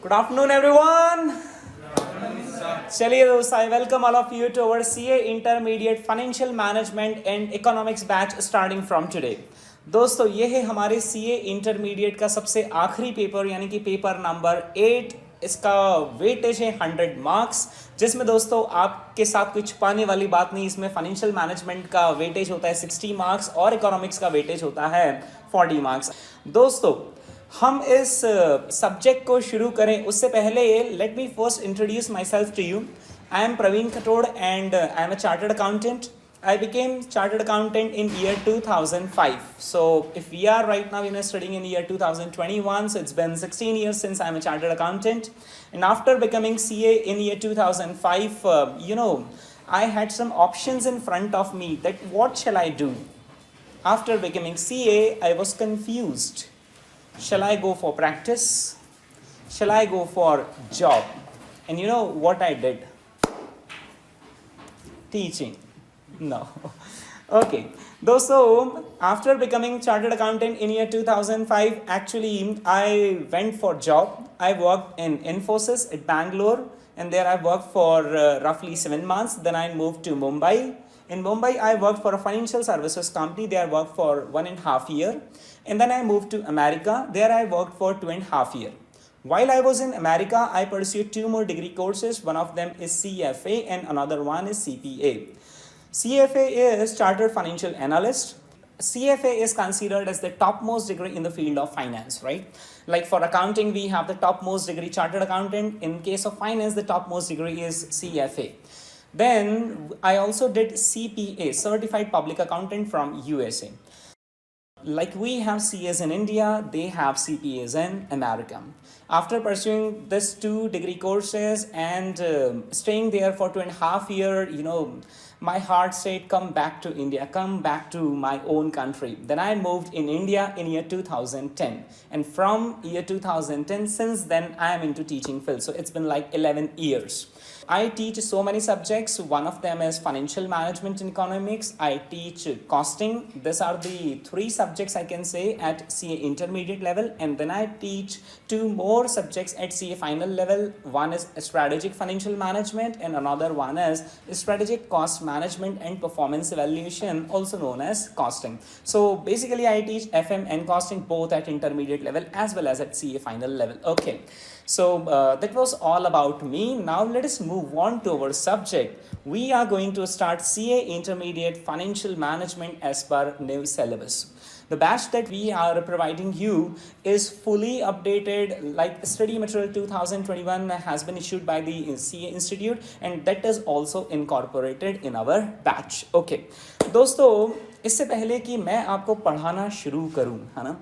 Good afternoon, everyone. चलिए दोस्त, I welcome all of you to our CA Intermediate Financial Management and Economics batch starting from today. दोस्तों, ये है हमारे CA Intermediate का सबसे आखिरी पेपर, यानी कि पेपर नंबर 8. इसका वेटेज है 100 मार्क्स, जिसमें दोस्तों आपके साथ कुछ छुपाने वाली बात नहीं. इसमें फाइनेंशियल मैनेजमेंट का वेटेज होता है 60 मार्क्स और इकोनॉमिक्स का वेटेज होता है 40 मार्क्स. दोस्तों, हम इस सब्जेक्ट को शुरू करें उससे पहले let me first introduce myself to you. I am Praveen Katod and I am a chartered accountant. I became chartered accountant in year 2005. So if we are right now studying in year 2021, so it's been 16 years since I'm a chartered accountant. And after becoming CA in year 2005, I had some options in front of me that what shall I do? After becoming CA, I was confused. Shall I go for practice? Shall I go for job? And you know what I did? Teaching. No. Okay. So after becoming chartered accountant in year 2005, actually I went for job. I worked in Infosys at Bangalore, and there I worked for roughly 7 months. Then I moved to Mumbai. In Mumbai, I worked for a financial services company. There I worked for 1.5 years. And then I moved to America. There I worked for 2.5 years. While I was in America, I pursued 2 more degree courses. One of them is CFA and another one is CPA. CFA is Chartered Financial Analyst. CFA is considered as the topmost degree in the field of finance, right? Like for accounting, we have the topmost degree Chartered Accountant. In case of finance, the topmost degree is CFA. Then I also did CPA, Certified Public Accountant from USA. Like we have CAs in India, they have CPAs in America. After pursuing these 2 degree courses and staying there for 2.5 years, my heart said, come back to India, come back to my own country. Then I moved in India in year 2010. And from year 2010, since then, I am into teaching field. So it's been like 11 years. I teach so many subjects. One of them is financial management and economics. I teach costing. These are the 3 subjects I can say at CA intermediate level. And then I teach 2 more subjects at CA final level. One is strategic financial management and another one is strategic cost management and performance evaluation, also known as costing. So basically I teach FM and costing both at intermediate level as well as at CA final level. Okay. So that was all about me. Now let us move on to our subject. We are going to start CA Intermediate Financial Management as per new syllabus. The batch that we are providing you is fully updated, like study material 2021 has been issued by the CA Institute, and that is also incorporated in our batch. Okay. दोस्तों, इससे पहले कि मैं आपको पढ़ाना शुरू करूं, है ना,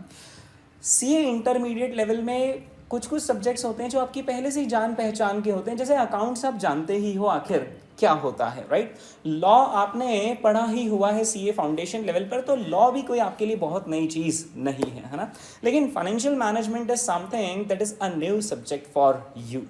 CA Intermediate लेवल में कुछ सब्जेक्ट्स होते हैं जो आपकी पहले से ही जान पहचान के होते हैं. जैसे अकाउंट्स आप जानते ही हो आखिर क्या होता है, राइट. लॉ आपने पढ़ा ही हुआ है सीए फाउंडेशन लेवल पर, तो लॉ भी कोई आपके लिए बहुत नई चीज़ नहीं है ना. लेकिन financial management is something that is a new subject for you.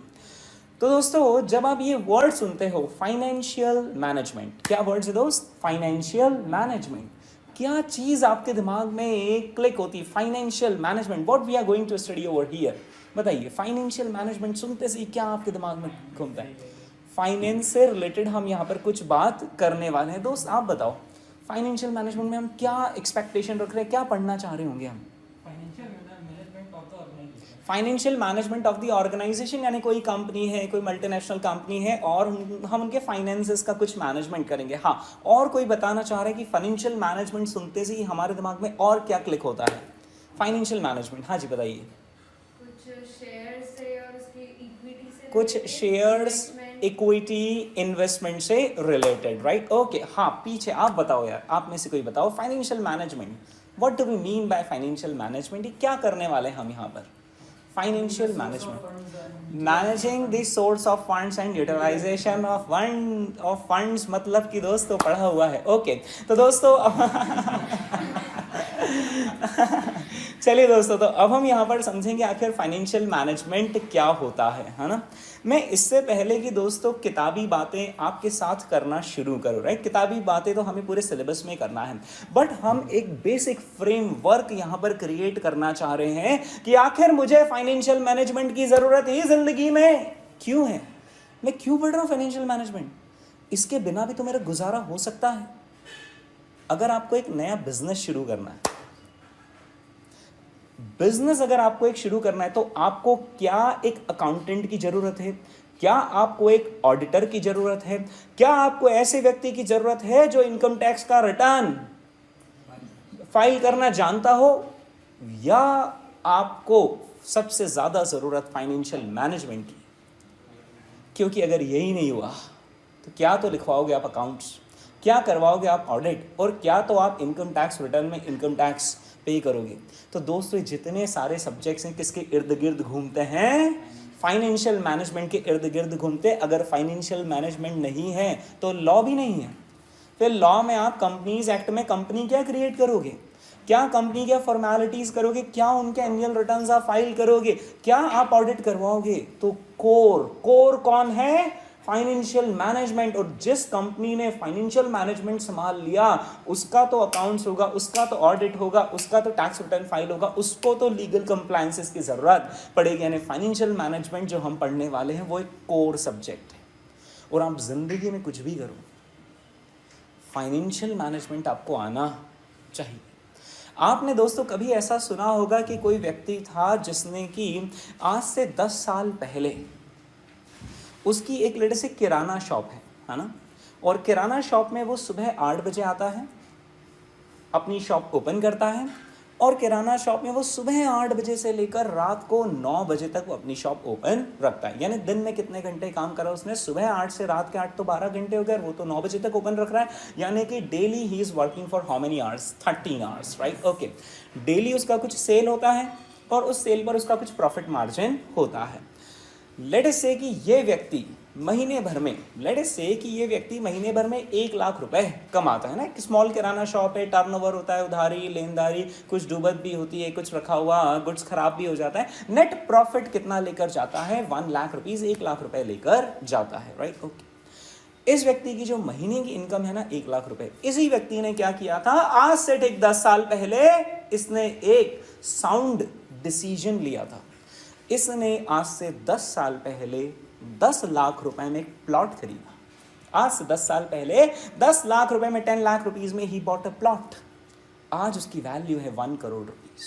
तो दोस्तों, जब आप ये वर्ड सुनते हो फाइनेंशियल मैनेजमेंट, क्या वर्ड्स है दोस्त? Financial management. क्या चीज़ आपके दिमाग में क्लिक होती है? Financial management, what we are going to study over here. बताइए, फाइनेंशियल मैनेजमेंट सुनते से क्या आपके दिमाग में घूमता है? फाइनेंस से रिलेटेड हम यहाँ पर कुछ बात करने वाले हैं. दोस्त आप बताओ, फाइनेंशियल मैनेजमेंट में हम क्या एक्सपेक्टेशन रख रहे हैं, क्या पढ़ना चाह रहे होंगे हम? Financial management of the organization, यानी कोई कंपनी है, कोई मल्टीनेशनल कंपनी है और हम उनके फाइनेंसेस का कुछ मैनेजमेंट करेंगे. हाँ, और कोई बताना चाह रहा है कि फाइनेंशियल मैनेजमेंट सुनते से ही हमारे दिमाग में और क्या क्लिक होता है? फाइनेंशियल मैनेजमेंट, हाँ जी बताइए. कुछ शेयर्स, इक्विटी, इन्वेस्टमेंट से रिलेटेड, राइट. ओके, हाँ, पीछे आप बताओ यार, आप में से कोई बताओ financial management, what do we mean by financial management. ये क्या करने वाले हम यहाँ पर? Financial management, managing the source of funds and utilization of funds, मतलब कि दोस्तों पढ़ा हुआ है. ओके, तो दोस्तों चलिए दोस्तों, तो अब हम यहाँ पर समझेंगे आखिर फाइनेंशियल मैनेजमेंट क्या होता है ना। मैं इससे पहले कि दोस्तों किताबी बातें आपके साथ करना शुरू करूँ, राइट, किताबी बातें तो हमें पूरे सिलेबस में करना है, बट हम एक बेसिक फ्रेमवर्क यहाँ पर क्रिएट करना चाह रहे हैं कि आखिर मुझे फाइनेंशियल मैनेजमेंट की ज़रूरत ही ज़िंदगी में क्यों है, मैं क्यों पढ़ रहा हूँ फाइनेंशियल मैनेजमेंट, इसके बिना भी तो मेरा गुजारा हो सकता है। अगर आपको एक नया बिजनेस शुरू करना है, बिजनेस अगर आपको एक शुरू करना है, तो आपको क्या एक अकाउंटेंट की जरूरत है, क्या आपको एक ऑडिटर की जरूरत है, क्या आपको ऐसे व्यक्ति की जरूरत है जो इनकम टैक्स का रिटर्न फाइल करना जानता हो, या आपको सबसे ज्यादा जरूरत फाइनेंशियल मैनेजमेंट की। क्योंकि अगर यही नहीं हुआ तो क्या तो लिखवाओगे आप अकाउंट्स, क्या करवाओगे आप ऑडिट, और क्या तो आप इनकम टैक्स रिटर्न में इनकम टैक्स पे करोगे। तो दोस्तों जितने सारे सब्जेक्ट्स हैं किसके इर्द गिर्द घूमते हैं, फाइनेंशियल मैनेजमेंट के इर्द गिर्द घूमते। अगर फाइनेंशियल मैनेजमेंट नहीं है तो लॉ भी नहीं है। फिर लॉ में आप कंपनीज एक्ट में कंपनी क्या क्रिएट करोगे, क्या कंपनी के फॉर्मेलिटीज करोगे, क्या उनके एनुअल रिटर्न्स आप फाइल करोगे, क्या आप ऑडिट करवाओगे। तो कोर कौन है, फाइनेंशियल मैनेजमेंट। और जिस कंपनी ने फाइनेंशियल मैनेजमेंट संभाल लिया उसका तो अकाउंट्स होगा, उसका तो ऑडिट होगा, उसका तो टैक्स रिटर्न फाइल होगा, उसको तो लीगल कंप्लायंसेस की जरूरत पड़ेगी। यानी फाइनेंशियल मैनेजमेंट जो हम पढ़ने वाले हैं वो एक कोर सब्जेक्ट है। और आप जिंदगी में कुछ भी करो, फाइनेंशियल मैनेजमेंट आपको आना चाहिए। आपने दोस्तों कभी ऐसा सुना होगा कि कोई व्यक्ति था जिसने कि आज से 10 साल पहले उसकी एक लेटे से किराना शॉप है ना, और किराना शॉप में वो सुबह 8 बजे आता है, अपनी शॉप ओपन करता है, और किराना शॉप में वो सुबह 8 बजे से लेकर रात को 9 बजे तक वो अपनी शॉप ओपन रखता है। यानी दिन में कितने घंटे काम करा उसने, सुबह 8 से रात के 8 तो 12 घंटे हो गए, वो तो 9 बजे तक ओपन रख रहा है। यानी कि daily he is working for how many hours, 13 hours, right, okay. Daily उसका कुछ सेल होता है और उस सेल पर उसका कुछ प्रॉफिट मार्जिन होता है। लेट अस से कि ये व्यक्ति महीने भर में, लेट अस से कि ये व्यक्ति महीने भर में 1 लाख रुपए कमाता है ना। एक स्मॉल किराना शॉप है, टर्नओवर होता है, उधारी लेनदारी, कुछ डूबत भी होती है, कुछ रखा हुआ गुड्स खराब भी हो जाता है। नेट प्रॉफिट कितना लेकर जाता है, 1 लाख रुपीज, 1 लाख रुपए लेकर जाता है, राइट, ओके। इस व्यक्ति की जो महीने की इनकम है ना 1 लाख रुपए, इसी व्यक्ति ने क्या किया था, आज से ठीक 10 साल पहले इसने एक साउंड डिसीजन लिया था। इसने आज से 10 साल पहले 10 लाख रुपए में एक प्लॉट खरीदा। आज से 10 साल पहले 10 लाख रुपए में, 10 लाख रुपीज में ही बॉट अ प्लॉट। आज उसकी वैल्यू है 1 करोड़ रुपीस।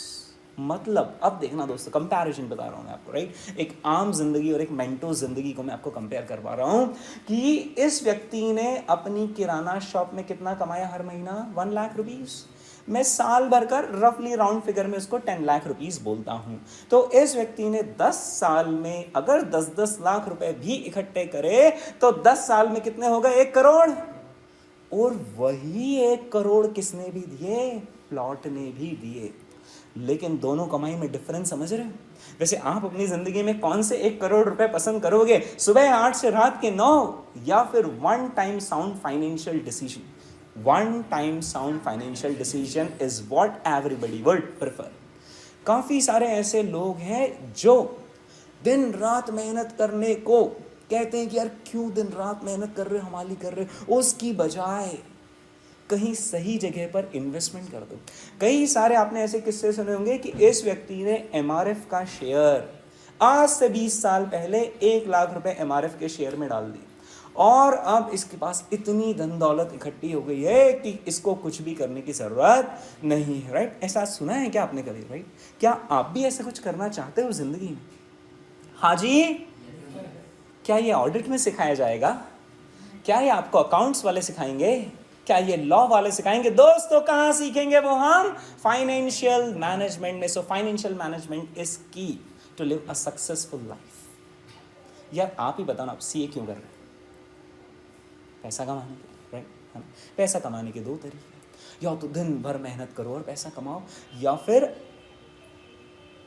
मतलब अब देखना दोस्तों, कंपैरिजन बता रहा हूं मैं आपको, राइट, एक आम जिंदगी और एक मेंटो जिंदगी को मैं आपको कंपेयर करवा रहा हूं कि इस व्यक्ति ने अपनी किराना शॉप में कितना कमाया हर महीना, 1 लाख रुपीस। मैं साल भर कर रफली राउंड फिगर में उसको 10 लाख रुपीस बोलता हूं। तो इस व्यक्ति ने 10 साल में अगर 10-10 लाख रुपए भी इकट्ठे करे तो 10 साल में कितने हो गए, 1 करोड़। और वही 1 करोड़ किसने भी दिए, प्लॉट ने भी दिए। लेकिन दोनों कमाई में डिफरेंस समझ रहे हो। वैसे आप अपनी जिंदगी में कौन से 1 करोड़ रुपए पसंद करोगे, सुबह 8 से रात के 9, या फिर one time sound financial decision. One time sound financial decision is what everybody would prefer. काफ़ी सारे ऐसे लोग हैं जो दिन रात मेहनत करने को कहते हैं कि यार क्यों दिन रात मेहनत कर रहे हो, हमाली कर रहे हो, उसकी बजाय कहीं सही जगह पर इन्वेस्टमेंट कर दो। कई सारे आपने ऐसे किस्से सुने होंगे कि इस व्यक्ति ने MRF का शेयर आज से 20 साल पहले 1 लाख रुपए MRF के शेयर में डाल दिए, और अब इसके पास इतनी धन दौलत इकट्ठी हो गई है कि इसको कुछ भी करने की जरूरत नहीं है, राइट। ऐसा सुना है क्या आपने कभी, राइट? क्या आप भी ऐसा कुछ करना चाहते हो जिंदगी में? हाँ जी। क्या ये ऑडिट में सिखाया जाएगा? क्या ये आपको अकाउंट्स वाले सिखाएंगे? क्या ये लॉ वाले सिखाएंगे? दोस्तों कहाँ सीखेंगे वो हम? फाइनेंशियल मैनेजमेंट में। So financial management is key to live a successful life. यार आप ही बताओ ना, आप सीए क्यों कर रहे हैं? पैसा कमाने के, राइट। पैसा कमाने के 2 तरीके, या तो दिन भर मेहनत करो और पैसा कमाओ, या फिर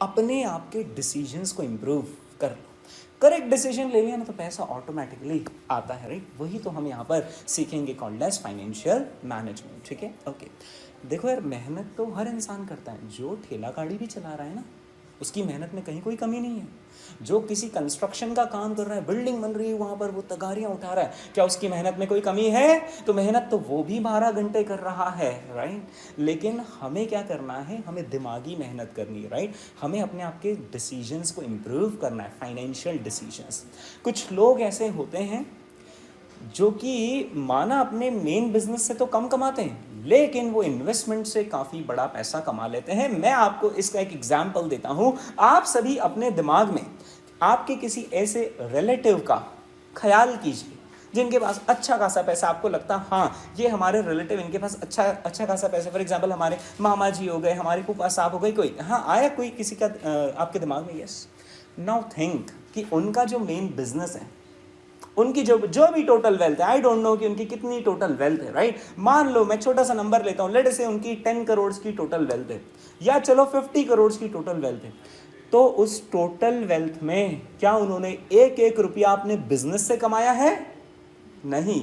अपने आप के डिसीजंस को इम्प्रूव कर लो। करेक्ट डिसीजन ले लिया ना तो पैसा ऑटोमेटिकली आता है, राइट। वही तो हम यहाँ पर सीखेंगे, कॉल्ड एज फाइनेंशियल मैनेजमेंट, ठीक है, ओके। देखो यार, मेहनत तो हर इंसान करता है। जो ठेला गाड़ी भी चला रहा है ना, उसकी मेहनत में कहीं कोई कमी नहीं है। जो किसी कंस्ट्रक्शन का काम कर रहा है, बिल्डिंग बन रही है, वहाँ पर वो तगारियाँ उठा रहा है, क्या उसकी मेहनत में कोई कमी है? तो मेहनत तो वो भी 12 घंटे कर रहा है, राइट। लेकिन हमें क्या करना है? हमें दिमागी मेहनत करनी है, राइट। हमें अपने आप के डिसीजंस को इम्प्रूव करना है, फाइनेंशियल डिसीजंस। कुछ लोग ऐसे होते हैं जो कि माना अपने मेन बिजनेस से तो कम कमाते हैं, लेकिन वो इन्वेस्टमेंट से काफ़ी बड़ा पैसा कमा लेते हैं। मैं आपको इसका एक एग्जाम्पल देता हूँ। आप सभी अपने दिमाग में आपके किसी ऐसे रिलेटिव का ख्याल कीजिए जिनके पास अच्छा खासा पैसा, आपको लगता हाँ ये हमारे रिलेटिव, इनके पास अच्छा खासा पैसा। फॉर एग्जांपल हमारे मामा जी हो गए, हमारे फूफा साहब हो गए, कोई हाँ आया कोई किसी का आपके दिमाग में? यस। नाउ थिंक कि उनका जो मेन बिजनेस है, उनकी जो भी टोटल वेल्थ है, आई डोंट नो कि उनकी कितनी टोटल वेल्थ है, राइट। मान लो मैं छोटा सा नंबर लेता हूँ, लेट से उनकी 10 करोड़ की टोटल वेल्थ है, या चलो 50 करोड़ की टोटल वेल्थ है। तो उस टोटल वेल्थ में क्या उन्होंने एक एक रुपया अपने बिजनेस से कमाया है? नहीं।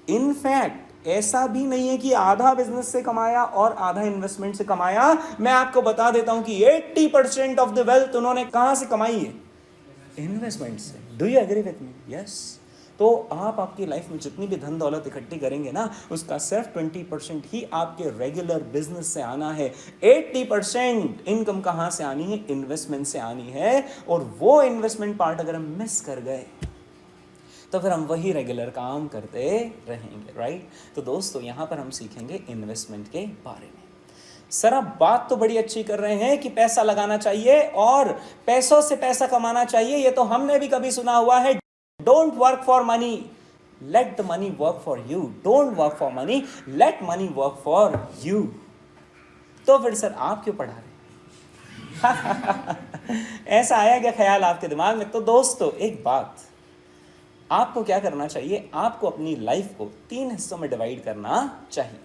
इनफैक्ट ऐसा भी नहीं है कि आधा बिजनेस से कमाया और आधा इन्वेस्टमेंट से कमाया। मैं आपको बता देता हूं कि 80% ऑफ द वेल्थ उन्होंने कहां से कमाई है? इन्वेस्टमेंट से। Do you agree with me? Yes. तो आप आपकी लाइफ में जितनी भी धन दौलत इकट्ठी करेंगे ना, उसका सिर्फ 20% ही आपके रेगुलर बिजनेस से आना है। 80% इनकम कहाँ से आनी है? इन्वेस्टमेंट से आनी है। और वो इन्वेस्टमेंट पार्ट अगर हम मिस कर गए तो फिर हम वही रेगुलर काम करते रहेंगे, राइट। तो दोस्तों यहाँ पर हम सीखेंगे इन्वेस्टमेंट के बारे में। सर आप बात तो बड़ी अच्छी कर रहे हैं कि पैसा लगाना चाहिए और पैसों से पैसा कमाना चाहिए, ये तो हमने भी कभी सुना हुआ है। Don't work for money, let the money work for you. Don't work for money, late money work for you. तो फिर सर आप क्यों पढ़ा रहे? ऐसा आया क्या ख्याल आपके दिमाग में? तो दोस्तों एक बात, आपको क्या करना चाहिए? आपको अपनी लाइफ को 3 हिस्सों में डिवाइड करना चाहिए।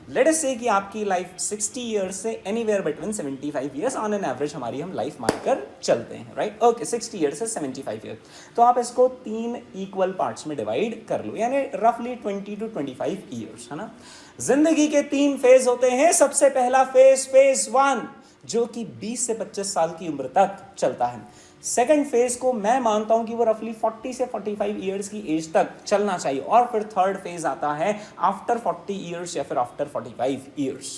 लेट अस से कि आपकी लाइफ 60 ईयर्स से anywhere between 75 years on an average हमारी हम लाइफ मानकर चलते हैं, राइट। ओके, 60 ईयर्स से 75 ईयर्स, तो आप इसको 3 इक्वल पार्ट्स में डिवाइड कर लो, यानी रफली 20 to 25 ईयर्स, है ना। जिंदगी के 3 फेज होते हैं। सबसे पहला फेज 1, जो कि 20 से 25 साल की उम्र तक चलता है। सेकेंड फेज को मैं मानता हूं कि वो रफली 40 से 45 ईयर्स की एज तक चलना चाहिए। और फिर थर्ड फेज आता है आफ्टर 40 ईयर्स या फिर आफ्टर 45 ईयर्स।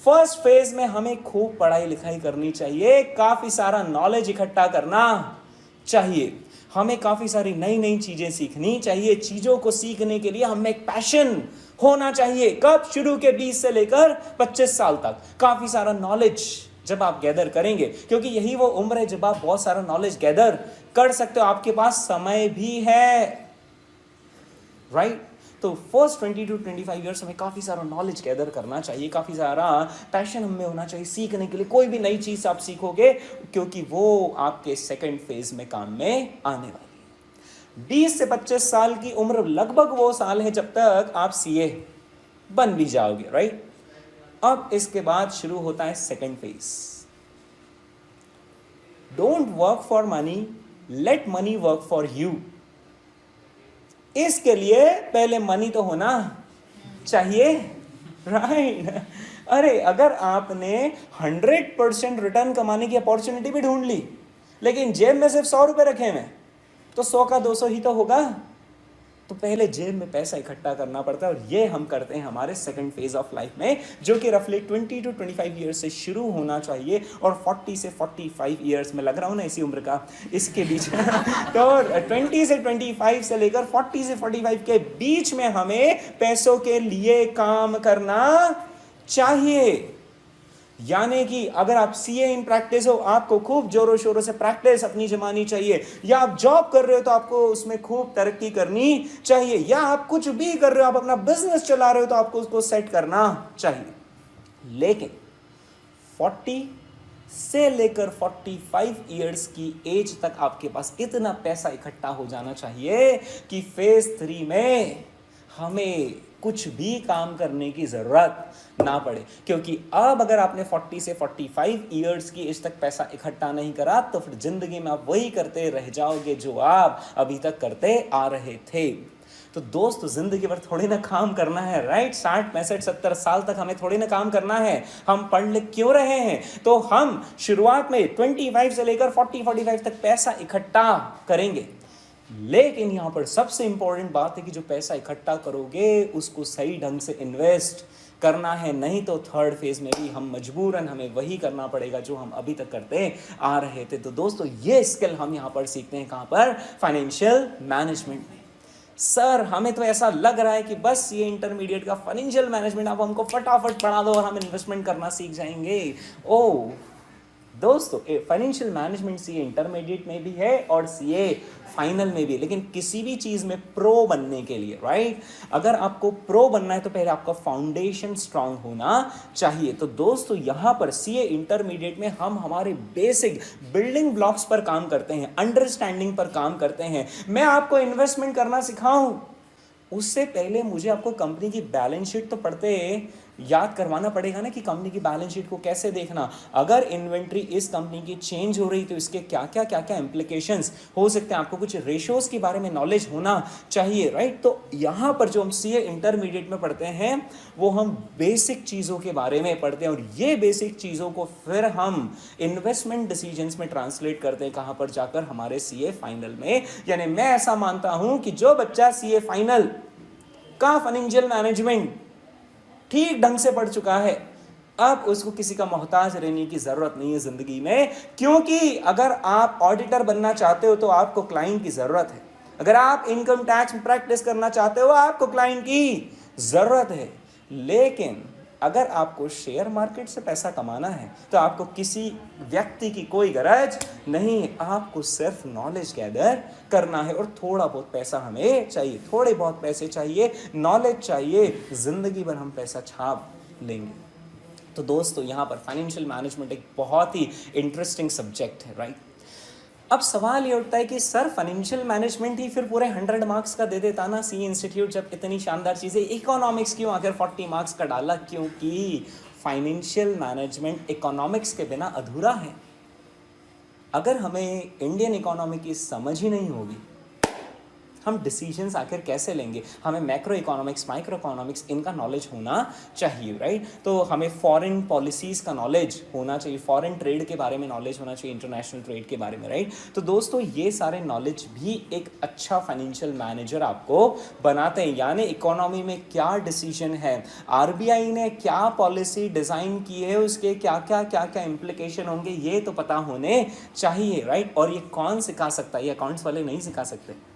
फर्स्ट फेज में हमें खूब पढ़ाई लिखाई करनी चाहिए, काफी सारा नॉलेज इकट्ठा करना चाहिए, हमें काफी सारी नई नई चीजें सीखनी चाहिए। चीजों को सीखने के लिए हमें एक पैशन होना चाहिए। कब? शुरू के 20 से लेकर 25 साल तक काफी सारा नॉलेज जब आप गैदर करेंगे, क्योंकि यही वो उम्र है जब आप बहुत सारा नॉलेज गैदर कर सकते हो, आपके पास समय भी है, राइट। तो फर्स्ट 20 to 25 ईयर्स हमें काफ़ी सारा नॉलेज गैदर करना चाहिए, काफ़ी सारा पैशन हमें होना चाहिए सीखने के लिए। कोई भी नई चीज़ आप सीखोगे क्योंकि वो आपके सेकेंड फेज में काम में आने वाली है। 20 से 25 साल की उम्र लगभग वो साल है जब तक आप सीए बन भी जाओगे, राइट। अब इसके बाद शुरू होता है second phase. Don't work for money, late money work for you. इसके लिए पहले मनी तो होना चाहिए, राइट। अरे अगर आपने 100% रिटर्न कमाने की अपॉर्चुनिटी भी ढूंढ ली, लेकिन जेब में सिर्फ 100 रुपए रखे हुए, तो 100 का 200 ही तो होगा। तो पहले जेब में पैसा इकट्ठा करना पड़ता है, और ये हम करते हैं हमारे सेकंड फेज ऑफ लाइफ में, जो कि रफली 20 to 25 ईयर्स से शुरू होना चाहिए और 40 से 45 ईयर्स में लग रहा हूँ ना इसी उम्र का, इसके बीच तो 20 से 25 से लेकर 40 से 45 के बीच में हमें पैसों के लिए काम करना चाहिए। यानी कि अगर आप सीए इन प्रैक्टिस हो, आपको खूब जोरों शोरों से प्रैक्टिस अपनी जमानी चाहिए, या आप जॉब कर रहे हो तो आपको उसमें खूब तरक्की करनी चाहिए, या आप कुछ भी कर रहे हो, आप अपना बिजनेस चला रहे हो तो आपको उसको सेट करना चाहिए। लेकिन 40 से लेकर 45 ईयर्स की एज तक आपके पास इतना पैसा इकट्ठा हो जाना चाहिए कि फेज 3 में हमें कुछ भी काम करने की जरूरत ना पड़े। क्योंकि अब अगर आपने 40 से 45 ईयर्स की एज तक पैसा इकट्ठा नहीं करा, तो फिर जिंदगी में आप वही करते रह जाओगे जो आप अभी तक करते आ रहे थे। तो दोस्त जिंदगी भर थोड़ी ना काम करना है, राइट? 60 65 70 साल तक हमें थोड़ी ना काम करना है। हम पढ़ लिख क्यों रहे हैं? तो हम शुरुआत में 25 से लेकर 40 45 तक पैसा इकट्ठा करेंगे, लेकिन यहां पर सबसे इंपॉर्टेंट बात है कि जो पैसा इकट्ठा करोगे उसको सही ढंग से इन्वेस्ट करना है, नहीं तो थर्ड फेज में भी हम मजबूरन हमें वही करना पड़ेगा जो हम अभी तक करते आ रहे थे। तो दोस्तों ये स्किल हम यहां पर सीखते हैं कहां पर? फाइनेंशियल मैनेजमेंट में। सर हमें तो ऐसा लग रहा है कि बस ये इंटरमीडिएट का फाइनेंशियल मैनेजमेंट आप हमको फटाफट पढ़ा दो और हम इन्वेस्टमेंट करना सीख जाएंगे। ओ दोस्तों, फाइनेंशियल मैनेजमेंट सीए इंटरमीडिएट में भी है और सीए फाइनल में भी है, लेकिन किसी भी चीज में प्रो बनने के लिए, राइट, अगर आपको प्रो बनना है तो पहले आपका फाउंडेशन स्ट्रांग होना चाहिए। तो दोस्तों यहां पर सीए इंटरमीडिएट में हम हमारे बेसिक बिल्डिंग ब्लॉक्स पर काम करते हैं, अंडरस्टैंडिंग पर काम करते हैं। मैं आपको इन्वेस्टमेंट करना सिखाऊं उससे पहले मुझे आपको कंपनी की बैलेंस शीट तो पढ़ते याद करवाना पड़ेगा ना कि कंपनी की बैलेंस शीट को कैसे देखना। अगर इन्वेंट्री इस कंपनी की चेंज हो रही तो इसके क्या क्या इंप्लीकेशंस हो सकते हैं, आपको कुछ रेशियोज के बारे में नॉलेज होना चाहिए, राइट? तो यहाँ पर जो हम सीए इंटरमीडिएट में पढ़ते हैं वो हम बेसिक चीज़ों के बारे में पढ़ते हैं और ये बेसिक चीज़ों को फिर हम इन्वेस्टमेंट डिसीजंस में ट्रांसलेट करते हैं कहाँ पर जाकर? हमारे सीए फाइनल में। यानी मैं ऐसा मानता हूँ कि जो बच्चा सीए फाइनल का फाइनेंशियल मैनेजमेंट ठीक ढंग से पढ़ चुका है, अब उसको किसी का मोहताज रहने की जरूरत नहीं है जिंदगी में, क्योंकि अगर आप ऑडिटर बनना चाहते हो तो आपको क्लाइंट की जरूरत है, अगर आप इनकम टैक्स प्रैक्टिस करना चाहते हो आपको क्लाइंट की जरूरत है, लेकिन अगर आपको शेयर मार्केट से पैसा कमाना है तो आपको किसी व्यक्ति की कोई गरज नहीं है, आपको सिर्फ नॉलेज गैदर करना है और थोड़ा बहुत पैसा हमें चाहिए, थोड़े बहुत पैसे चाहिए, नॉलेज चाहिए, जिंदगी भर हम पैसा छाप लेंगे। तो दोस्तों यहाँ पर फाइनेंशियल मैनेजमेंट एक बहुत ही इंटरेस्टिंग सब्जेक्ट है, राइट? अब सवाल ये उठता है कि सर फाइनेंशियल मैनेजमेंट ही फिर पूरे 100 मार्क्स का दे देता ना सी इंस्टीट्यूट, जब इतनी शानदार चीज़ें, इकोनॉमिक्स क्यों आखिर 40 मार्क्स का डाला? क्योंकि फाइनेंशियल मैनेजमेंट इकोनॉमिक्स के बिना अधूरा है। अगर हमें इंडियन इकोनॉमी की समझ ही नहीं होगी हम डिसीजंस आखिर कैसे लेंगे? हमें मैक्रो इकोनॉमिक्स, माइक्रो इकोनॉमिक्स इनका नॉलेज होना चाहिए, राइट? तो हमें फॉरेन पॉलिसीज का नॉलेज होना चाहिए, फॉरेन ट्रेड के बारे में नॉलेज होना चाहिए, इंटरनेशनल ट्रेड के बारे में, राइट? तो दोस्तों ये सारे नॉलेज भी एक अच्छा फाइनेंशियल मैनेजर आपको बनाते हैं। यानी इकोनॉमी में क्या डिसीजन है, आरबीआई ने क्या पॉलिसी डिजाइन की है, उसके क्या क्या इंप्लीकेशन होंगे, ये तो पता होने चाहिए, राइट? और ये कौन सिखा सकता है? ये अकाउंट्स वाले नहीं सिखा सकते,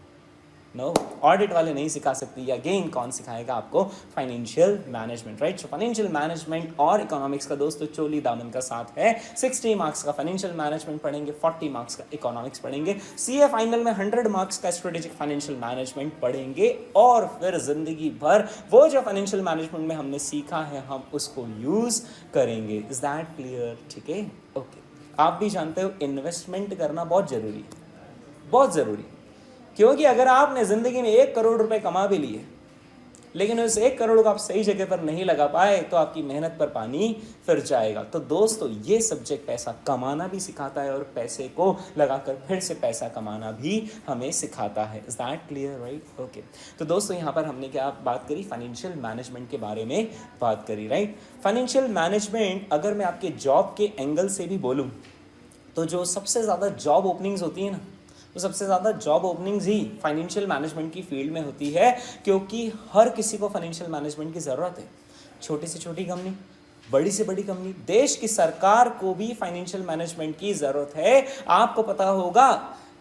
नो, ऑडिट वाले नहीं सिखा सकती। अगेन कौन सिखाएगा आपको? Financial management, right? सो फाइनेंशियल मैनेजमेंट और इकोनॉमिक्स का दोस्तों चोली दामन का साथ है। 60 मार्क्स का फाइनेंशियल मैनेजमेंट पढ़ेंगे, 40 मार्क्स का इकोनॉमिक्स पढ़ेंगे, सीए फाइनल में 100 मार्क्स का स्ट्रेटेजिक फाइनेंशियल मैनेजमेंट पढ़ेंगे और फिर जिंदगी भर वो जो फाइनेंशियल मैनेजमेंट में हमने सीखा है हम उसको यूज करेंगे। Is that clear? ठीक है, ओके। आप भी जानते हो इन्वेस्टमेंट करना बहुत जरूरी है, बहुत जरूरी, क्योंकि अगर आपने ज़िंदगी में 1 करोड़ रुपए कमा भी लिए लेकिन उस 1 करोड़ को आप सही जगह पर नहीं लगा पाए तो आपकी मेहनत पर पानी फिर जाएगा। तो दोस्तों ये सब्जेक्ट पैसा कमाना भी सिखाता है और पैसे को लगाकर फिर से पैसा कमाना भी हमें सिखाता है। Is that clear? Right, okay. तो दोस्तों यहाँ पर हमने क्या बात करी? फाइनेंशियल मैनेजमेंट के बारे में बात करी, राइट? फाइनेंशियल मैनेजमेंट अगर मैं आपके जॉब के एंगल से भी बोलूँ तो जो सबसे ज़्यादा जॉब ओपनिंग्स होती है ना, तो सबसे ज़्यादा जॉब ओपनिंग्स ही फाइनेंशियल मैनेजमेंट की फील्ड में होती है, क्योंकि हर किसी को फाइनेंशियल मैनेजमेंट की ज़रूरत है। छोटी से छोटी कंपनी, बड़ी से बड़ी कंपनी, देश की सरकार को भी फाइनेंशियल मैनेजमेंट की ज़रूरत है। आपको पता होगा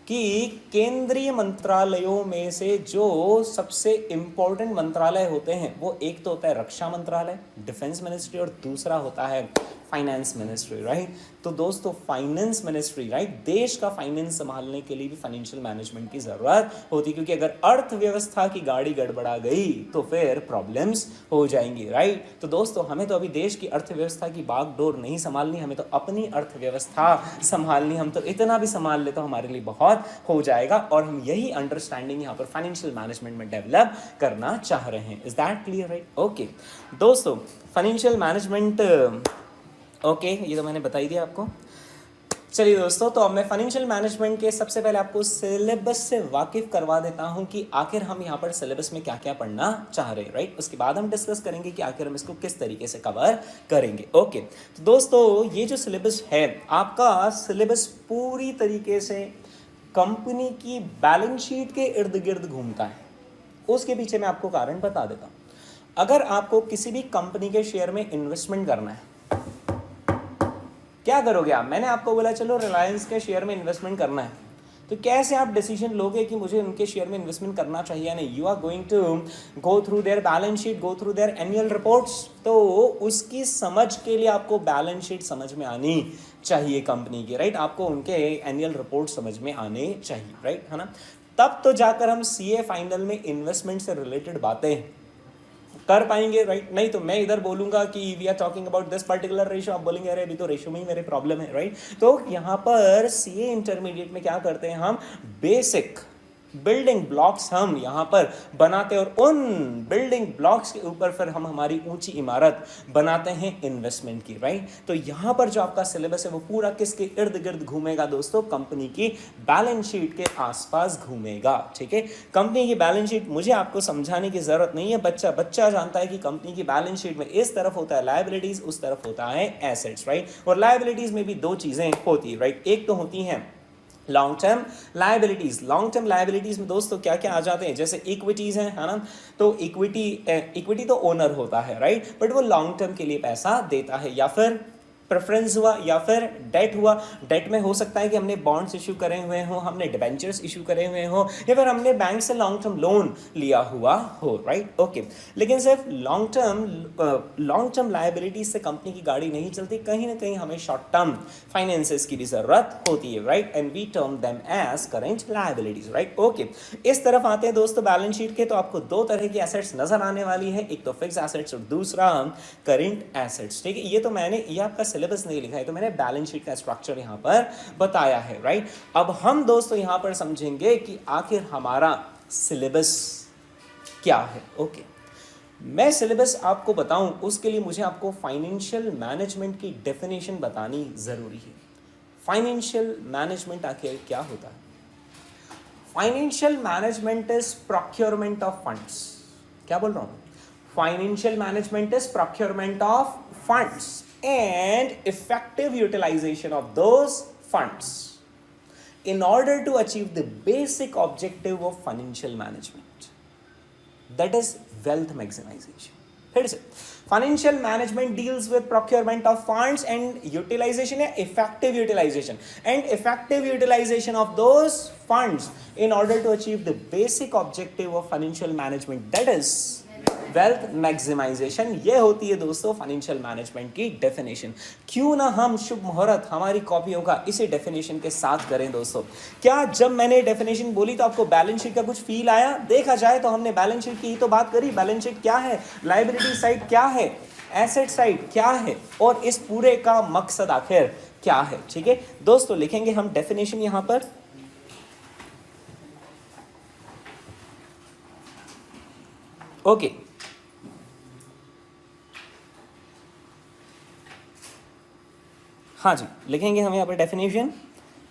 कि केंद्रीय मंत्रालयों में से जो सबसे इम्पोर्टेंट मंत्रालय होते हैं वो एक तो होता है रक्षा मंत्रालय, डिफेंस मिनिस्ट्री, और दूसरा होता है फाइनेंस मिनिस्ट्री, राइट? तो दोस्तों फाइनेंस मिनिस्ट्री, राइट, देश का फाइनेंस संभालने के लिए भी फाइनेंशियल मैनेजमेंट की जरूरत होती है, क्योंकि अगर अर्थव्यवस्था की गाड़ी गड़बड़ा गई तो फिर प्रॉब्लम्स हो जाएंगी, राइट? तो दोस्तों हमें तो अभी देश की अर्थव्यवस्था की बागडोर नहीं संभालनी, हमें तो अपनी अर्थव्यवस्था संभालनी। हम तो इतना भी संभाल ले तो हमारे लिए बहुत हो जाएगा, और हम यही अंडरस्टैंडिंग यहाँ पर फाइनेंशियल मैनेजमेंट में डेवलप करना चाह रहे हैं। Is that clear? Right, okay. दोस्तों फाइनेंशियल मैनेजमेंट, ओके, ये तो मैंने बता ही दिया आपको। चलिए दोस्तों, तो अब मैं फाइनेंशियल मैनेजमेंट के सबसे पहले आपको सिलेबस से वाकिफ करवा देता हूं कि आखिर हम यहाँ पर सिलेबस में क्या क्या पढ़ना चाह रहे हैं, राइट। उसके बाद हम डिस्कस करेंगे कि आखिर हम इसको किस तरीके से कवर करेंगे। ओके, तो दोस्तों ये जो सिलेबस है आपका, सिलेबस पूरी तरीके से कंपनी की बैलेंस शीट के इर्द गिर्द घूमता है। उसके पीछे मैं आपको कारण बता देता हूं। अगर आपको किसी भी कंपनी के शेयर में इन्वेस्टमेंट करना है, क्या करोगे आप? मैंने आपको बोला चलो रिलायंस के शेयर में इन्वेस्टमेंट करना है, तो कैसे आप डिसीजन लोगे कि मुझे उनके शेयर में इन्वेस्टमेंट करना चाहिए या नहीं? You are going to go through their balance sheet, go through their annual reports. तो उसकी समझ के लिए आपको बैलेंस शीट समझ में आनी चाहिए कंपनी की, राइट। आपको उनके एनुअल रिपोर्ट समझ में आने चाहिए, राइट, है ना। तब तो जाकर हम सीए फाइनल में इन्वेस्टमेंट से रिलेटेड बातें कर पाएंगे, राइट। नहीं तो मैं इधर बोलूंगा कि we are talking about this particular ratio, आप बोलेंगे अरे अभी तो रेशियो में ही मेरे प्रॉब्लम है, राइट। तो यहाँ पर सीए इंटरमीडिएट में क्या करते हैं हम, बेसिक बिल्डिंग ब्लॉक्स हम यहाँ पर बनाते हैं, और उन बिल्डिंग ब्लॉक्स के ऊपर फिर हम हमारी ऊंची इमारत बनाते हैं इन्वेस्टमेंट की, राइट। तो यहाँ पर जो आपका सिलेबस है वो पूरा किसके इर्द गिर्द घूमेगा दोस्तों? कंपनी की बैलेंस शीट के आसपास घूमेगा, ठीक है। कंपनी की बैलेंस शीट मुझे आपको समझाने की जरूरत नहीं है, बच्चा बच्चा जानता है कि कंपनी की बैलेंस शीट में इस तरफ होता है लायबिलिटीज, उस तरफ होता है एसेट्स, राइट। और लायबिलिटीज में भी दो चीजें होती है, राइट। एक तो होती हैं long term liabilities. Long term liabilities में दोस्तों क्या क्या आ जाते हैं, जैसे इक्विटीज है ना। तो इक्विटी तो ओनर होता है, राइट, बट वो लॉन्ग टर्म के लिए पैसा देता है। या फिर प्रेफरेंस हुआ, या फिर डेट हुआ। डेट में हो सकता है कि हमने बॉन्ड्स इशू करे हुए हों, हमने डिबेंचर्स इशू करे हुए हों, या फिर हमने बैंक से लॉन्ग टर्म लोन लिया हुआ हो, राइट। ओके, लेकिन सिर्फ लॉन्ग टर्म लायबिलिटीज से कंपनी की गाड़ी नहीं चलती, कहीं ना कहीं हमें शॉर्ट टर्म फाइनेंसेस की भी जरूरत होती है, right. And we term them as current liabilities, right. Okay, इस तरफ आते हैं दोस्तों बैलेंस शीट के, तो आपको दो तरह की एसेट्स नजर आने वाली है, एक तो फिक्स एसेट्स और दूसरा करेंट एसेट्स, ठीक है। ये आपका सिलेबस नहीं लिखा है, तो मैंने बैलेंस शीट का स्ट्रक्चर यहां पर बताया है, राइट। अब हम दोस्तों यहां पर समझेंगे कि आखिर हमारा सिलेबस क्या है। ओके, मैं सिलेबस आपको बताऊं उसके लिए मुझे आपको फाइनेंशियल मैनेजमेंट की डेफिनेशन बतानी जरूरी है। फाइनेंशियल मैनेजमेंट आखिर क्या होता है? Financial management is procurement of funds. क्या बोल रहा हूं? Financial management is procurement of funds and effective utilization of those funds in order to achieve the basic objective of financial management, that is wealth maximization. फिर से, financial management deals with procurement of funds and utilization या effective utilization of those funds in order to achieve the basic objective of financial management, that is wealth maximization. ये होती है दोस्तों financial management की definition. क्यों ना हम शुभ मुहूर्त हमारी कॉपियों का इसी डेफिनेशन के साथ करें दोस्तों। क्या जब मैंने डेफिनेशन बोली तो आपको बैलेंस शीट का कुछ फील आया? देखा जाए तो हमने बैलेंस शीट की ही तो बात करी। बैलेंस शीट क्या है, लायबिलिटी साइड क्या है, एसेट साइड क्या है, और इस पूरे का मकसद आखिर क्या है, ठीक है दोस्तों। लिखेंगे हम डेफिनेशन यहां पर। ओके, हाँ जी, लिखेंगे हम यहाँ पर definition.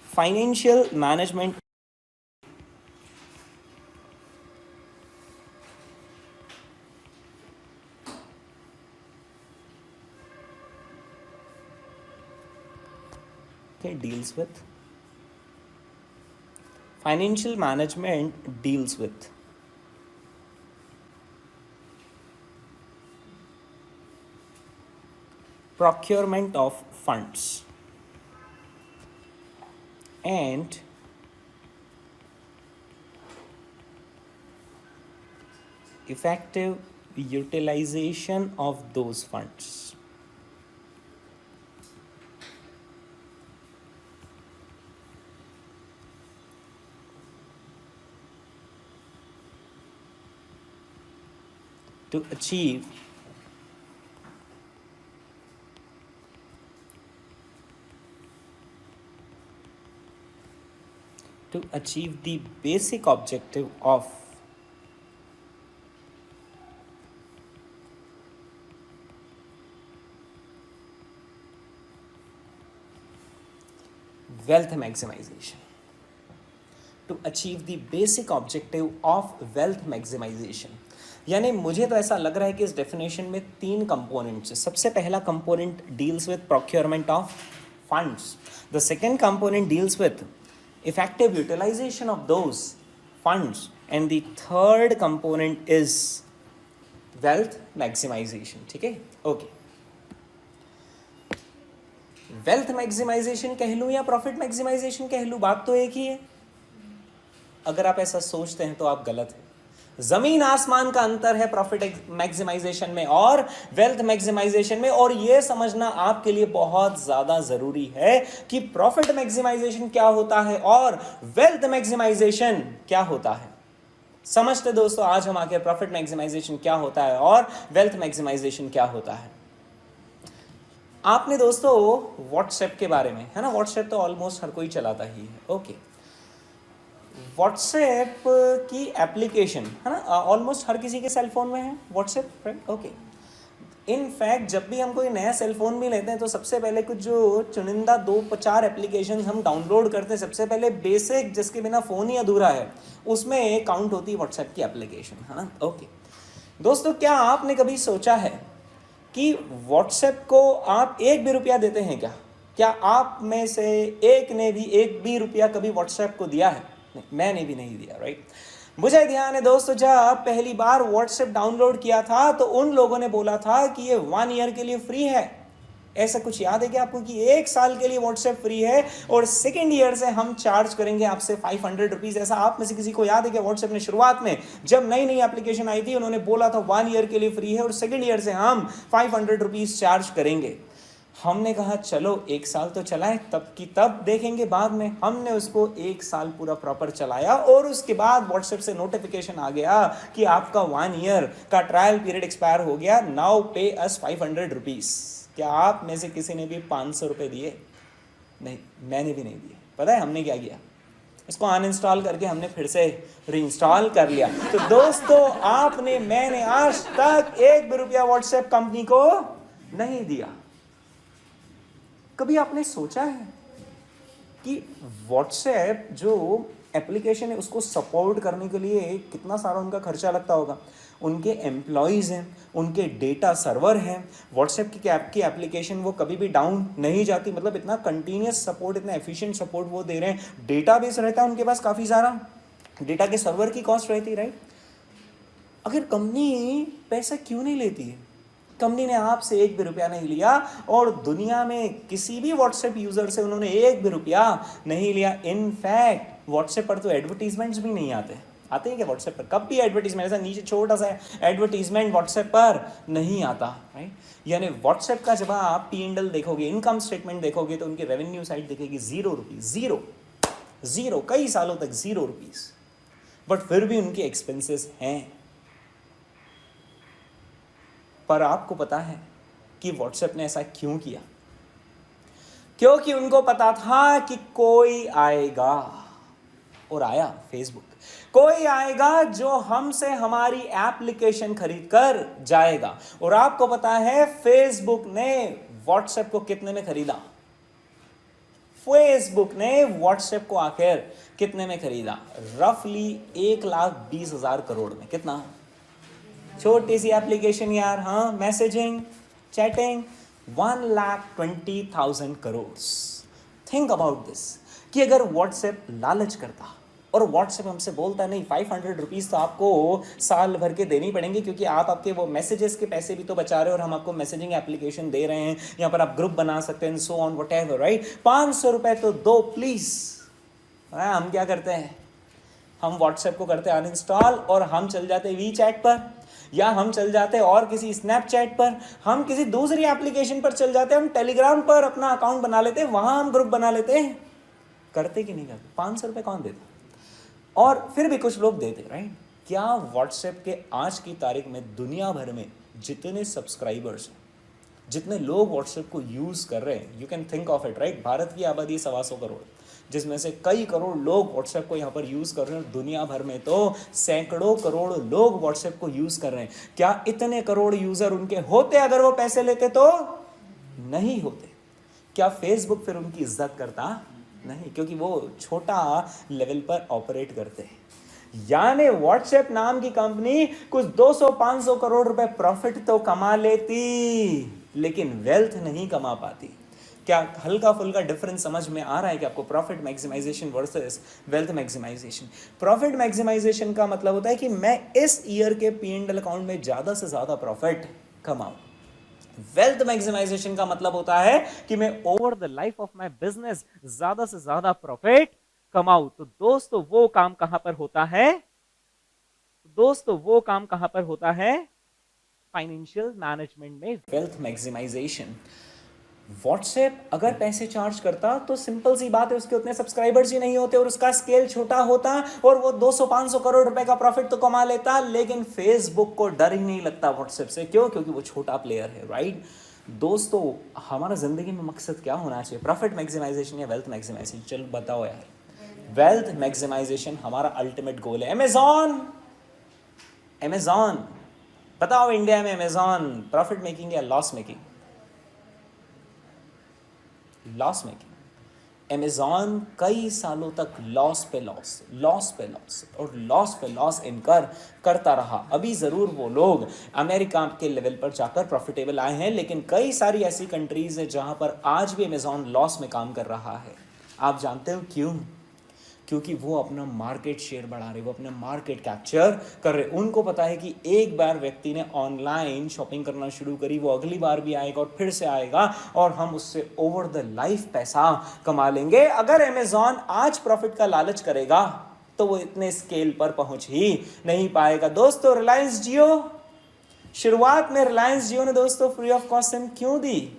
Financial management deals with financial management deals with procurement of funds and effective utilization of those funds. To achieve the basic objective of wealth maximization. To achieve the basic objective of wealth maximization. यानी मुझे तो ऐसा लग रहा है कि इस definition में 3 कंपोनेंट्स है. सबसे पहला component deals with procurement of funds. The second component deals with effective utilization of those funds, and the third component is wealth maximization. ठीक है, ओके. वेल्थ मैक्सिमाइजेशन कह लूँ या प्रॉफिट मैक्सिमाइजेशन कह लूँ, बात तो एक ही है. अगर आप ऐसा सोचते हैं तो आप गलत हैं. जमीन आसमान का अंतर है प्रॉफिट मैक्सिमाइजेशन में और वेल्थ मैक्सिमाइजेशन में. और यह समझना आपके लिए बहुत ज्यादा जरूरी है कि प्रॉफिट मैक्सिमाइजेशन क्या होता है और वेल्थ मैक्सिमाइजेशन क्या होता है. समझते दोस्तों, आज हम आके प्रॉफिट मैक्सिमाइजेशन क्या होता है और वेल्थ मैक्सिमाइजेशन क्या होता है. आपने दोस्तों व्हाट्सएप के बारे में, है ना, व्हाट्सएप तो ऑलमोस्ट हर कोई चलाता ही है. ओके, व्हाट्सएप की एप्लीकेशन, है ना, ऑलमोस्ट हर किसी के सेल फोन में है व्हाट्सएप, राइट. ओके, इनफैक्ट जब भी हम कोई नया सेल फोन भी लेते हैं तो सबसे पहले कुछ जो चुनिंदा 2-4 एप्लीकेशन हम डाउनलोड करते हैं. सबसे पहले बेसिक, जिसके बिना फ़ोन ही अधूरा है, उसमें काउंट होती है व्हाट्सएप की एप्लीकेशन, है ना. ओके दोस्तों, क्या आपने कभी सोचा है कि व्हाट्सएप को आप 1 भी रुपया देते हैं क्या? क्या आप में से एक ने भी 1 भी रुपया कभी व्हाट्सएप को दिया है? नहीं, मैंने भी नहीं दिया, राइट. मुझे ध्यान है दोस्तों, जब पहली बार व्हाट्सएप डाउनलोड किया था तो उन लोगों ने बोला था कि ये 1 ईयर के लिए फ्री है. ऐसा कुछ याद है क्या आपको कि 1 साल के लिए व्हाट्सएप फ्री है और सेकेंड ईयर से हम चार्ज करेंगे आपसे 500 रुपीज़? ऐसा आप में से किसी को याद है क्या? व्हाट्सएप ने शुरुआत में जब नई नई एप्लीकेशन आई थी, उन्होंने बोला था 1 ईयर के लिए फ्री है और सेकेंड ईयर से हम 500 रुपीज़ चार्ज करेंगे. हमने कहा चलो 1 साल तो चलाएं, तब की तब देखेंगे बाद में. हमने उसको 1 साल पूरा प्रॉपर चलाया और उसके बाद व्हाट्सएप से नोटिफिकेशन आ गया कि आपका 1 ईयर का ट्रायल पीरियड एक्सपायर हो गया, नाउ पे अस 500 रुपीज़. क्या आप में से किसी ने भी 500 रुपये दिए? नहीं, मैंने भी नहीं दिए. पता है हमने क्या किया? इसको अनइंस्टॉल करके हमने फिर से रीइंस्टॉल कर लिया. तो दोस्तों, आपने, मैंने आज तक 1 भी रुपया व्हाट्सएप कंपनी को नहीं दिया. कभी आपने सोचा है कि व्हाट्सएप जो एप्लीकेशन है उसको सपोर्ट करने के लिए कितना सारा उनका खर्चा लगता होगा? उनके एम्प्लॉयज़ हैं, उनके डेटा सर्वर हैं. व्हाट्सएप की एप्लीकेशन वो कभी भी डाउन नहीं जाती. मतलब इतना कंटिन्यूस सपोर्ट, इतना एफिशिएंट सपोर्ट वो दे रहे हैं. डेटाबेस रहता है उनके पास काफ़ी सारा, डेटा के सर्वर की कॉस्ट रहती है, राइट. अगर कंपनी पैसा क्यों नहीं लेती है? कंपनी ने आपसे 1 भी रुपया नहीं लिया और दुनिया में किसी भी व्हाट्सएप यूज़र से उन्होंने 1 भी रुपया नहीं लिया. इनफैक्ट व्हाट्सएप पर तो एडवर्टीजमेंट्स भी नहीं आते हैं क्या व्हाट्सएप पर? कब भी एडवर्टीजमेंट, ऐसा नीचे छोटा सा एडवर्टीजमेंट व्हाट्सएप पर नहीं आता, राइट. यानी व्हाट्सएप का जब आप P&L देखोगे, इनकम स्टेटमेंट देखोगे, तो उनकी रेवेन्यू साइड दिखेगी 0 रुपीज़, जीरो, कई सालों तक 0 रुपीज़. बट फिर भी उनके एक्सपेंसेस हैं. पर आपको पता है कि व्हाट्सएप ने ऐसा क्यों किया? क्योंकि उनको पता था कि कोई आएगा, और आया फेसबुक. कोई आएगा जो हमसे हमारी एप्लीकेशन खरीद कर जाएगा. और आपको पता है फेसबुक ने व्हाट्सएप को कितने में खरीदा? फेसबुक ने व्हाट्सएप को आखिर कितने में खरीदा? रफली 1,20,000 करोड़ में. कितना? छोटी सी एप्लीकेशन यार, हाँ, messaging, chatting, 1,20,000 crore. Think about this कि अगर व्हाट्सएप लालच करता और व्हाट्सएप हमसे बोलता नहीं 500 रुपीज़ तो आपको साल भर के देनी पड़ेंगे क्योंकि आप आपके वो मैसेजेस के पैसे भी तो बचा रहे हो और हम आपको मैसेजिंग एप्लीकेशन दे रहे हैं, यहाँ पर आप ग्रुप बना सकते हैं, सो ऑन व्हाटएवर, राइट. 500 रुपये तो दो प्लीज़. हम क्या करते हैं? हम व्हाट्सएप को करते हैं अनइंस्टॉल और हम चल जाते हैं वीचैट पर, या हम चल जाते हैं और किसी स्नैपचैट पर, हम किसी दूसरी एप्लीकेशन पर चल जाते हैं, हम टेलीग्राम पर अपना अकाउंट बना लेते हैं, वहाँ हम ग्रुप बना लेते हैं. करते कि नहीं करते? 500 रुपये कौन देता? और फिर भी कुछ लोग देते, राइट. क्या व्हाट्सएप के आज की तारीख में दुनिया भर में जितने सब्सक्राइबर्स हैं, जितने लोग व्हाट्सएप को यूज़ कर रहे हैं, you can think of it, right. Bharat की आबादी 125 करोड़, जिसमें से कई करोड़ लोग व्हाट्सएप को यहाँ पर यूज़ कर रहे हैं. दुनिया भर में तो सैकड़ों करोड़ लोग व्हाट्सएप को यूज़ कर रहे हैं. क्या इतने करोड़ यूज़र उनके होते अगर वो पैसे लेते? तो नहीं होते. क्या फेसबुक फिर उनकी इज्जत करता? नहीं, क्योंकि वो छोटा लेवल पर ऑपरेट करते हैं। यानी व्हाट्सएप नाम की कंपनी कुछ 200-500 करोड़ रुपए प्रॉफिट तो कमा लेती, लेकिन वेल्थ नहीं कमा पाती। क्या हल्का फुल्का डिफरेंस समझ में आ रहा है कि आपको? Profit maximization versus wealth maximization. Profit maximization का मतलब होता है कि मैं इस ईयर के P&L अकाउंट में ज्यादा से ज्यादा प्रॉफिट कमाऊं। वेल्थ मैक्सिमाइजेशन का मतलब होता है कि मैं over the life of my business ज्यादा से ज्यादा प्रॉफिट कमाऊं। तो दोस्तों वो काम कहां पर होता है? फाइनेंशियल मैनेजमेंट में वेल्थ मैक्सिमाइजेशन। व्हाट्सएप अगर पैसे चार्ज करता तो सिंपल सी बात है, उसके उतने सब्सक्राइबर्स ही नहीं होते और उसका स्केल छोटा होता और वो 200-500 करोड़ रुपए का प्रॉफिट तो कमा लेता। लेकिन फेसबुक को डर ही नहीं लगता व्हाट्सएप से। क्यों? क्योंकि वो छोटा प्लेयर है, राइट? दोस्तों हमारा जिंदगी में मकसद क्या होना चाहिए? प्रॉफिट मैक्सिमाइजेशन या वेल्थ मैक्सिमाइजेशन? चलो बताओ यार। वेल्थ मैक्सिमाइजेशन हमारा अल्टीमेट गोल है। अमेजॉन बताओ, इंडिया में अमेजॉन प्रॉफिट मेकिंग या loss making? Loss making. Amazon कई सालों तक लॉस पे लॉस इनकर करता रहा। अभी ज़रूर वो लोग अमेरिका के लेवल पर जाकर प्रॉफिटेबल आए हैं, लेकिन कई सारी ऐसी कंट्रीज है जहां पर आज भी अमेजॉन लॉस में काम कर रहा है। आप जानते हो क्यों? क्योंकि वो अपना मार्केट शेयर बढ़ा रहे, वो अपना मार्केट कैप्चर कर रहे। उनको पता है कि एक बार व्यक्ति ने ऑनलाइन शॉपिंग करना शुरू करी, वो अगली बार भी आएगा और फिर से आएगा और हम उससे ओवर द लाइफ पैसा कमा लेंगे। अगर अमेजॉन आज प्रॉफिट का लालच करेगा तो वो इतने स्केल पर पहुंच ही नहीं पाएगा। दोस्तों रिलायंस जियो, शुरुआत में रिलायंस जियो ने दोस्तों फ्री ऑफ कॉस्ट सिम क्यों दी?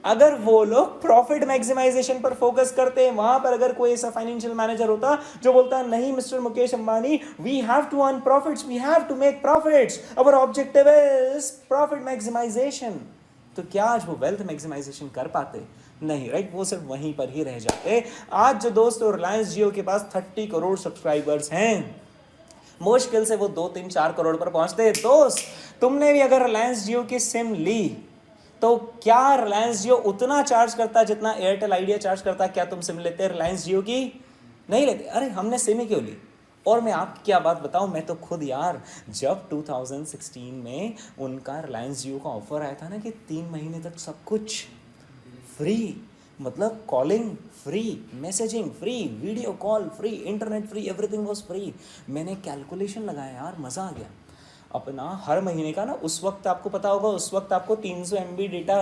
अगर वो लोग प्रॉफिट मैक्सिमाइजेशन पर फोकस करते, वहां पर अगर कोई ऐसा फाइनेंशियल मैनेजर होता जो बोलता नहीं mister Mukesh Ambani, we have to earn profits, we have to make profits, our objective is profit maximization, तो क्या आज वो वेल्थ मैक्सिमाइजेशन कर पाते? नहीं, राइट? वो सिर्फ वहीं पर ही रह जाते। आज जो दोस्तों रिलायंस जियो के पास 30 करोड़ सब्सक्राइबर्स हैं, मुश्किल से वो 2-3-4 करोड़ पर पहुंचते। दोस्त तुमने भी अगर रिलायंस जियो की सिम ली तो क्या रिलायंस जियो उतना चार्ज करता जितना एयरटेल आइडिया चार्ज करता? क्या तुम सिम लेते रिलायंस जियो की? नहीं लेते। अरे हमने सिम ही क्यों ली? और मैं आपकी क्या बात बताऊं, मैं तो खुद यार जब 2016 में उनका रिलायंस जियो का ऑफर आया था ना कि 3 महीने तक सब कुछ फ्री, मतलब calling free, messaging free, video call free, internet free, everything was free. मैंने कैलकुलेशन लगाया यार, मज़ा आ गया। अपना हर महीने का ना, उस वक्त आपको पता होगा, उस वक्त आपको 300 MB डेटा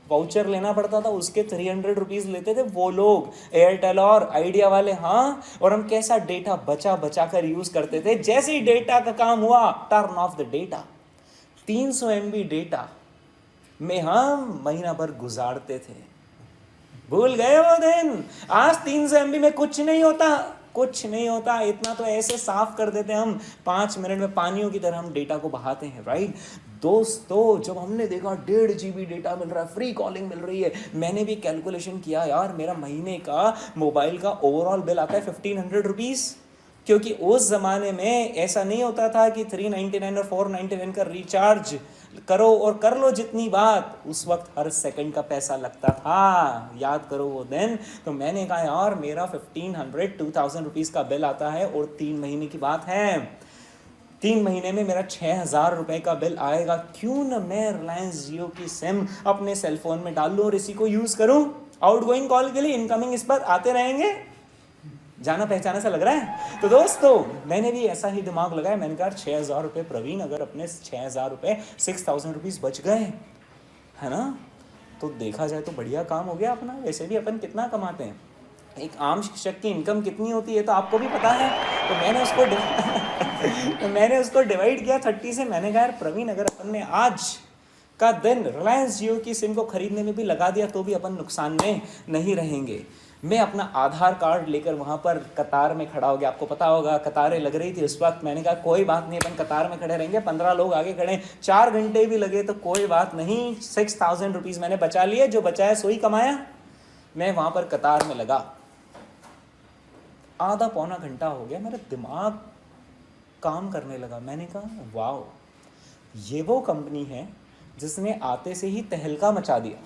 वाउचर लेना पड़ता था, उसके 300 रुपीज़ लेते थे वो लोग, एयरटेल और आइडिया वाले। हाँ, और हम कैसा डेटा बचा बचा कर यूज़ करते थे। जैसे ही डेटा का काम हुआ, turn off the data. 300 MB data में हम महीना भर गुजारते थे। भूल गए वो दिन? आज 300 MB में कुछ नहीं होता, इतना तो ऐसे साफ कर देते हम, 5 मिनट में पानियों की तरह हम डेटा को बहाते हैं, राइट? दोस्तों जब हमने देखा 1.5 GB डेटा मिल रहा है, फ्री कॉलिंग मिल रही है, मैंने भी कैलकुलेशन किया यार, मेरा महीने का मोबाइल का ओवरऑल बिल आता है 1500 रुपीज़। क्योंकि उस ज़माने में ऐसा नहीं होता था कि 399 और 499 का रिचार्ज करो और कर लो जितनी बात, उस वक्त हर सेकंड का पैसा लगता था। याद करो वो दिन। तो मैंने कहा यार मेरा 1500-2000 रुपीज़ का बिल आता है और 3 महीने की बात है, 3 महीने में मेरा 6000 रुपये का बिल आएगा। क्यों ना मैं रिलायंस जियो की सिम अपने सेलफोन में डाल लूँ और इसी को यूज़ करूँ आउटगोइंग कॉल के लिए, इनकमिंग इस पर आते रहेंगे। जाना पहचाना सा लग रहा है? तो दोस्तों मैंने भी ऐसा ही दिमाग लगाया, मैंने कहा 6000 रुपये प्रवीण, अगर अपने 6000 रुपये 6000 रुपीज़ बच गए, है ना, तो देखा जाए तो बढ़िया काम हो गया अपना। वैसे भी अपन कितना कमाते हैं, एक आम शिक्षक की इनकम कितनी होती है तो आपको भी पता है। तो मैंने उसको डिवाइड किया 30 से। मैंने कहा यार प्रवीण, अगर अपन ने आज का दिन रिलायंस जियो की सिम को खरीदने में भी लगा दिया तो भी अपन नुकसान में नहीं रहेंगे। मैं अपना आधार कार्ड लेकर वहाँ पर कतार में खड़ा हो गया। आपको पता होगा कतारें लग रही थी उस वक्त। मैंने कहा कोई बात नहीं, अपन कतार में खड़े रहेंगे, 15 लोग आगे खड़े, 4 घंटे भी लगे तो कोई बात नहीं। 6000 रुपीज़ मैंने बचा लिए, जो बचाया सो ही कमाया। मैं वहाँ पर कतार में लगा, आधा पौना घंटा हो गया, मेरा दिमाग काम करने लगा। मैंने कहा वाह, ये वो कंपनी है जिसने आते से ही तहलका मचा दिया।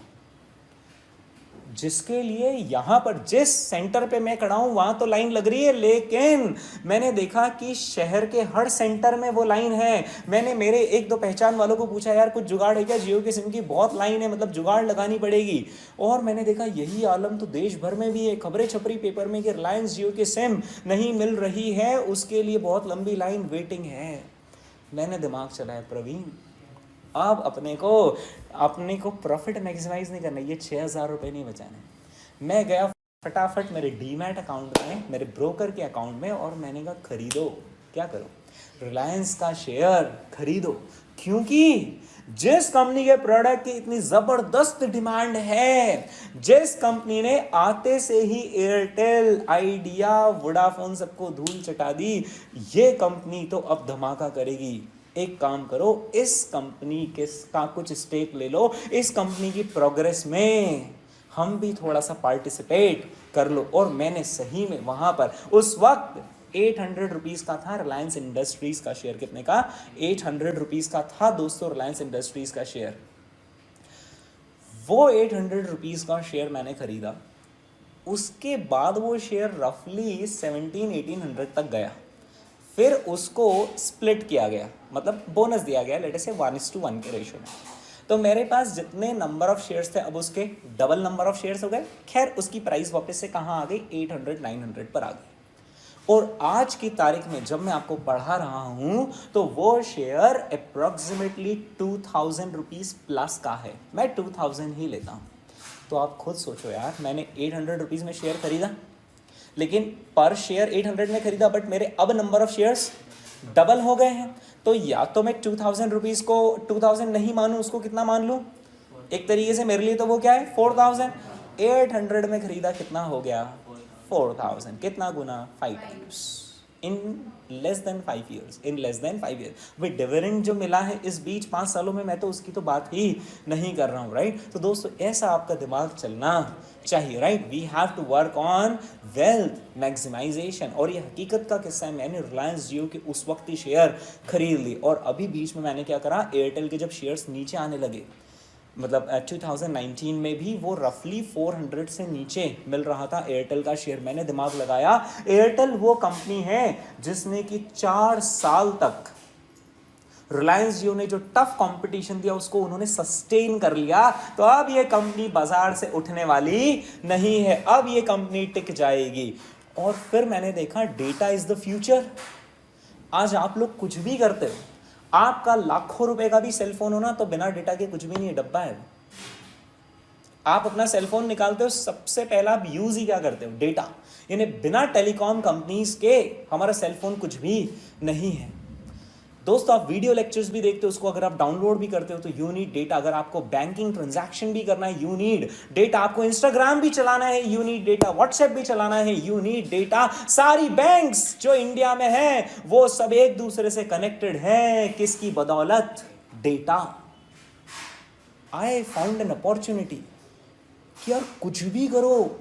जिसके लिए यहाँ पर जिस सेंटर पे मैं खड़ा हूँ वहाँ तो लाइन लग रही है, लेकिन मैंने देखा कि शहर के हर सेंटर में वो लाइन है। मैंने मेरे एक दो पहचान वालों को पूछा, यार कुछ जुगाड़ है क्या, जियो की सिम की बहुत लाइन है, मतलब जुगाड़ लगानी पड़ेगी। और मैंने देखा यही आलम तो देश भर में भी है, खबरें छप रही पेपर में कि रिलायंस जियो की सिम नहीं मिल रही है, उसके लिए बहुत लंबी लाइन वेटिंग है। मैंने दिमाग चलाया, प्रवीण अब अपने को प्रॉफिट मैक्सिमाइज नहीं करना, ये 6,000 रुपये नहीं बचाने। मैं गया फटाफट मेरे डीमैट अकाउंट में, मेरे ब्रोकर के अकाउंट में, और मैंने कहा खरीदो। क्या करो? रिलायंस का शेयर खरीदो, क्योंकि जिस कंपनी के प्रोडक्ट की इतनी जबरदस्त डिमांड है, जिस कंपनी ने आते से ही एयरटेल, आइडिया, वोडाफोन सबको धूल चटा दी, ये कंपनी तो अब धमाका करेगी। एक काम करो, इस कंपनी का कुछ स्टेक ले लो, इस कंपनी की प्रोग्रेस में हम भी थोड़ा सा पार्टिसिपेट कर लो। और मैंने सही में वहां पर उस वक्त 800 रुपीज का था रिलायंस इंडस्ट्रीज का शेयर। कितने का? 800 रुपीज का था दोस्तों रिलायंस इंडस्ट्रीज का शेयर। वो 800 रुपीज का शेयर मैंने खरीदा। उसके बाद वो शेयर रफली 1700-1800 तक गया। फिर उसको स्प्लिट किया गया, मतलब बोनस दिया गया, लेट अस से 1:1 के रेशियो में। तो मेरे पास जितने नंबर ऑफ शेयर्स थे, अब उसके डबल नंबर ऑफ शेयर्स हो गए। खैर उसकी प्राइस वापस से कहाँ आ गई? 800-900 पर आ गई। और आज की तारीख में जब मैं आपको पढ़ा रहा हूं तो वो शेयर अप्रोक्सीमेटली 2000 रुपीज प्लस का है। मैं 2000 ही लेता हूं। तो आप खुद सोचो यार, मैंने 800 रुपीज में शेयर खरीदा, लेकिन पर शेयर 800 में खरीदा, बट मेरे अब नंबर ऑफ शेयर्स डबल हो गए हैं। तो या तो मैं 2000 रुपीज को 2000 नहीं मानूं, उसको कितना मान लूं? एक तरीके से मेरे लिए तो वो क्या है? 4000। 800 में खरीदा, कितना हो गया? 4000। कितना गुना? 5 times in less than 5 years. In less than 5 years भाई डिविडेंड जो मिला है इस बीच 5 सालों में, मैं तो उसकी तो बात ही नहीं कर रहा हूँ, राइट। तो दोस्तों ऐसा आपका दिमाग चलना चाहिए, right. We have to work on wealth maximization. और ये हकीकत का किस्सा है, मैंने रिलायंस जियो के उस वक्त ही शेयर खरीद ली, और अभी बीच में मैंने क्या करा, एयरटेल के जब शेयर्स नीचे आने लगे, मतलब 2019 में भी वो रफली 400 से नीचे मिल रहा था एयरटेल का शेयर। मैंने दिमाग लगाया, एयरटेल वो कंपनी है जिसने कि 4 साल तक रिलायंस जियो ने जो टफ कंपटीशन दिया उसको उन्होंने सस्टेन कर लिया। तो अब ये कंपनी बाजार से उठने वाली नहीं है, अब ये कंपनी टिक जाएगी। और फिर मैंने देखा डेटा इज द फ्यूचर। आज आप लोग कुछ भी करते हो, आपका लाखों रुपए का भी सेलफोन हो ना, तो बिना डेटा के कुछ भी नहीं है, डब्बा है। आप अपना सेलफोन निकालते हो, सबसे पहला आप यूज ही क्या करते हो? डेटा। यानी बिना टेलीकॉम कंपनीज के हमारा सेलफोन कुछ भी नहीं है। दोस्तों आप वीडियो लेक्चर्स भी देखते हो, उसको अगर आप डाउनलोड भी करते हो तो यू नीड डेटा। अगर आपको बैंकिंग ट्रांजैक्शन भी करना है, यू नीड डेटा। आपको इंस्टाग्राम भी चलाना है, यू नीड डेटा। व्हाट्सएप भी चलाना है, यू नीड डेटा। सारी बैंक्स जो इंडिया में है वो सब एक दूसरे से कनेक्टेड है, किसकी बदौलत? Data. I found an opportunity कि यार कुछ भी करो,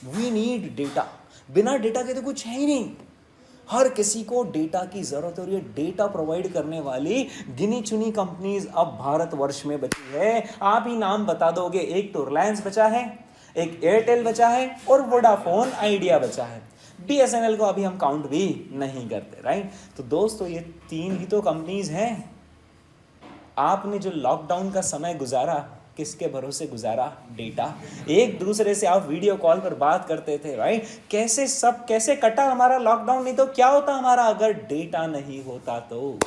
वी नीड डेटा। बिना डेटा के तो कुछ है ही नहीं। हर किसी को डेटा की जरूरत हो रही है। डेटा प्रोवाइड करने वाली गिनी चुनी कंपनीज अब भारतवर्ष में बची है। आप ही नाम बता दोगे, एक तो रिलायंस बचा है, एक एयरटेल बचा है, और वोडाफोन आइडिया बचा है। BSNL को अभी हम काउंट भी नहीं करते, राइट। तो दोस्तों ये 3 ही तो कंपनीज हैं। आपने जो लॉकडाउन का समय गुजारा, किसके भरोसे गुजारा? डेटा। एक दूसरे से आप वीडियो कॉल पर बात करते थे, राइट। कैसे कटा हमारा लॉकडाउन? नहीं तो क्या होता हमारा अगर डेटा नहीं होता तो?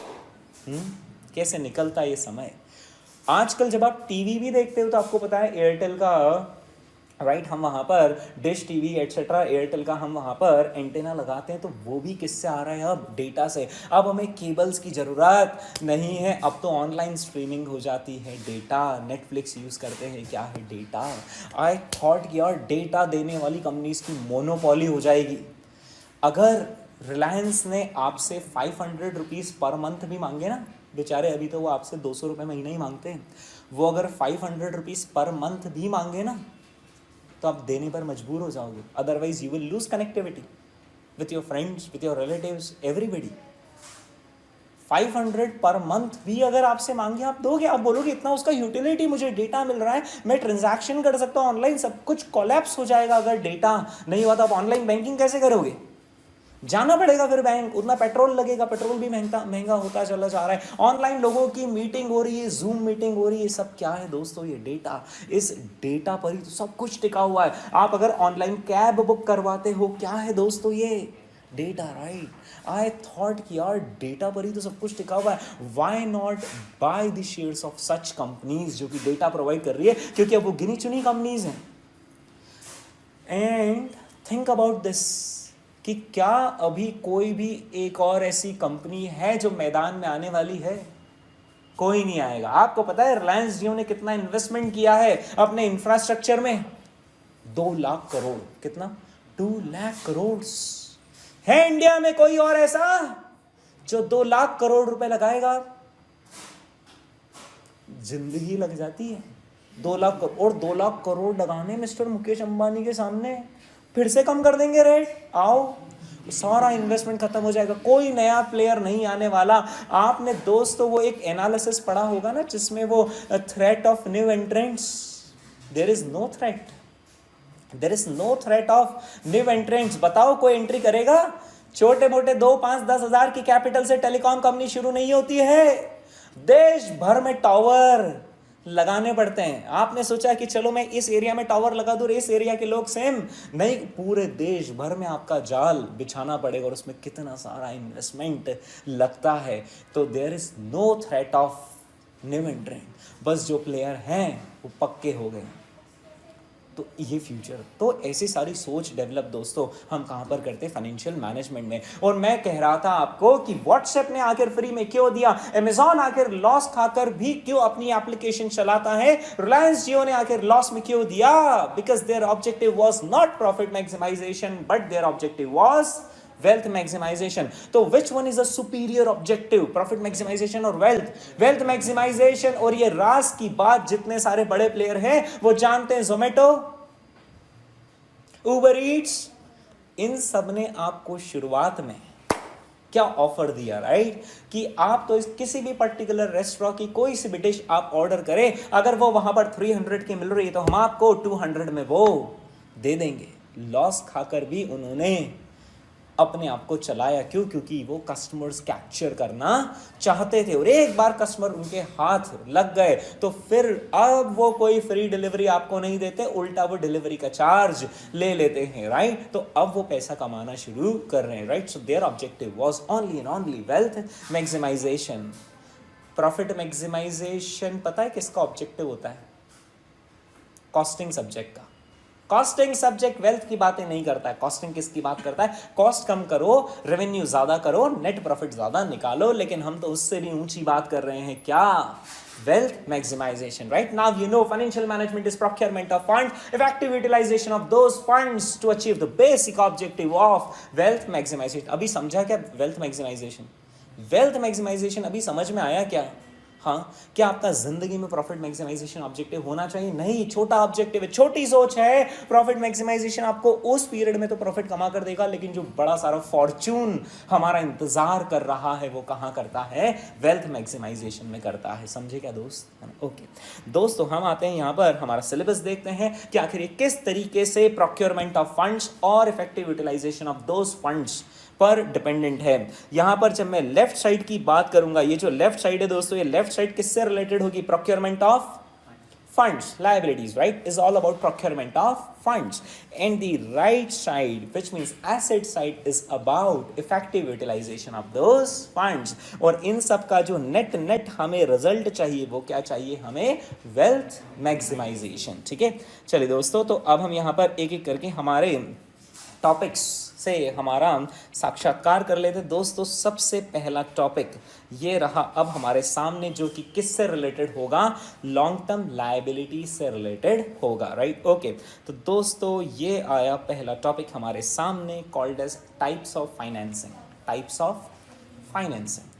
कैसे निकलता ये समय? आजकल जब आप टीवी भी देखते हो तो आपको पता है एयरटेल का, राइट, हम वहाँ पर डिश टीवी एटसेट्रा एयरटेल का हम वहाँ पर एंटेना लगाते हैं, तो वो भी किससे आ रहा है? अब डेटा से। अब हमें केबल्स की ज़रूरत नहीं है, अब तो ऑनलाइन स्ट्रीमिंग हो जाती है। डेटा। नेटफ्लिक्स यूज़ करते हैं, क्या है? डेटा। आई थॉट कि यार डेटा देने वाली कंपनीज की मोनोपोली हो जाएगी। अगर रिलायंस ने आपसे 500 रुपीज़ पर मंथ भी मांगे ना, बेचारे अभी तो वो आपसे 200 रुपये महीना ही मांगते हैं, वो अगर 500 रुपीज़ पर मंथ भी मांगे ना तो आप देने पर मजबूर हो जाओगे। Otherwise you will lose connectivity with your friends, with your relatives, everybody. 500 per month भी अगर आपसे मांगे आप दोगे? आप बोलोगे इतना उसका यूटिलिटी, मुझे डेटा मिल रहा है, मैं ट्रांजैक्शन कर सकता हूँ ऑनलाइन, सब कुछ कोलैप्स हो जाएगा अगर डेटा नहीं हुआ तो आप ऑनलाइन बैंकिंग कैसे करोगे? जाना पड़ेगा फिर बैंक, उतना पेट्रोल लगेगा, पेट्रोल भी महंगा होता चला जा रहा है। ऑनलाइन लोगों की मीटिंग हो रही है, जूम मीटिंग हो रही है, सब क्या है दोस्तों? ये डेटा। इस डेटा पर ही तो सब कुछ टिका हुआ है। आप अगर ऑनलाइन कैब बुक करवाते हो, क्या है दोस्तों? ये डेटा, राइट? आई थॉट कि यार डेटा पर ही तो सब कुछ टिका हुआ है, why not by the shares of such companies जो कि डेटा प्रोवाइड कर रही है, क्योंकि अब वो गिनी चुनी कंपनीज हैं। एंड थिंक अबाउट दिस कि क्या अभी कोई भी एक और ऐसी कंपनी है जो मैदान में आने वाली है? कोई नहीं आएगा। आपको पता है रिलायंस जियो ने कितना इन्वेस्टमेंट किया है अपने इंफ्रास्ट्रक्चर में? 2 लाख करोड़। कितना? 2 लाख करोड़। है इंडिया में कोई और ऐसा जो 2 लाख करोड़ रुपए लगाएगा? जिंदगी लग जाती है। 2 लाख करोड़, और 2 लाख करोड़ लगाने मिस्टर मुकेश अंबानी के सामने फिर से कम कर देंगे रेट। आओ, सारा इन्वेस्टमेंट खत्म हो जाएगा, कोई नया प्लेयर नहीं आने वाला। आपने दोस्तों वो एक एनालिसिस पढ़ा होगा ना जिसमें वो threat of new entrants, there is no threat, there is no threat of new entrants. बताओ कोई एंट्री करेगा? छोटे मोटे 2, 5, 10 हजार की कैपिटल से टेलीकॉम कंपनी शुरू नहीं होती है। देश भर में टावर लगाने पड़ते हैं। आपने सोचा कि चलो मैं इस एरिया में टावर लगा दूं, इस एरिया के लोग सेम नहीं, पूरे देश भर में आपका जाल बिछाना पड़ेगा और उसमें कितना सारा इन्वेस्टमेंट लगता है। तो there is no threat of new entrant, बस जो प्लेयर हैं वो पक्के हो गए। तो ये फ्यूचर, तो ऐसी सारी सोच डेवलप दोस्तों हम कहाँ पर करते हैं? फाइनेंशियल मैनेजमेंट में। और मैं कह रहा था आपको कि व्हाट्सएप ने आखिर फ्री में क्यों दिया, अमेजॉन आखिर लॉस खाकर भी क्यों अपनी एप्लीकेशन चलाता है, रिलायंस जियो ने आखिर लॉस में क्यों दिया? Because their objective was not profit maximization but their objective was wealth maximization. तो which one is a superior objective, profit maximization और वेल्थ मैक्सिमाइजेशन? और ये राज की बात जितने सारे बड़े प्लेयर हैं वो जानते हैं। जोमेटो, उबर ईट्स, इन सब ने आपको शुरुआत में क्या ऑफर दिया, राइट? कि आप तो किसी भी पर्टिकुलर रेस्टोरेंट की कोई सी भी डिश आप ऑर्डर करें, अगर वो वहां पर 300 की मिल रही है तो हम आपको 200 में वो दे देंगे। लॉस खाकर भी उन्होंने अपने आप को चलाया। क्यों? क्योंकि वो कस्टमर्स कैप्चर करना चाहते थे, और एक बार कस्टमर उनके हाथ लग गए तो फिर अब वो कोई फ्री डिलीवरी आपको नहीं देते, उल्टा वो डिलीवरी का चार्ज ले लेते हैं, राइट? तो अब वो पैसा कमाना शुरू कर रहे हैं, right? So their objective was only and only wealth maximization. Profit maximization पता है किसका ऑब्जेक्टिव होता है? कॉस्टिंग सब्जेक्ट का। कॉस्टिंग सब्जेक्ट वेल्थ की बातें नहीं करता है। कॉस्टिंग किसकी बात करता है? कॉस्ट कम करो, रेवेन्यू ज्यादा करो, नेट प्रॉफिट ज्यादा निकालो। लेकिन हम तो उससे भी ऊंची बात कर रहे हैं, क्या? Wealth maximization, right? Now you know financial management is procurement of funds, effective utilization of those funds to achieve the basic objective of wealth maximization. अभी समझा क्या wealth maximization? Wealth maximization अभी समझ में आया क्या? हाँ, क्या आपका जिंदगी में प्रॉफिट मैक्सिमाइजेशन ऑब्जेक्टिव होना चाहिए? नहीं, छोटा ऑब्जेक्टिव है, छोटी सोच है। प्रॉफिट मैक्सिमाइजेशन आपको उस पीरियड में तो प्रॉफिट कमा कर देगा, लेकिन जो बड़ा सारा फॉर्च्यून हमारा इंतजार कर रहा है वो कहाँ करता है? वेल्थ मैक्सिमाइजेशन में करता है। समझे क्या दोस्त? ओके दोस्तों, हम आते हैं यहाँ पर हमारा सिलेबस देखते हैं कि आखिर ये किस तरीके से प्रोक्योरमेंट ऑफ फंड्स और effective utilization of those funds पर डिपेंडेंट है। यहां पर जब मैं लेफ्ट साइड की बात करूंगा, ये जो लेफ्ट साइड है दोस्तों, ये लेफ्ट साइड किससे रिलेटेड होगी? Procurement of funds, liabilities, right, is all about procurement of funds. And the right side, which means asset side, is about effective utilization of those funds. और इन सब का जो net हमें रिजल्ट चाहिए वो क्या चाहिए? हमें वेल्थ मैक्सिमाइजेशन। ठीक है, चलिए दोस्तों, तो अब हम यहाँ पर एक एक करके हमारे टॉपिक्स से हमारा साक्षात्कार कर लेते दोस्तों। सबसे पहला टॉपिक ये रहा अब हमारे सामने, जो कि किससे रिलेटेड होगा? लॉन्ग टर्म लायबिलिटी से रिलेटेड होगा, राइट? ओके, तो दोस्तों ये आया पहला टॉपिक हमारे सामने, called as types of financing. Types of financing.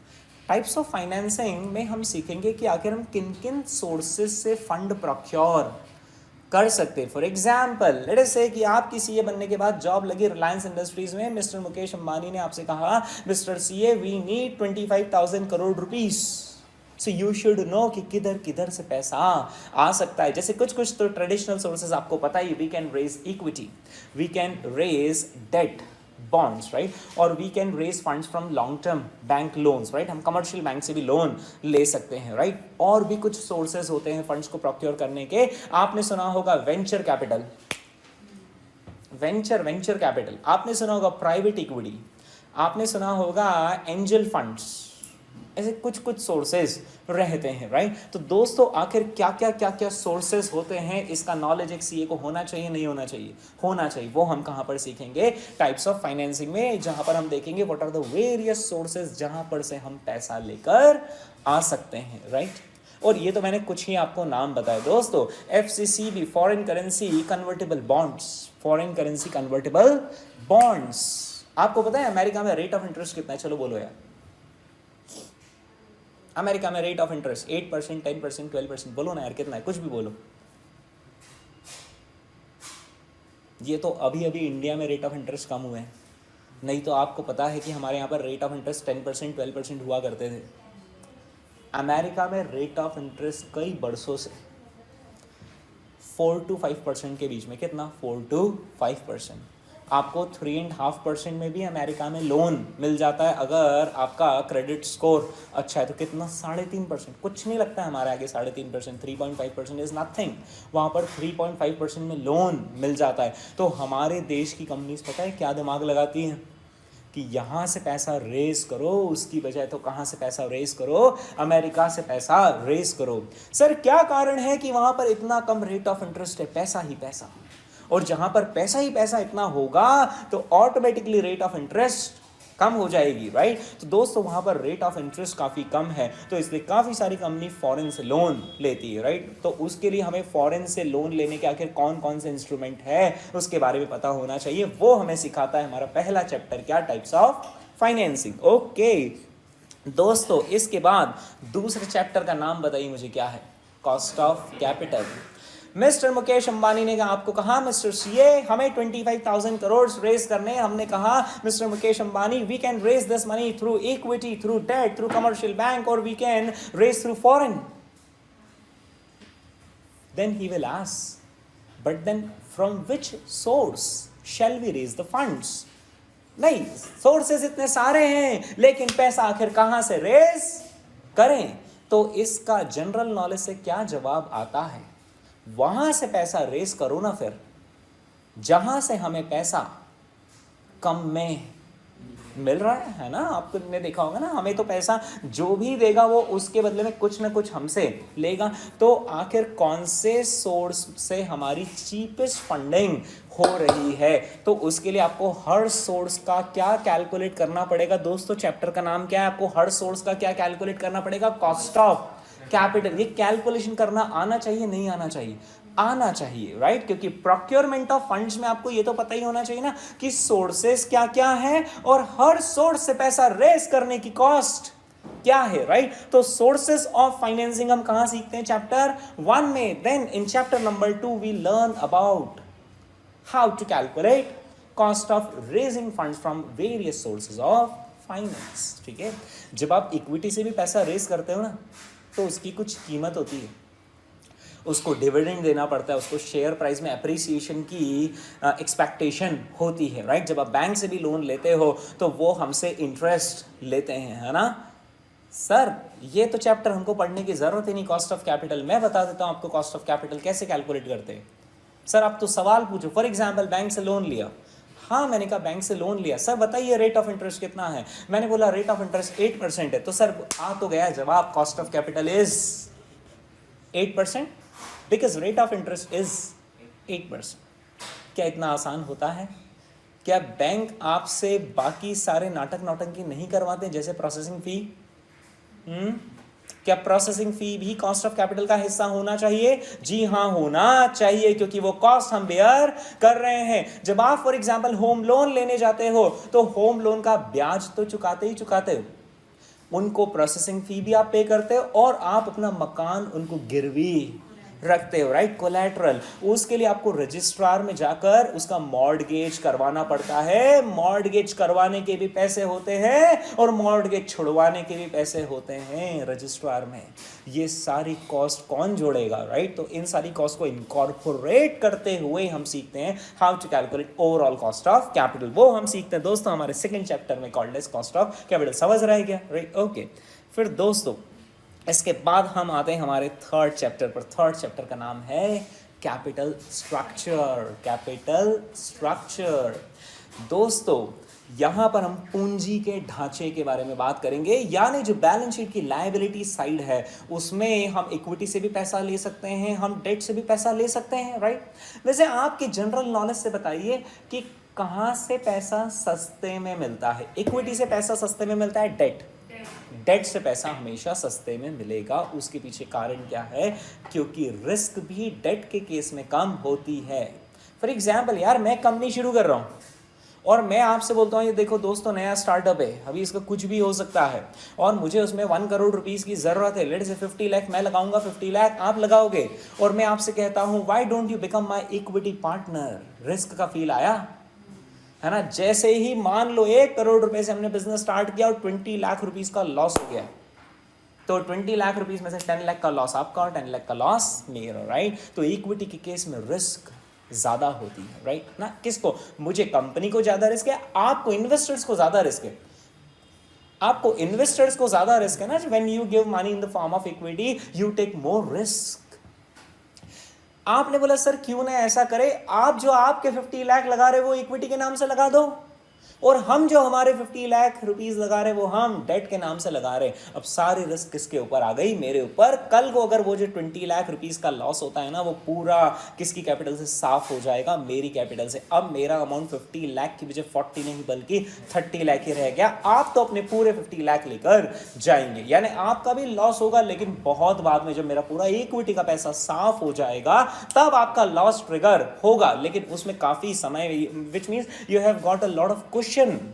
Types of financing में हम सीखेंगे कि आखिर हम किन किन सोर्सेज से फंड प्रोक्योर कर सकते। फॉर एग्जाम्पल लेट अस से कि आपकी सीए बनने के बाद जॉब लगी रिलायंस इंडस्ट्रीज में, मिस्टर मुकेश अंबानी ने आपसे कहा mister CA we need 25,000 crore rupees, so you should know कि किधर किधर से पैसा आ सकता है। जैसे कुछ कुछ तो ट्रेडिशनल सोर्सेज आपको पता ही, we can raise equity, we can raise debt bonds, right? और we can raise funds from long term bank loans, right? हम कमर्शियल बैंक से भी लोन ले सकते हैं, right? और भी कुछ सोर्सेज होते हैं फंड्स को प्रोक्योर करने के। आपने सुना होगा वेंचर कैपिटल, वेंचर कैपिटल, आपने सुना होगा प्राइवेट इक्विटी, आपने सुना होगा एंजल फंड्स, ऐसे कुछ कुछ सोर्सेज रहते हैं, राइट? तो दोस्तों आखिर क्या क्या सोर्सेज होते हैं, इसका नॉलेज एक सीए को होना चाहिए नहीं होना चाहिए? होना चाहिए। वो हम कहाँ पर सीखेंगे? टाइप्स ऑफ फाइनेंसिंग में, जहाँ पर हम देखेंगे what are the various sources जहाँ पर से हम पैसा लेकर आ सकते हैं, राइट? और ये तो मैंने कुछ ही आपको नाम बताए दोस्तों। FCCB foreign currency convertible bonds, foreign currency convertible bonds. आपको पता है अमेरिका में रेट ऑफ इंटरेस्ट कितना है? चलो बोलो यार। अमेरिका में रेट ऑफ इंटरेस्ट 8%, 10%, 12%, बोलो ना यार कितना है? कुछ भी बोलो। ये तो अभी अभी इंडिया में रेट ऑफ इंटरेस्ट कम हुए हैं, नहीं तो आपको पता है कि हमारे यहाँ पर रेट ऑफ इंटरेस्ट 10%, 12% हुआ करते थे। अमेरिका में रेट ऑफ इंटरेस्ट कई बरसों से 4 to 5% के बीच में, कितना? 4 to 5%। आपको 3.5% में भी अमेरिका में लोन मिल जाता है अगर आपका क्रेडिट स्कोर अच्छा है। तो कितना? 3.5%, कुछ नहीं लगता है हमारे आगे 3.5%, 3.5% इज नथिंग। वहाँ पर 3.5% में लोन मिल जाता है। तो हमारे देश की कंपनीज पता है क्या दिमाग लगाती हैं कि यहाँ से पैसा रेस करो, उसकी बजाय तो कहाँ से पैसा रेस करो? अमेरिका से पैसा रेस करो। सर क्या कारण है कि वहाँ पर इतना कम रेट ऑफ इंटरेस्ट है? पैसा ही पैसा। और जहां पर पैसा ही पैसा इतना होगा तो ऑटोमेटिकली रेट ऑफ इंटरेस्ट कम हो जाएगी, राइट? तो दोस्तों वहां पर रेट ऑफ इंटरेस्ट काफी कम है, तो इसलिए काफी सारी कंपनी फॉरेन से लोन लेती है, राइट? तो उसके लिए हमें फॉरेन से लोन लेने के आखिर कौन कौन से इंस्ट्रूमेंट है उसके बारे में पता होना चाहिए। वो हमें सिखाता है हमारा पहला चैप्टर, क्या? Types of financing. ओके दोस्तों, इसके बाद दूसरे चैप्टर का नाम बताइए मुझे, क्या है? Cost of capital. Mister Mukesh Ambani ने आपको कहा मिस्टर सीए हमें 25,000 करोड़ रेज करने। हमने कहा mister Mukesh Ambani we can raise this money through equity, through debt, through commercial bank, और we can raise through foreign. Then he will ask but then from which source shall we raise the funds? नहीं, sources इतने सारे हैं लेकिन पैसा आखिर कहां से रेज करें? तो इसका जनरल नॉलेज से क्या जवाब आता है? वहां से पैसा रेस करो ना, फिर जहां से हमें पैसा कम में मिल रहा है ना। आपको ने देखा होगा ना, हमें तो पैसा जो भी देगा वो उसके बदले में कुछ ना कुछ हमसे लेगा। तो आखिर कौन से सोर्स से हमारी चीपेस्ट फंडिंग हो रही है? तो उसके लिए आपको हर सोर्स का क्या कैलकुलेट करना पड़ेगा? दोस्तों चैप्टर का नाम क्या है? आपको हर सोर्स का क्या कैलकुलेट करना पड़ेगा? Cost of capital. ये कैलकुलेशन करना आना चाहिए नहीं आना चाहिए? आना चाहिए, राइट? क्योंकि प्रोक्योरमेंट ऑफ फंड्स में आपको ये तो पता ही होना चाहिए ना कि सोर्सेस क्या क्या है और हर सोर्स से पैसा रेस करने की कॉस्ट क्या है, राइट? तो सोर्सेस ऑफ फाइनेंसिंग हम कहां सीखते हैं? चैप्टर 1 में। Then in chapter number 2 we learn about how to calculate cost of raising funds from various sources of finance. ठीक है, जब आप इक्विटी से भी पैसा रेस करते हो ना तो उसकी कुछ कीमत होती है, उसको डिविडेंड देना पड़ता है, उसको शेयर प्राइस में अप्रिसिएशन की एक्सपेक्टेशन होती है, राइट? जब आप बैंक से भी लोन लेते हो तो वो हमसे इंटरेस्ट लेते हैं, है ना? सर ये तो चैप्टर हमको पढ़ने की ज़रूरत ही नहीं, कॉस्ट ऑफ कैपिटल। मैं बता देता हूँ आपको कॉस्ट ऑफ कैपिटल कैसे कैलकुलेट करते हैं। सर आप तो सवाल पूछो, फॉर एग्जाम्पल बैंक से लोन लिया। हाँ मैंने कहा बैंक से लोन लिया, सर बताइए रेट ऑफ इंटरेस्ट कितना है? मैंने बोला रेट ऑफ इंटरेस्ट 8% है। तो सर आ तो गया जवाब, cost of capital is 8% because rate of interest is 8%। क्या इतना आसान होता है? क्या बैंक आपसे बाकी सारे नाटक नौटंकी नहीं करवाते जैसे प्रोसेसिंग फी? क्या प्रोसेसिंग फी भी कॉस्ट ऑफ कैपिटल का हिस्सा होना चाहिए? जी हाँ होना चाहिए, क्योंकि वो कॉस्ट हम बेयर कर रहे हैं। जब आप फॉर एग्जांपल होम लोन लेने जाते हो तो होम लोन का ब्याज तो चुकाते ही चुकाते हो, उनको प्रोसेसिंग फी भी आप पे करते हो और आप अपना मकान उनको गिरवी रखते हो, राइट, कोलैटरल। उसके लिए आपको रजिस्ट्रार में जाकर उसका मॉर्टगेज करवाना पड़ता है, मॉर्टगेज करवाने के भी पैसे होते हैं और मॉर्टगेज छुड़वाने के भी पैसे होते हैं रजिस्ट्रार में। ये सारी कॉस्ट कौन जोड़ेगा, राइट? तो इन सारी कॉस्ट को इनकॉर्पोरेट करते हुए हम सीखते हैं how to calculate overall cost of capital. वो हम सीखते हैं दोस्तों हमारे सेकंड चैप्टर में, called as cost of capital. समझ रहा है क्या, राइट? ओके, फिर दोस्तों इसके बाद हम आते हैं हमारे थर्ड चैप्टर पर। थर्ड चैप्टर का नाम है कैपिटल स्ट्रक्चर। कैपिटल स्ट्रक्चर दोस्तों यहां पर हम पूंजी के ढांचे के बारे में बात करेंगे, यानी जो बैलेंस शीट की लायबिलिटी साइड है उसमें हम इक्विटी से भी पैसा ले सकते हैं, हम डेट से भी पैसा ले सकते हैं, राइट? वैसे आपकी जनरल नॉलेज से बताइए कि कहां से पैसा सस्ते में मिलता है? इक्विटी से पैसा सस्ते में मिलता है, डेट से पैसा हमेशा सस्ते में मिलेगा। उसके पीछे कारण क्या है? क्योंकि रिस्क भी डेट के केस में कम होती है। फॉर एग्जाम्पल यार, मैं कंपनी शुरू कर रहा हूं और मैं आपसे बोलता हूँ ये देखो दोस्तों नया स्टार्टअप है, अभी इसका कुछ भी हो सकता है और मुझे उसमें 1 करोड़ रुपीस की जरूरत है। लेट से 50 लाख मैं लगाऊंगा, 50 लाख आप लगाओगे, और मैं आपसे कहता हूँ why don't you become my equity partner? Risk का फील आया है ना? जैसे ही मान लो 1 करोड़ रुपए से हमने बिजनेस स्टार्ट किया और 20 लाख रुपीस का लॉस हो गया, तो 20 लाख रुपीस में से 10 लाख का लॉस आपका और 10 लाख का लॉस मेरा, राइट? तो इक्विटी के केस में रिस्क ज्यादा होती है, राइट ना? किसको? मुझे, कंपनी को ज्यादा रिस्क है, आपको इन्वेस्टर्स को ज्यादा रिस्क है। आपको इन्वेस्टर्स को ज्यादा रिस्क है ना। When you give money in the form of equity you take more risk. आपने बोला सर क्यों ना ऐसा करे, आप जो आपके 50 लाख लगा रहे वो इक्विटी के नाम से लगा दो, और हम जो हमारे 50 लाख रुपीस लगा रहे वो हम डेट के नाम से लगा रहे। अब सारी रिस्क किसके ऊपर आ गई? मेरे ऊपर। कल को अगर वो जो 20 लाख रुपीस का लॉस होता है ना, वो पूरा किसकी कैपिटल से साफ हो जाएगा? मेरी कैपिटल से। अब मेरा अमाउंट 50 लाख की बजाय 40 नहीं बल्कि 30 लाख ही रह गया। आप तो अपने पूरे 50 लाख लेकर जाएंगे, यानी आपका भी लॉस होगा, लेकिन बहुत बाद में जब मेरा पूरा इक्विटी का पैसा साफ हो जाएगा तब आपका लॉस ट्रिगर होगा, लेकिन उसमें काफी समय, which means you have got a lot of question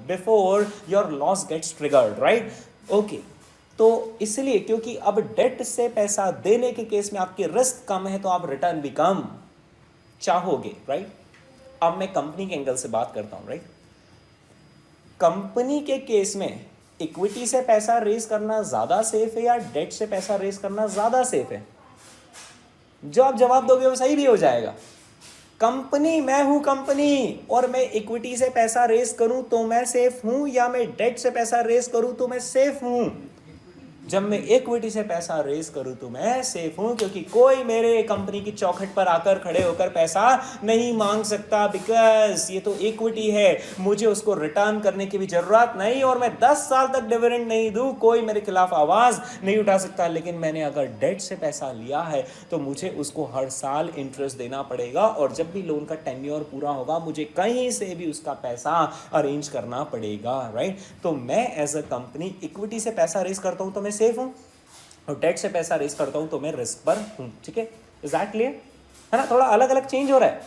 before your loss gets triggered, right? Okay, तो इसलिए क्योंकि अब डेट से पैसा देने के केस में आपकी रिस्क कम है तो आप रिटर्न भी कम चाहोगे, राइट? अब मैं कंपनी के एंगल से बात करता हूं, राइट? कंपनी के केस में इक्विटी से पैसा रेज करना ज्यादा सेफ है या डेट से पैसा रेज करना ज्यादा सेफ है? जो आप जवाब दोगे वो सही भी हो जाएगा। कंपनी, मैं हूं कंपनी और मैं इक्विटी से पैसा रेस करूं तो मैं सेफ हूं, या मैं डेट से पैसा रेस करूं तो मैं सेफ हूं? जब मैं इक्विटी से पैसा रेस करूं तो मैं सेफ हूं, क्योंकि कोई मेरे कंपनी की चौखट पर आकर खड़े होकर पैसा नहीं मांग सकता, बिकॉज ये तो इक्विटी है, मुझे उसको रिटर्न करने की भी जरूरत नहीं, और मैं 10 साल तक डिविडेंड नहीं दूं, कोई मेरे खिलाफ आवाज नहीं उठा सकता। लेकिन मैंने अगर डेट से पैसा लिया है तो मुझे उसको हर साल इंटरेस्ट देना पड़ेगा, और जब भी लोन का टेन्योर पूरा होगा मुझे कहीं से भी उसका पैसा अरेंज करना पड़ेगा, राइट? तो मैं एज अ कंपनी इक्विटी से पैसा रेस करता हूं तो मैं सेफ हूं, और डेट से पैसा रेस करता हूं तो मैं रिस्क पर हूं। ठीक है, इज दैट क्लियर? है ना? थोड़ा अलग अलग चेंज हो रहा है।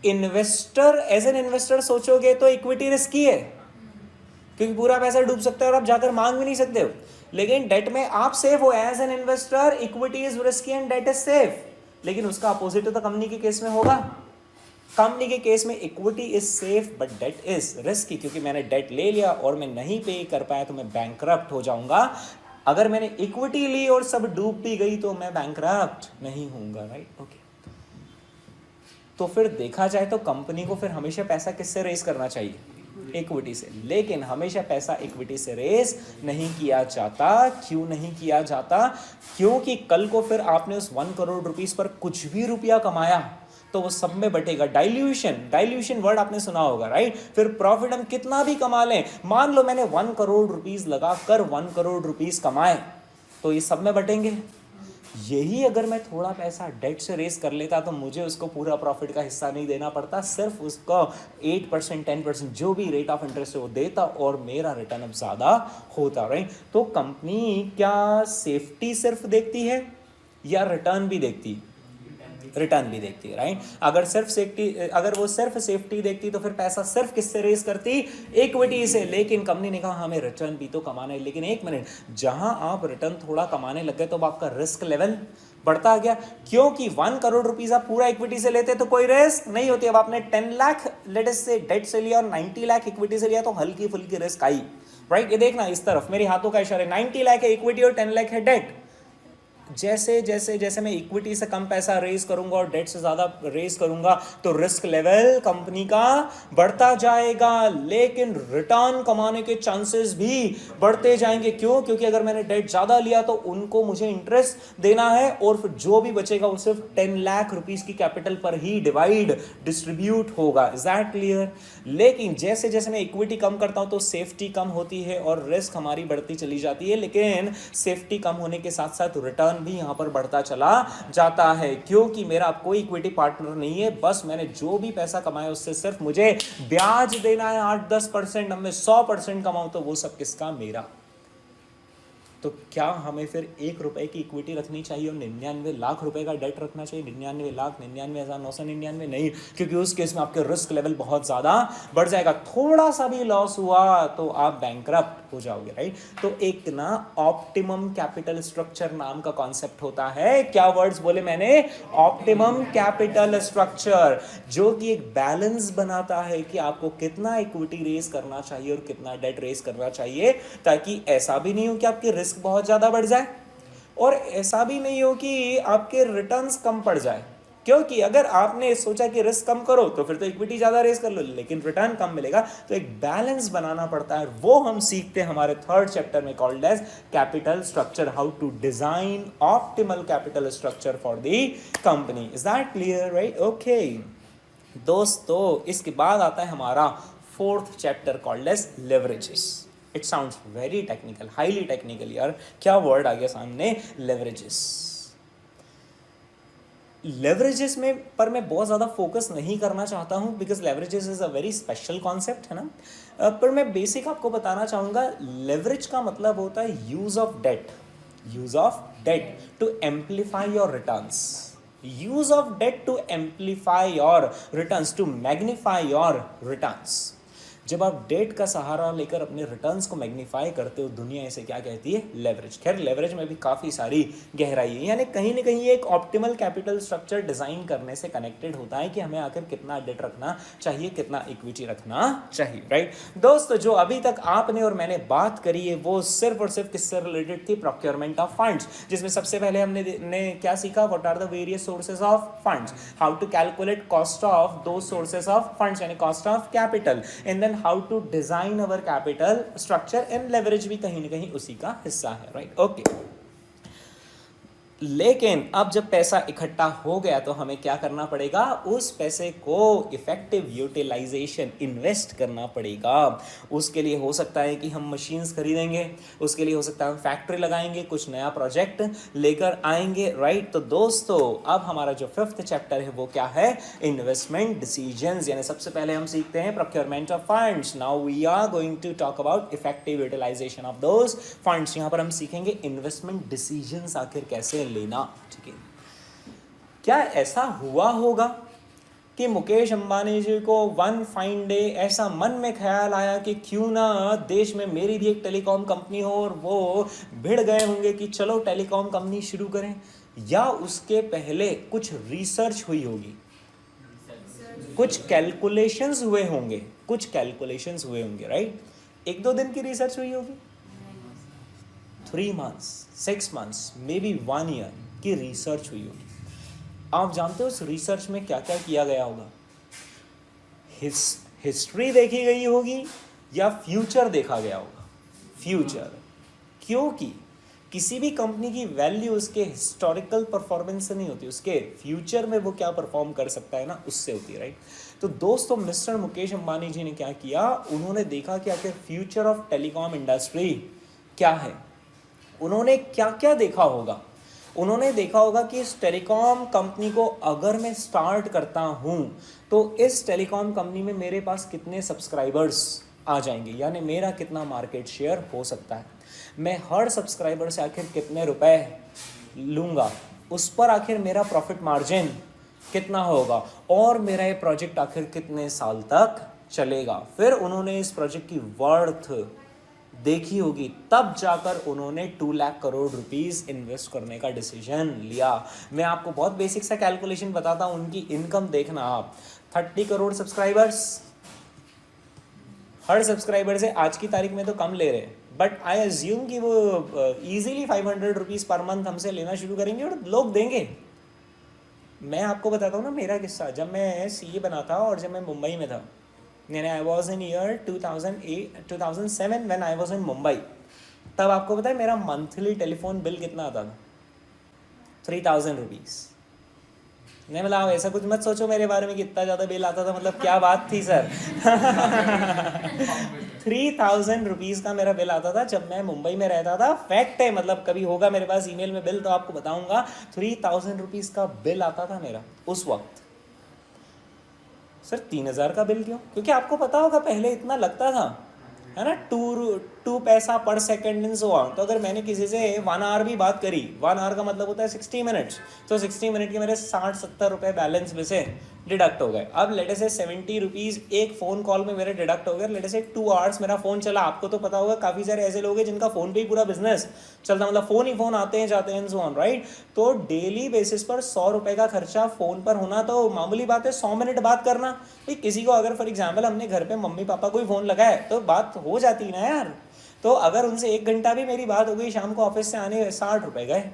इन्वेस्टर, एज एन इन्वेस्टर सोचोगे तो इक्विटी रिस्की है, क्योंकि पूरा पैसा डूब सकता है और आप जाकर मांग भी नहीं सकते हो। लेकिन डेट में आप सेफ हो as an investor, equity is risky and debt is safe. लेकिन उसका अपोजिट तो कंपनी के केस में होगा। कंपनी के केस में equity is safe but debt is risky, क्योंकि मैंने डेट ले लिया और मैं नहीं पे कर पाया तो मैं बैंकरप्ट हो जाऊंगा। अगर मैंने इक्विटी ली और सब डूब भी गई तो मैं बैंकरप्ट नहीं होऊंगा, राइट? ओके, तो फिर देखा जाए तो कंपनी को फिर हमेशा पैसा किससे रेस करना चाहिए? इक्विटी से। लेकिन हमेशा पैसा इक्विटी से रेस नहीं किया जाता। क्यों नहीं किया जाता? क्योंकि कल को फिर आपने उस 1 करोड़ रुपीस पर कुछ भी रुपया कमाया तो वो सब में बटेगा। डाइल्यूशन वर्ड आपने सुना होगा, राइट? फिर प्रॉफिट हम कितना भी कमा लें, मान लो मैंने 1 करोड़ रुपीस लगाकर 1 करोड़ रुपीस कमाए तो ये सब में बटेंगे। यही अगर मैं थोड़ा पैसा डेट से रेस कर लेता तो मुझे उसको पूरा प्रॉफिट का हिस्सा नहीं देना पड़ता, सिर्फ उसको 8% 10% जो भी रेट ऑफ इंटरेस्ट है वो देता और मेरा रिटर्न अब ज्यादा होता, राइट? तो कंपनी क्या सेफ्टी सिर्फ देखती है या रिटर्न भी देखती है? रिटर्न भी देखती है, राइट? अगर वो सिर्फ सेफ्टी देखती तो फिर पैसा सिर्फ किससे रेस करती? इक्विटी से। लेकिन कंपनी ने कहा हमें रिटर्न भी तो कमाना है। लेकिन एक मिनट, जहां आप रिटर्न थोड़ा कमाने लग गए तो आपका रिस्क लेवल बढ़ता गया, क्योंकि 1 करोड़ रुपीस आप पूरा इक्विटी से लेते तो कोई रिस्क नहीं होती। अब आपने 10 लाख लेट अस से डेट से लिया और 90 लाख इक्विटी से लिया तो हल्की फुल्की रिस्क आई, राइट। ये देखना इस तरफ मेरे हाथों का इशारा, 90 लाख है इक्विटी और 10 लाख है डेट। जैसे जैसे जैसे मैं इक्विटी से कम पैसा रेज करूंगा और डेट से ज्यादा रेज करूंगा तो रिस्क लेवल कंपनी का बढ़ता जाएगा, लेकिन रिटर्न कमाने के चांसेस भी बढ़ते जाएंगे। क्यों? क्योंकि अगर मैंने डेट ज्यादा लिया तो उनको मुझे इंटरेस्ट देना है और फिर जो भी बचेगा वो सिर्फ 10 लाख रुपीस की कैपिटल पर ही डिस्ट्रीब्यूट होगा। Is that clear? लेकिन जैसे जैसे मैं इक्विटी कम करता हूं तो सेफ्टी कम होती है और रिस्क हमारी बढ़ती चली जाती है, लेकिन सेफ्टी कम होने के साथ साथ रिटर्न भी यहां पर बढ़ता चला जाता है, क्योंकि मेरा कोई इक्विटी पार्टनर नहीं है। बस मैंने जो भी पैसा कमाया उससे सिर्फ मुझे ब्याज देना है 8-10%। अब मैं 100% कमाऊं तो वो सब किसका? मेरा। तो क्या हमें फिर 1 रुपए की इक्विटी रखनी चाहिए और 99 लाख रुपए का डेट रखना चाहिए? 99,99,999 नहीं, क्योंकि उस केस में आपके रिस्क लेवल बहुत ज्यादा बढ़ जाएगा। थोड़ा सा भी लॉस हुआ तो आप बैंकरप्ट हो जाओगे, राइट। तो एक ना ऑप्टिमम कैपिटल स्ट्रक्चर नाम का कॉन्सेप्ट होता है। क्या वर्ड्स बोले मैंने? ऑप्टिमम कैपिटल स्ट्रक्चर, जो कि एक बैलेंस बनाता है कि आपको कितना इक्विटी रेज करना चाहिए और कितना डेट रेज करना चाहिए, ताकि ऐसा भी नहीं हो कि आपकी रिस्क बहुत ज्यादा बढ़ जाए और ऐसा भी नहीं हो कि आपके रिटर्न्स कम पड़ जाए। क्योंकि अगर आपने सोचा कि रिस्क कम करो तो फिर तो इक्विटी ज्यादा रेज कर लो, लेकिन रिटर्न कम मिलेगा। तो एक बैलेंस बनाना पड़ता है, वो हम सीखते हैं हमारे 3rd चैप्टर में, called as capital structure, how to design optimal capital structure for the company. Is that clear? Right, okay दोस्तों। इसके बाद आता है हमारा 4th chapter called as leverages. It sounds very technical, highly technical यार। क्या word आ गया सामने? लेवरेजेस। लेवरेजेस में पर मैं बहुत ज़्यादा फोकस नहीं करना चाहता हूँ, because leverages is a very special concept, है ना। पर मैं बेसिक आपको बताना चाहूँगा। लेवरेज का मतलब होता है use of debt to amplify your returns, use of debt to amplify your returns, to magnify your returns. जब आप डेट का सहारा लेकर अपने रिटर्न्स को मैग्नीफाई करते हो, दुनिया इसे क्या कहती है? लेवरेज। खैर लेवरेज में भी काफ़ी सारी गहराई है, यानी कहीं ना कहीं एक ऑप्टिमल कैपिटल स्ट्रक्चर डिज़ाइन करने से कनेक्टेड होता है कि हमें आखिर कितना डेट रखना चाहिए, कितना इक्विटी रखना चाहिए, राइट। दोस्तों, जो अभी तक आपने और मैंने बात करी है वो सिर्फ और सिर्फ किससे रिलेटेड थी? प्रोक्योरमेंट ऑफ फंड्स, जिसमें सबसे पहले हमने क्या सीखा? What are the various sources of funds, how to calculate cost of those sources of funds, यानी cost of capital, and then how to design our capital structure, and leverage भी कहीं ना कहीं उसी का हिस्सा है, राइट, ओके। लेकिन अब जब पैसा इकट्ठा हो गया तो हमें क्या करना पड़ेगा? उस पैसे को इफेक्टिव यूटिलाइजेशन, इन्वेस्ट करना पड़ेगा। उसके लिए हो सकता है कि हम मशीन्स खरीदेंगे, उसके लिए हो सकता है हम फैक्ट्री लगाएंगे, कुछ नया प्रोजेक्ट लेकर आएंगे, राइट। तो दोस्तों, अब हमारा जो 5th चैप्टर है वो क्या है? Investment decisions. यानी सबसे पहले हम सीखते हैं procurement of funds. Now we are going to talk about effective utilization of those funds. यहाँ पर हम सीखेंगे इन्वेस्टमेंट डिसीजंस आखिर कैसे लेना, ठीक है। क्या ऐसा हुआ होगा कि मुकेश अंबानी जी को वन फाइन डे ऐसा मन में ख्याल आया कि क्यों ना देश में मेरी भी एक टेलीकॉम कंपनी हो, और वो भिड़ गए होंगे कि चलो टेलीकॉम कंपनी शुरू करें? या उसके पहले कुछ रिसर्च हुई होगी, कुछ कैलकुलेशंस हुए होंगे, राइट। 1-2 दिन की रिसर्च हुई होगी, 3 months, 6 months, may be 1 year की रिसर्च हुई होगी। आप जानते हो उस रिसर्च में क्या क्या किया गया होगा? हिस्ट्री देखी गई होगी या फ्यूचर देखा गया होगा? फ्यूचर, क्योंकि किसी भी कंपनी की वैल्यू उसके हिस्टोरिकल परफॉर्मेंस से नहीं होती, उसके फ्यूचर में वो क्या परफॉर्म कर सकता है ना, उससे होती है, राइट। तो दोस्तों, मिस्टर मुकेश अंबानी जी ने क्या किया? उन्होंने देखा कि आखिर फ्यूचर ऑफ टेलीकॉम इंडस्ट्री क्या है। उन्होंने क्या क्या देखा होगा? उन्होंने देखा होगा कि इस टेलीकॉम कंपनी को अगर मैं स्टार्ट करता हूं तो इस टेलीकॉम कंपनी में मेरे पास कितने सब्सक्राइबर्स आ जाएंगे, यानी मेरा कितना मार्केट शेयर हो सकता है, मैं हर सब्सक्राइबर से आखिर कितने रुपए लूँगा, उस पर आखिर मेरा प्रॉफिट मार्जिन कितना होगा, और मेरा ये प्रोजेक्ट आखिर कितने साल तक चलेगा। फिर उन्होंने इस प्रोजेक्ट की वर्थ देखी होगी, तब जाकर उन्होंने 2 लाख करोड़ रुपीस इन्वेस्ट करने का डिसीजन लिया। मैं आपको बहुत बेसिक सा कैलकुलेशन बताता हूँ, उनकी इनकम देखना आप। 30 करोड़ सब्सक्राइबर्स, हर सब्सक्राइबर से आज की तारीख में तो कम ले रहे हैं, बट आई अज्यूम कि वो इजीली 500 रुपीज़ पर मंथ हमसे लेना शुरू करेंगे और लोग देंगे। मैं आपको बताता हूँ ना मेरा किस्सा, जब मैं सीए बना था और जब मैं मुंबई में था, यानी I was in year 2007 when I was in Mumbai, तब आपको पता है मेरा मंथली टेलीफोन बिल कितना आता था? 3000 रुपीज़। नहीं मतलब ऐसा कुछ मत सोचो मेरे बारे में कि इतना ज़्यादा बिल आता था, मतलब क्या बात थी सर। 3000 रुपीज़ का मेरा बिल आता था जब मैं मुंबई में रहता था। फैक्ट है, मतलब कभी होगा मेरे पास ईमेल में बिल तो आपको बताऊंगा। 3000 रुपीज़ का बिल आता था मेरा उस वक्त। सर 3000 का बिल क्यों? क्योंकि आपको पता होगा पहले इतना लगता था, है ना, 2 पैसा पर सेकेंड इन सो ऑन। तो अगर मैंने किसी से 1 आवर भी बात करी, 1 आवर का मतलब होता है 60 मिनट्स, तो 60 मिनट के मेरे 60-70 रुपये बैलेंस में से डिडक्ट हो गए। अब लेटे से 70 रुपीज़ एक फ़ोन कॉल में मेरे डिडक्ट हो गए। लेटे से 2 आवर्स मेरा फ़ोन चला। आपको तो पता होगा काफ़ी सारे ऐसे लोग हैं जिनका फ़ोन पे ही पूरा बिजनेस चलता, मतलब फ़ोन ही फ़ोन आते हैं जाते हैं एंड सो ऑन, राइट। तो डेली बेसिस पर 100 रुपये का खर्चा फ़ोन पर होना तो मामूली बात है। 100 मिनट बात करना, भाई किसी को अगर फॉर एग्जाम्पल हमने घर पर मम्मी पापा को ही फ़ोन लगाए तो बात हो जाती ना यार। तो अगर उनसे 1 घंटा भी मेरी बात हो गई, शाम को ऑफिस से आने 60 रुपये गए,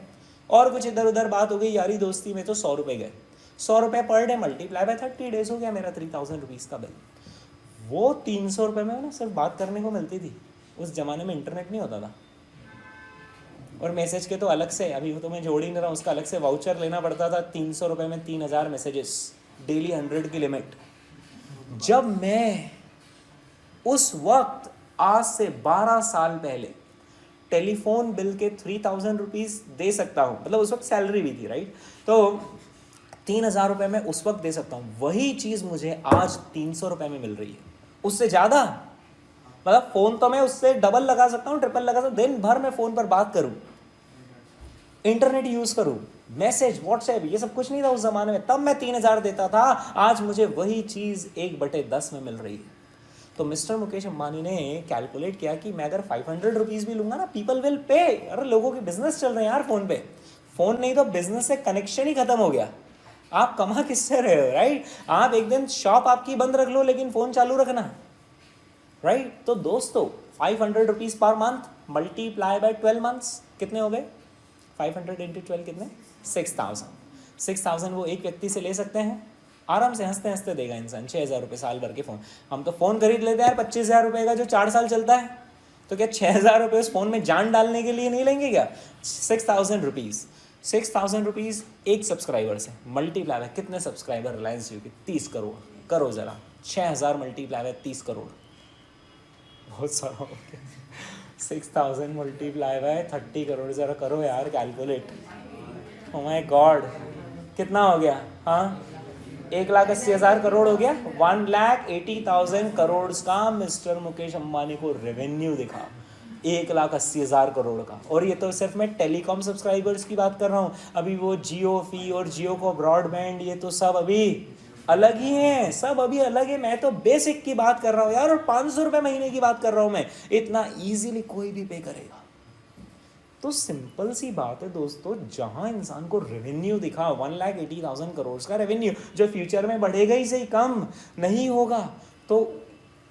और कुछ इधर उधर बात हो गई यारी दोस्ती में तो 100 रुपये गए। 100 रुपये per day multiply by 30 days हो गया मेरा 3000 रुपीज़ का बिल। वो 300 रुपये में ना सिर्फ बात करने को मिलती थी। उस जमाने में इंटरनेट नहीं होता था, और मैसेज के तो अलग से, अभी तो मैं जोड़ ही नहीं रहा हूँ, उसका अलग से वाउचर लेना पड़ता था। 300 रुपये में 3000 मैसेजेस, डेली 100 की लिमिट। जब मैं उस वक्त आज से 12 साल पहले टेलीफोन बिल के 3000 रुपीज़ दे सकता हूँ, मतलब उस वक्त सैलरी भी थी, राइट, तो 3000 रुपये में उस वक्त दे सकता हूँ, वही चीज़ मुझे आज 300 रुपये में मिल रही है, उससे ज़्यादा। मतलब फ़ोन तो मैं उससे डबल लगा सकता हूँ, ट्रिपल लगा सकता हूँ। दिन भर मैं फ़ोन पर बात करूँ, इंटरनेट यूज़ करूँ, मैसेज व्हाट्सएप, ये सब कुछ नहीं था उस ज़माने में। तब मैं 3000 देता था, आज मुझे वही चीज़ 1/10 में मिल रही है। तो मिस्टर मुकेश अंबानी ने कैलकुलेट किया कि मैं अगर 500 रुपीज़ भी लूँगा ना, पीपल विल पे। अरे लोगों के बिजनेस चल रहे हैं यार फ़ोन पे। फ़ोन नहीं तो बिजनेस से कनेक्शन ही खत्म हो गया। आप कमा किससे रहे हो, राइट। आप एक दिन शॉप आपकी बंद रख लो लेकिन फ़ोन चालू रखना, राइट। तो दोस्तों 500 rupees per month multiply by 12 months कितने हो गए? 500 इंटू 12 कितने? 6000 वो एक व्यक्ति से ले सकते हैं आराम से, हंसते हंसते देगा इंसान। 6000 रुपये साल भर के फ़ोन। हम तो फ़ोन खरीद लेते हैं यार 25,000 रुपये का जो 4 साल चलता है, तो क्या 6000 रुपये उस फ़ोन में जान डालने के लिए नहीं लेंगे क्या? 6000 रुपीज़, 6000 रुपीज़ एक सब्सक्राइबर से मल्टीप्लाई है। कितने सब्सक्राइबर रिलायंस जियो के? 30 करोड़। करो ज़रा 6000 मल्टीप्लाई है 30 करोड़, बहुत सारा हो गया। 6000 मल्टीप्लाई बाय 30 करोड़, ज़रा करो यार कैलकुलेट। ओ माय गॉड, कितना हो गया? हाँ, 1,80,000 करोड़ हो गया। 1,80,000 करोड़ का मिस्टर मुकेश अंबानी को रेवेन्यू दिखा, 1,80,000 करोड़ का। और ये तो सिर्फ मैं टेलीकॉम सब्सक्राइबर्स की बात कर रहा हूँ। अभी वो जियो फी और जियो को ब्रॉडबैंड, ये तो सब अभी अलग ही हैं, सब अभी अलग है। मैं तो बेसिक की बात कर रहा हूँ यार, और 500 रुपये महीने की बात कर रहा हूँ मैं। इतना ईजिली कोई भी पे करेगा। तो सिंपल सी बात है दोस्तों, जहां इंसान को रेवेन्यू दिखा 1,80,000 करोड़ का रेवेन्यू, जो फ्यूचर में बढ़ेगा ही सही, कम नहीं होगा, तो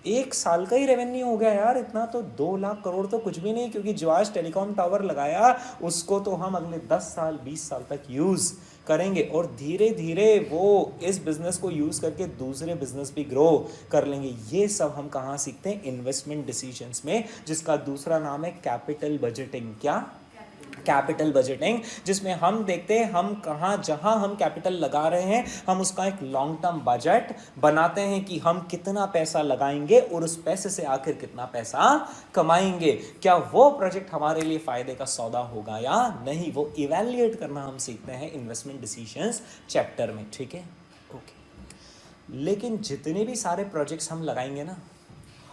1 साल का ही रेवेन्यू हो गया यार इतना। तो 2 लाख करोड़ तो कुछ भी नहीं, क्योंकि जो आज टेलीकॉम टावर लगाया उसको तो हम अगले 10 साल 20 साल तक यूज़ करेंगे, और धीरे धीरे वो इस बिज़नेस को यूज़ करके दूसरे बिजनेस भी ग्रो कर लेंगे। ये सब हम कहाँ सीखते हैं? इन्वेस्टमेंट डिसीजंस में, जिसका दूसरा नाम है कैपिटल बजटिंग। क्या? कैपिटल बजटिंग, जिसमें हम देखते हैं हम कहाँ, जहाँ हम कैपिटल लगा रहे हैं, हम उसका एक लॉन्ग टर्म बजट बनाते हैं कि हम कितना पैसा लगाएंगे और उस पैसे से आखिर कितना पैसा कमाएंगे। क्या वो प्रोजेक्ट हमारे लिए फ़ायदे का सौदा होगा या नहीं, वो इवैल्यूएट करना हम सीखते हैं इन्वेस्टमेंट डिसीजंस चैप्टर में, ठीक है, ओके। लेकिन जितने भी सारे प्रोजेक्ट्स हम लगाएंगे ना,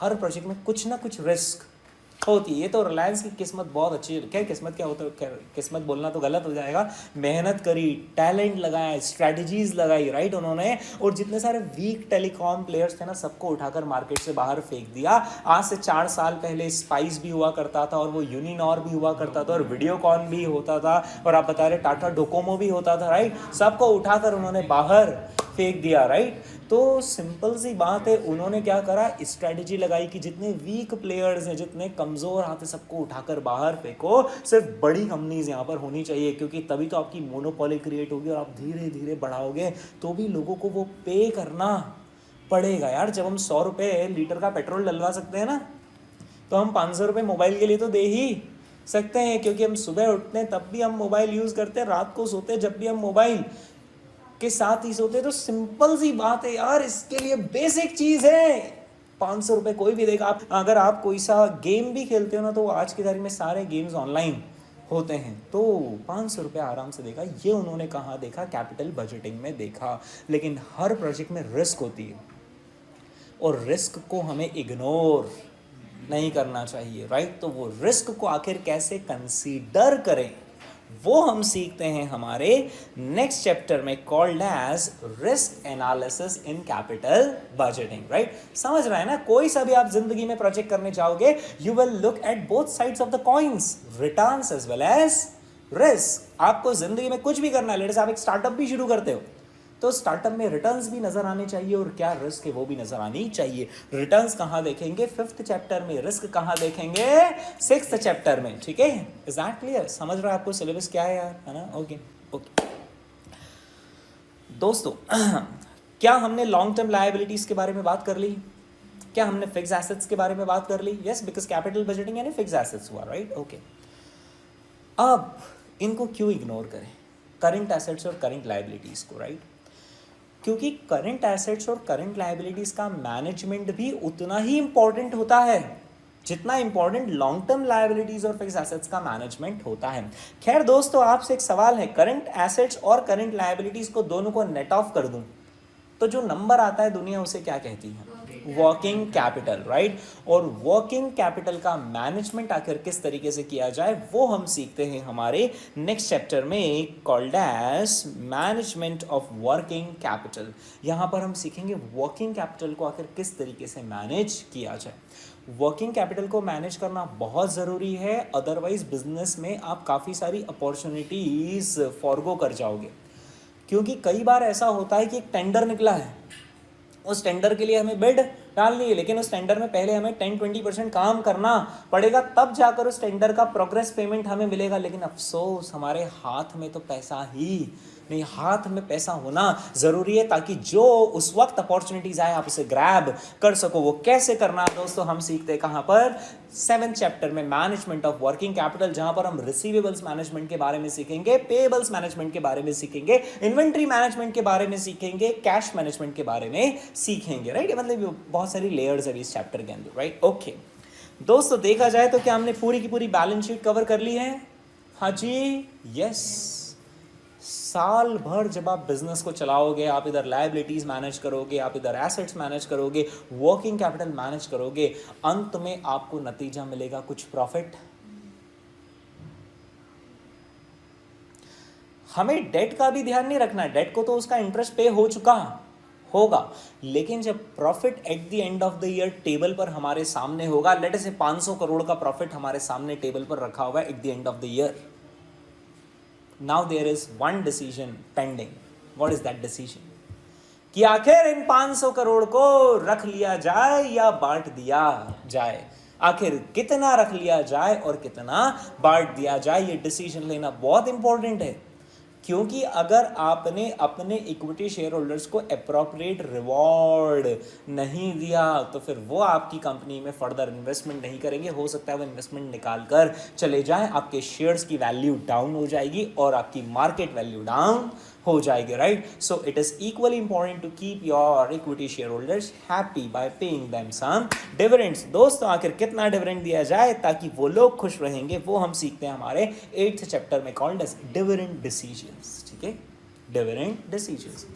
हर प्रोजेक्ट में कुछ ना कुछ रिस्क होती है। ये तो रिलायंस की किस्मत बहुत अच्छी है। क्या किस्मत क्या होता है, किस्मत बोलना तो गलत हो जाएगा, मेहनत करी, टैलेंट लगाया, स्ट्रैटेजीज लगाई, राइट उन्होंने, और जितने सारे वीक टेलीकॉम प्लेयर्स थे ना सबको उठाकर मार्केट से बाहर फेंक दिया। आज से 4 साल पहले स्पाइस भी हुआ करता था, और वो यूनिनॉर भी हुआ करता था, और वीडियोकॉन भी होता था, और आप बता रहे टाटा डोकोमो भी होता था, राइट, सबको उठाकर उन्होंने बाहर फेंक दिया, राइट। तो सिंपल सी बात है, उन्होंने क्या करा, स्ट्रेटजी लगाई कि जितने वीक प्लेयर्स हैं, जितने कमज़ोर हाथ हैं, सबको उठाकर बाहर फेंको, सिर्फ बड़ी कंपनीज यहाँ पर होनी चाहिए, क्योंकि तभी तो आपकी मोनोपोली क्रिएट होगी और आप धीरे धीरे बढ़ाओगे तो भी लोगों को वो पे करना पड़ेगा यार। जब हम 100 रुपये लीटर का पेट्रोल डलवा सकते हैं ना, तो हम 500 रुपये मोबाइल के लिए तो दे ही सकते हैं, क्योंकि हम सुबह उठते हैं तब भी हम मोबाइल यूज़ करते हैं, रात को सोते हैं जब भी हम मोबाइल के साथ ही सोते। तो सिंपल सी बात है यार, इसके लिए बेसिक चीज है, 500 रुपये कोई भी देगा। आप अगर आप कोई सा गेम भी खेलते हो ना, तो आज की तारीख में सारे गेम्स ऑनलाइन होते हैं, तो 500 रुपये आराम से देगा। ये उन्होंने कहाँ देखा, कैपिटल बजटिंग में देखा। लेकिन हर प्रोजेक्ट में रिस्क होती है, और रिस्क को हमें इग्नोर नहीं करना चाहिए, राइट। तो वो रिस्क को आखिर कैसे कंसीडर करें, वो हम सीखते हैं हमारे नेक्स्ट चैप्टर में, called as risk analysis in capital budgeting, right. समझ रहे हैं ना, कोई सा भी आप जिंदगी में प्रोजेक्ट करने जाओगे, you will look at both sides of the coins, returns as well as risk. आपको जिंदगी में कुछ भी करना है, लेट्स से आप एक स्टार्टअप भी शुरू करते हो, तो स्टार्टअप में रिटर्न्स भी नजर आने चाहिए, और क्या रिस्क है वो भी नजर आनी चाहिए। रिटर्न्स कहाँ देखेंगे, 5th चैप्टर में। रिस्क कहाँ देखेंगे, 6th चैप्टर में, ठीक है। Is that clear? समझ रहा है आपको सिलेबस क्या है यार, है ना? ओके ओके दोस्तों, क्या हमने लॉन्ग टर्म लायबिलिटीज के बारे में बात कर ली? क्या हमने फिक्स एसेट्स के बारे में बात कर ली? यस, बिकॉज कैपिटल बजटिंग यानी फिक्स एसेट्स हुआ, राइट। ओके, अब इनको क्यों इग्नोर करें, करंट एसेट्स और करंट लायबिलिटीज को, राइट। क्योंकि करंट एसेट्स और करंट लायबिलिटीज का मैनेजमेंट भी उतना ही इंपॉर्टेंट होता है जितना इंपॉर्टेंट लॉन्ग टर्म लायबिलिटीज और फिक्स एसेट्स का मैनेजमेंट होता है। खैर दोस्तों, आपसे एक सवाल है, करंट एसेट्स और करंट लायबिलिटीज को दोनों को नेट ऑफ कर दूं तो जो नंबर आता है दुनिया उसे क्या कहती है, वर्किंग कैपिटल, राइट। और वर्किंग कैपिटल का मैनेजमेंट आखिर किस तरीके से किया जाए वो हम सीखते हैं हमारे नेक्स्ट चैप्टर में, called as management of working capital. यहाँ पर हम सीखेंगे वर्किंग कैपिटल को आखिर किस तरीके से मैनेज किया जाए। वर्किंग कैपिटल को मैनेज करना बहुत ज़रूरी है, अदरवाइज बिजनेस में आप काफ़ी सारी अपॉर्चुनिटीज फॉरगो कर जाओगे। क्योंकि कई बार ऐसा होता है कि एक टेंडर निकला है, उस टेंडर के लिए हमें बिड डालनी है, लेकिन उस टेंडर में पहले हमें 10-20% काम करना पड़ेगा, तब जाकर उस टेंडर का प्रोग्रेस पेमेंट हमें मिलेगा। लेकिन अफसोस, हमारे हाथ में तो पैसा ही नहीं, हाथ में पैसा होना ज़रूरी है, ताकि जो उस वक्त अपॉर्चुनिटीज आए आप उसे ग्रैब कर सको। वो कैसे करना दोस्तों हम सीखते हैं कहाँ पर, 7th चैप्टर में, मैनेजमेंट ऑफ वर्किंग कैपिटल, जहां पर हम रिसीवेबल्स मैनेजमेंट के बारे में सीखेंगे, पेबल्स मैनेजमेंट के बारे में सीखेंगे, इन्वेंट्री मैनेजमेंट के बारे में सीखेंगे, कैश मैनेजमेंट के बारे में सीखेंगे, राइट। मतलब बहुत सारी लेयर्स है इस चैप्टर के अंदर, राइट। ओके दोस्तों, देखा जाए तो क्या हमने पूरी की पूरी बैलेंस शीट कवर कर ली है? हाँ जी, यस। साल भर जब आप बिजनेस को चलाओगे, आप इधर लायबिलिटीज मैनेज करोगे, आप इधर एसेट्स मैनेज करोगे, वर्किंग कैपिटल मैनेज करोगे, अंत में आपको नतीजा मिलेगा कुछ प्रॉफिट। हमें डेट का भी ध्यान नहीं रखना है, डेट को तो उसका इंटरेस्ट पे हो चुका होगा, लेकिन जब profit at the end of the year table पर हमारे सामने होगा, लेट अस से 500 करोड़ का प्रॉफिट हमारे सामने टेबल पर रखा हुआ है at the end of the year, now there is one decision pending. What is that decision? कि आखिर इन 500 करोड़ को रख लिया जाए या बांट दिया जाए, आखिर कितना रख लिया जाए और कितना बांट दिया जाए, ये डिसीजन लेना बहुत इंपॉर्टेंट है। क्योंकि अगर आपने अपने इक्विटी शेयर होल्डर्स को अप्रोप्रिएट रिवॉर्ड नहीं दिया तो फिर वो आपकी कंपनी में फर्दर इन्वेस्टमेंट नहीं करेंगे, हो सकता है वो इन्वेस्टमेंट निकाल कर चले जाएं, आपके शेयर्स की वैल्यू डाउन हो जाएगी और आपकी मार्केट वैल्यू डाउन हो जाएगी, right. So it is equally important to keep your equity share holders happy by paying them some dividends. दोस्तों, आखिर कितना डिविडेंड दिया जाए ताकि वो लोग खुश रहेंगे, वो हम सीखते हैं हमारे 8th चैप्टर में, कॉल्ड एज डिविडेंड डिसीजंस, ठीक है, डिविडेंड डिसीजंस।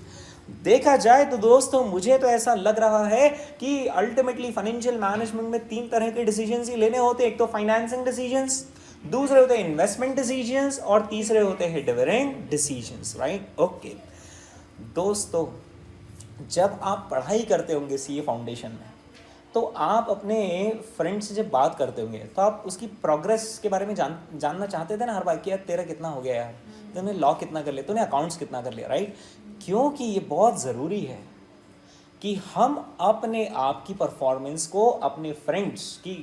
देखा जाए तो दोस्तों मुझे तो ऐसा लग रहा है कि अल्टीमेटली फाइनेंशियल मैनेजमेंट में 3 तरह के डिसीजंस ही लेने होते हैं। एक तो फाइनेंसिंग डिसीजंस, दूसरे होते हैं इन्वेस्टमेंट डिसीजंस और तीसरे होते हैं डिविडेंड डिसीजंस, राइट? ओके दोस्तों, जब आप पढ़ाई करते होंगे सीए फाउंडेशन में, तो आप अपने फ्रेंड से जब बात करते होंगे तो आप उसकी प्रोग्रेस के बारे में जानना चाहते थे ना हर बार कि यार तेरा कितना हो गया यार, तूने लॉ कितना कर लिया, तूने अकाउंट्स कितना कर लिया, राइट? क्योंकि ये बहुत ज़रूरी है कि हम अपने आप की परफॉर्मेंस को अपने फ्रेंड्स की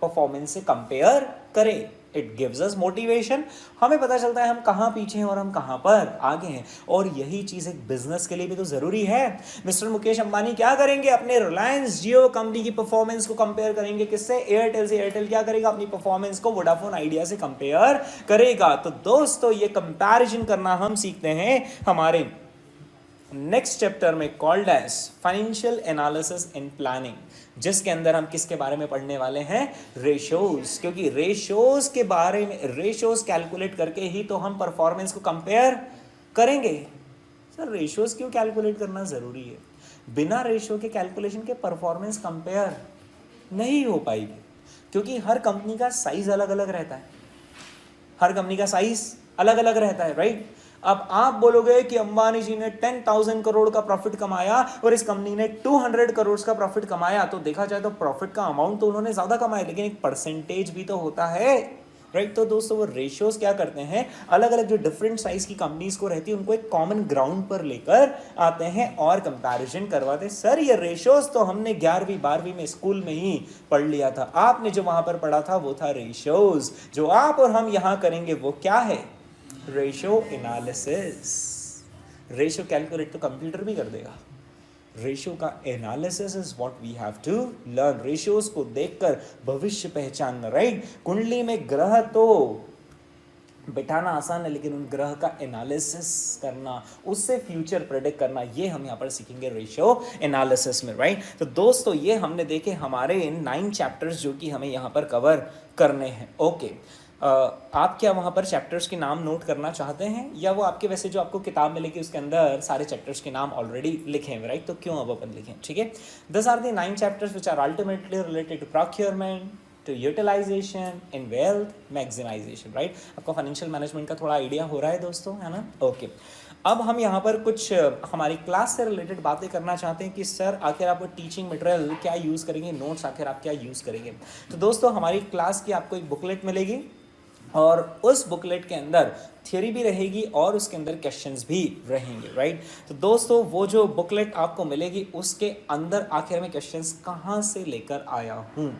परफॉर्मेंस से कंपेयर करें। इट गिव्स अस मोटिवेशन, हमें पता चलता है हम कहाँ पीछे हैं और हम कहाँ पर आगे हैं। और यही चीज़ एक बिजनेस के लिए भी तो ज़रूरी है। मिस्टर मुकेश अंबानी क्या करेंगे? अपने रिलायंस जियो कंपनी की परफॉर्मेंस को कंपेयर करेंगे किससे? एयरटेल से। एयरटेल क्या करेगा? अपनी परफॉर्मेंस को वोडाफोन आइडिया से कंपेयर करेगा। तो दोस्तों ये कंपैरिजन करना हम सीखते हैं हमारे नेक्स्ट चैप्टर में, called as financial analysis and planning, जिसके अंदर हम किसके बारे में पढ़ने वाले हैं? रेशियोज। क्योंकि रेशियोज के बारे में, रेशियोज कैलकुलेट करके ही तो हम परफॉर्मेंस को कंपेयर करेंगे। सर रेशियोज क्यों कैलकुलेट करना जरूरी है? बिना रेशियो के कैलकुलेशन के परफॉर्मेंस कंपेयर नहीं हो पाएगी, क्योंकि हर कंपनी का साइज अलग अलग रहता है। हर कंपनी का साइज अलग अलग रहता है, राइट? अब आप बोलोगे कि अंबानी जी ने 10,000 करोड़ का प्रॉफिट कमाया और इस कंपनी ने 200 करोड़ का प्रॉफिट कमाया, तो देखा जाए तो प्रॉफिट का अमाउंट तो उन्होंने ज्यादा कमाया, लेकिन एक परसेंटेज भी तो होता है, राइट? तो दोस्तों वो रेशियोज क्या करते हैं, अलग अलग जो डिफरेंट साइज की कंपनीज को रहती है उनको एक कॉमन ग्राउंड पर लेकर आते हैं और कंपैरिजन करवाते हैं। सर ये रेशियोज तो हमने 11वीं 12वीं में स्कूल में ही पढ़ लिया था। आपने जो वहां पर पढ़ा था वो था रेशियोज। जो आप और हम यहां करेंगे वो क्या है? Ratio analysis. रेशियो कैलकुलेट तो कंप्यूटर भी कर देगा, रेशियो का analysis is what we have to learn. Ratios को देखकर भविष्य पहचानना, राइट? कुंडली में ग्रह तो बिठाना आसान है, लेकिन उन ग्रह का एनालिसिस करना, उससे फ्यूचर प्रेडिक्ट करना, ये हम यहाँ पर सीखेंगे रेशियो एनालिसिस में, राइट? तो दोस्तों ये हमने देखे हमारे इन 9 चैप्टर्स जो कि हमें यहाँ पर कवर करने हैं। ओके आप क्या वहाँ पर चैप्टर्स के नाम नोट करना चाहते हैं, या वो आपके वैसे जो आपको किताब मिलेगी उसके अंदर सारे चैप्टर्स के नाम ऑलरेडी लिखे हैं, राइट? तो क्यों अब अपन लिखें, ठीक है? This are the 9 chapters which are ultimately related to procurement, to utilization and wealth maximization, right? आपको फाइनेंशियल मैनेजमेंट का थोड़ा आइडिया हो रहा है दोस्तों, है ना? ओके अब हम यहाँ पर कुछ हमारी क्लास से रिलेटेड बातें करना चाहते हैं कि सर आखिर आप टीचिंग मटेरियल क्या यूज़ करेंगे, नोट्स आखिर आप क्या यूज़ करेंगे। तो दोस्तों हमारी क्लास की आपको एक बुकलेट मिलेगी और उस बुकलेट के अंदर थ्योरी भी रहेगी और उसके अंदर क्वेश्चंस भी रहेंगे, राइट? तो दोस्तों वो जो बुकलेट आपको मिलेगी उसके अंदर आखिर में क्वेश्चंस कहाँ से लेकर आया हूँ,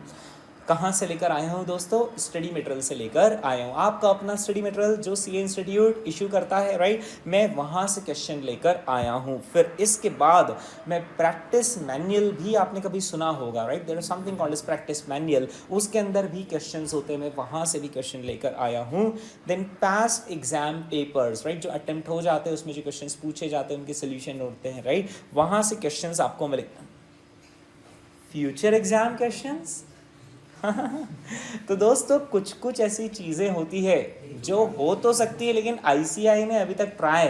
कहाँ से लेकर आया हूँ दोस्तों? स्टडी मटेरियल से लेकर आया हूँ। आपका अपना स्टडी मटेरियल जो सीए इंस्टीट्यूट इशू करता है, राइट? मैं वहाँ से क्वेश्चन लेकर आया हूँ। फिर इसके बाद मैं प्रैक्टिस मैनुअल भी आपने कभी सुना होगा, right? There is something called as practice manual, उसके अंदर भी क्वेश्चंस होते हैं, मैं वहाँ से भी क्वेश्चन लेकर आया हूँ। Then past exam papers, right? जो अटेम्प्ट हो जाते हैं उसमें जो क्वेश्चन पूछे जाते हैं उनके सोल्यूशन होते हैं, राइट? वहाँ से क्वेश्चन आपको मिले। फ्यूचर एग्जाम क्वेश्चंस तो दोस्तों कुछ कुछ ऐसी चीज़ें होती है जो हो तो सकती है लेकिन आईसीएआई ने अभी तक ट्राई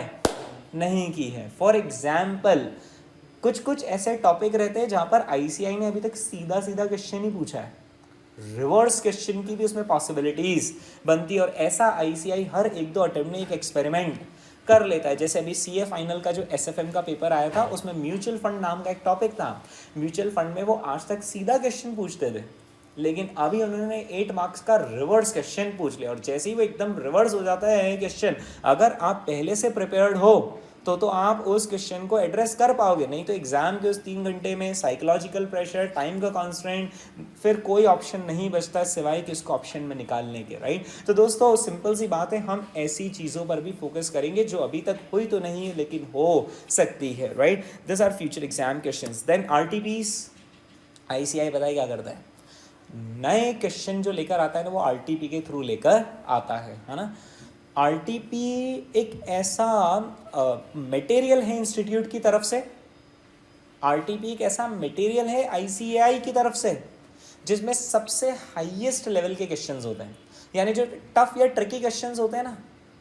नहीं की है। फॉर एग्जाम्पल कुछ कुछ ऐसे टॉपिक रहते हैं जहाँ पर आईसीएआई ने अभी तक सीधा सीधा क्वेश्चन ही पूछा है, रिवर्स क्वेश्चन की भी उसमें पॉसिबिलिटीज बनती है। और ऐसा आईसीएआई हर 1-2 अटेम्प्ट में एक एक्सपेरिमेंट कर लेता है। जैसे अभी सीए फाइनल का जो एसएफएम का पेपर आया था उसमें म्यूचुअल फंड नाम का एक टॉपिक था। म्यूचुअल फंड में वो आज तक सीधा क्वेश्चन पूछते थे, लेकिन अभी उन्होंने 8 मार्क्स का रिवर्स क्वेश्चन पूछ लिया। और जैसे ही वो एकदम रिवर्स हो जाता है क्वेश्चन, अगर आप पहले से प्रिपेयर्ड हो तो आप उस क्वेश्चन को एड्रेस कर पाओगे, नहीं तो एग्जाम के उस 3 घंटे में साइकोलॉजिकल प्रेशर, टाइम का कॉन्स्ट्रेंट, फिर कोई ऑप्शन नहीं बचता सिवाय कि उसको ऑप्शन में निकालने के, राइट? तो दोस्तों सिंपल सी बात है, हम ऐसी चीज़ों पर भी फोकस करेंगे जो अभी तक हुई तो नहीं है लेकिन हो सकती है, right? This are future exam questions. Then RTPs, ICAI बताइए क्या करता है, नए क्वेश्चन जो लेकर आता है ना वो आरटीपी के थ्रू लेकर आता है ना? आरटीपी एक ऐसा मटेरियल है इंस्टीट्यूट की तरफ से, आरटीपी एक ऐसा मटेरियल है आईसीएआई की तरफ से जिसमें सबसे हाईएस्ट लेवल के क्वेश्चंस होते हैं। यानी जो टफ या ट्रिकी क्वेश्चंस होते हैं ना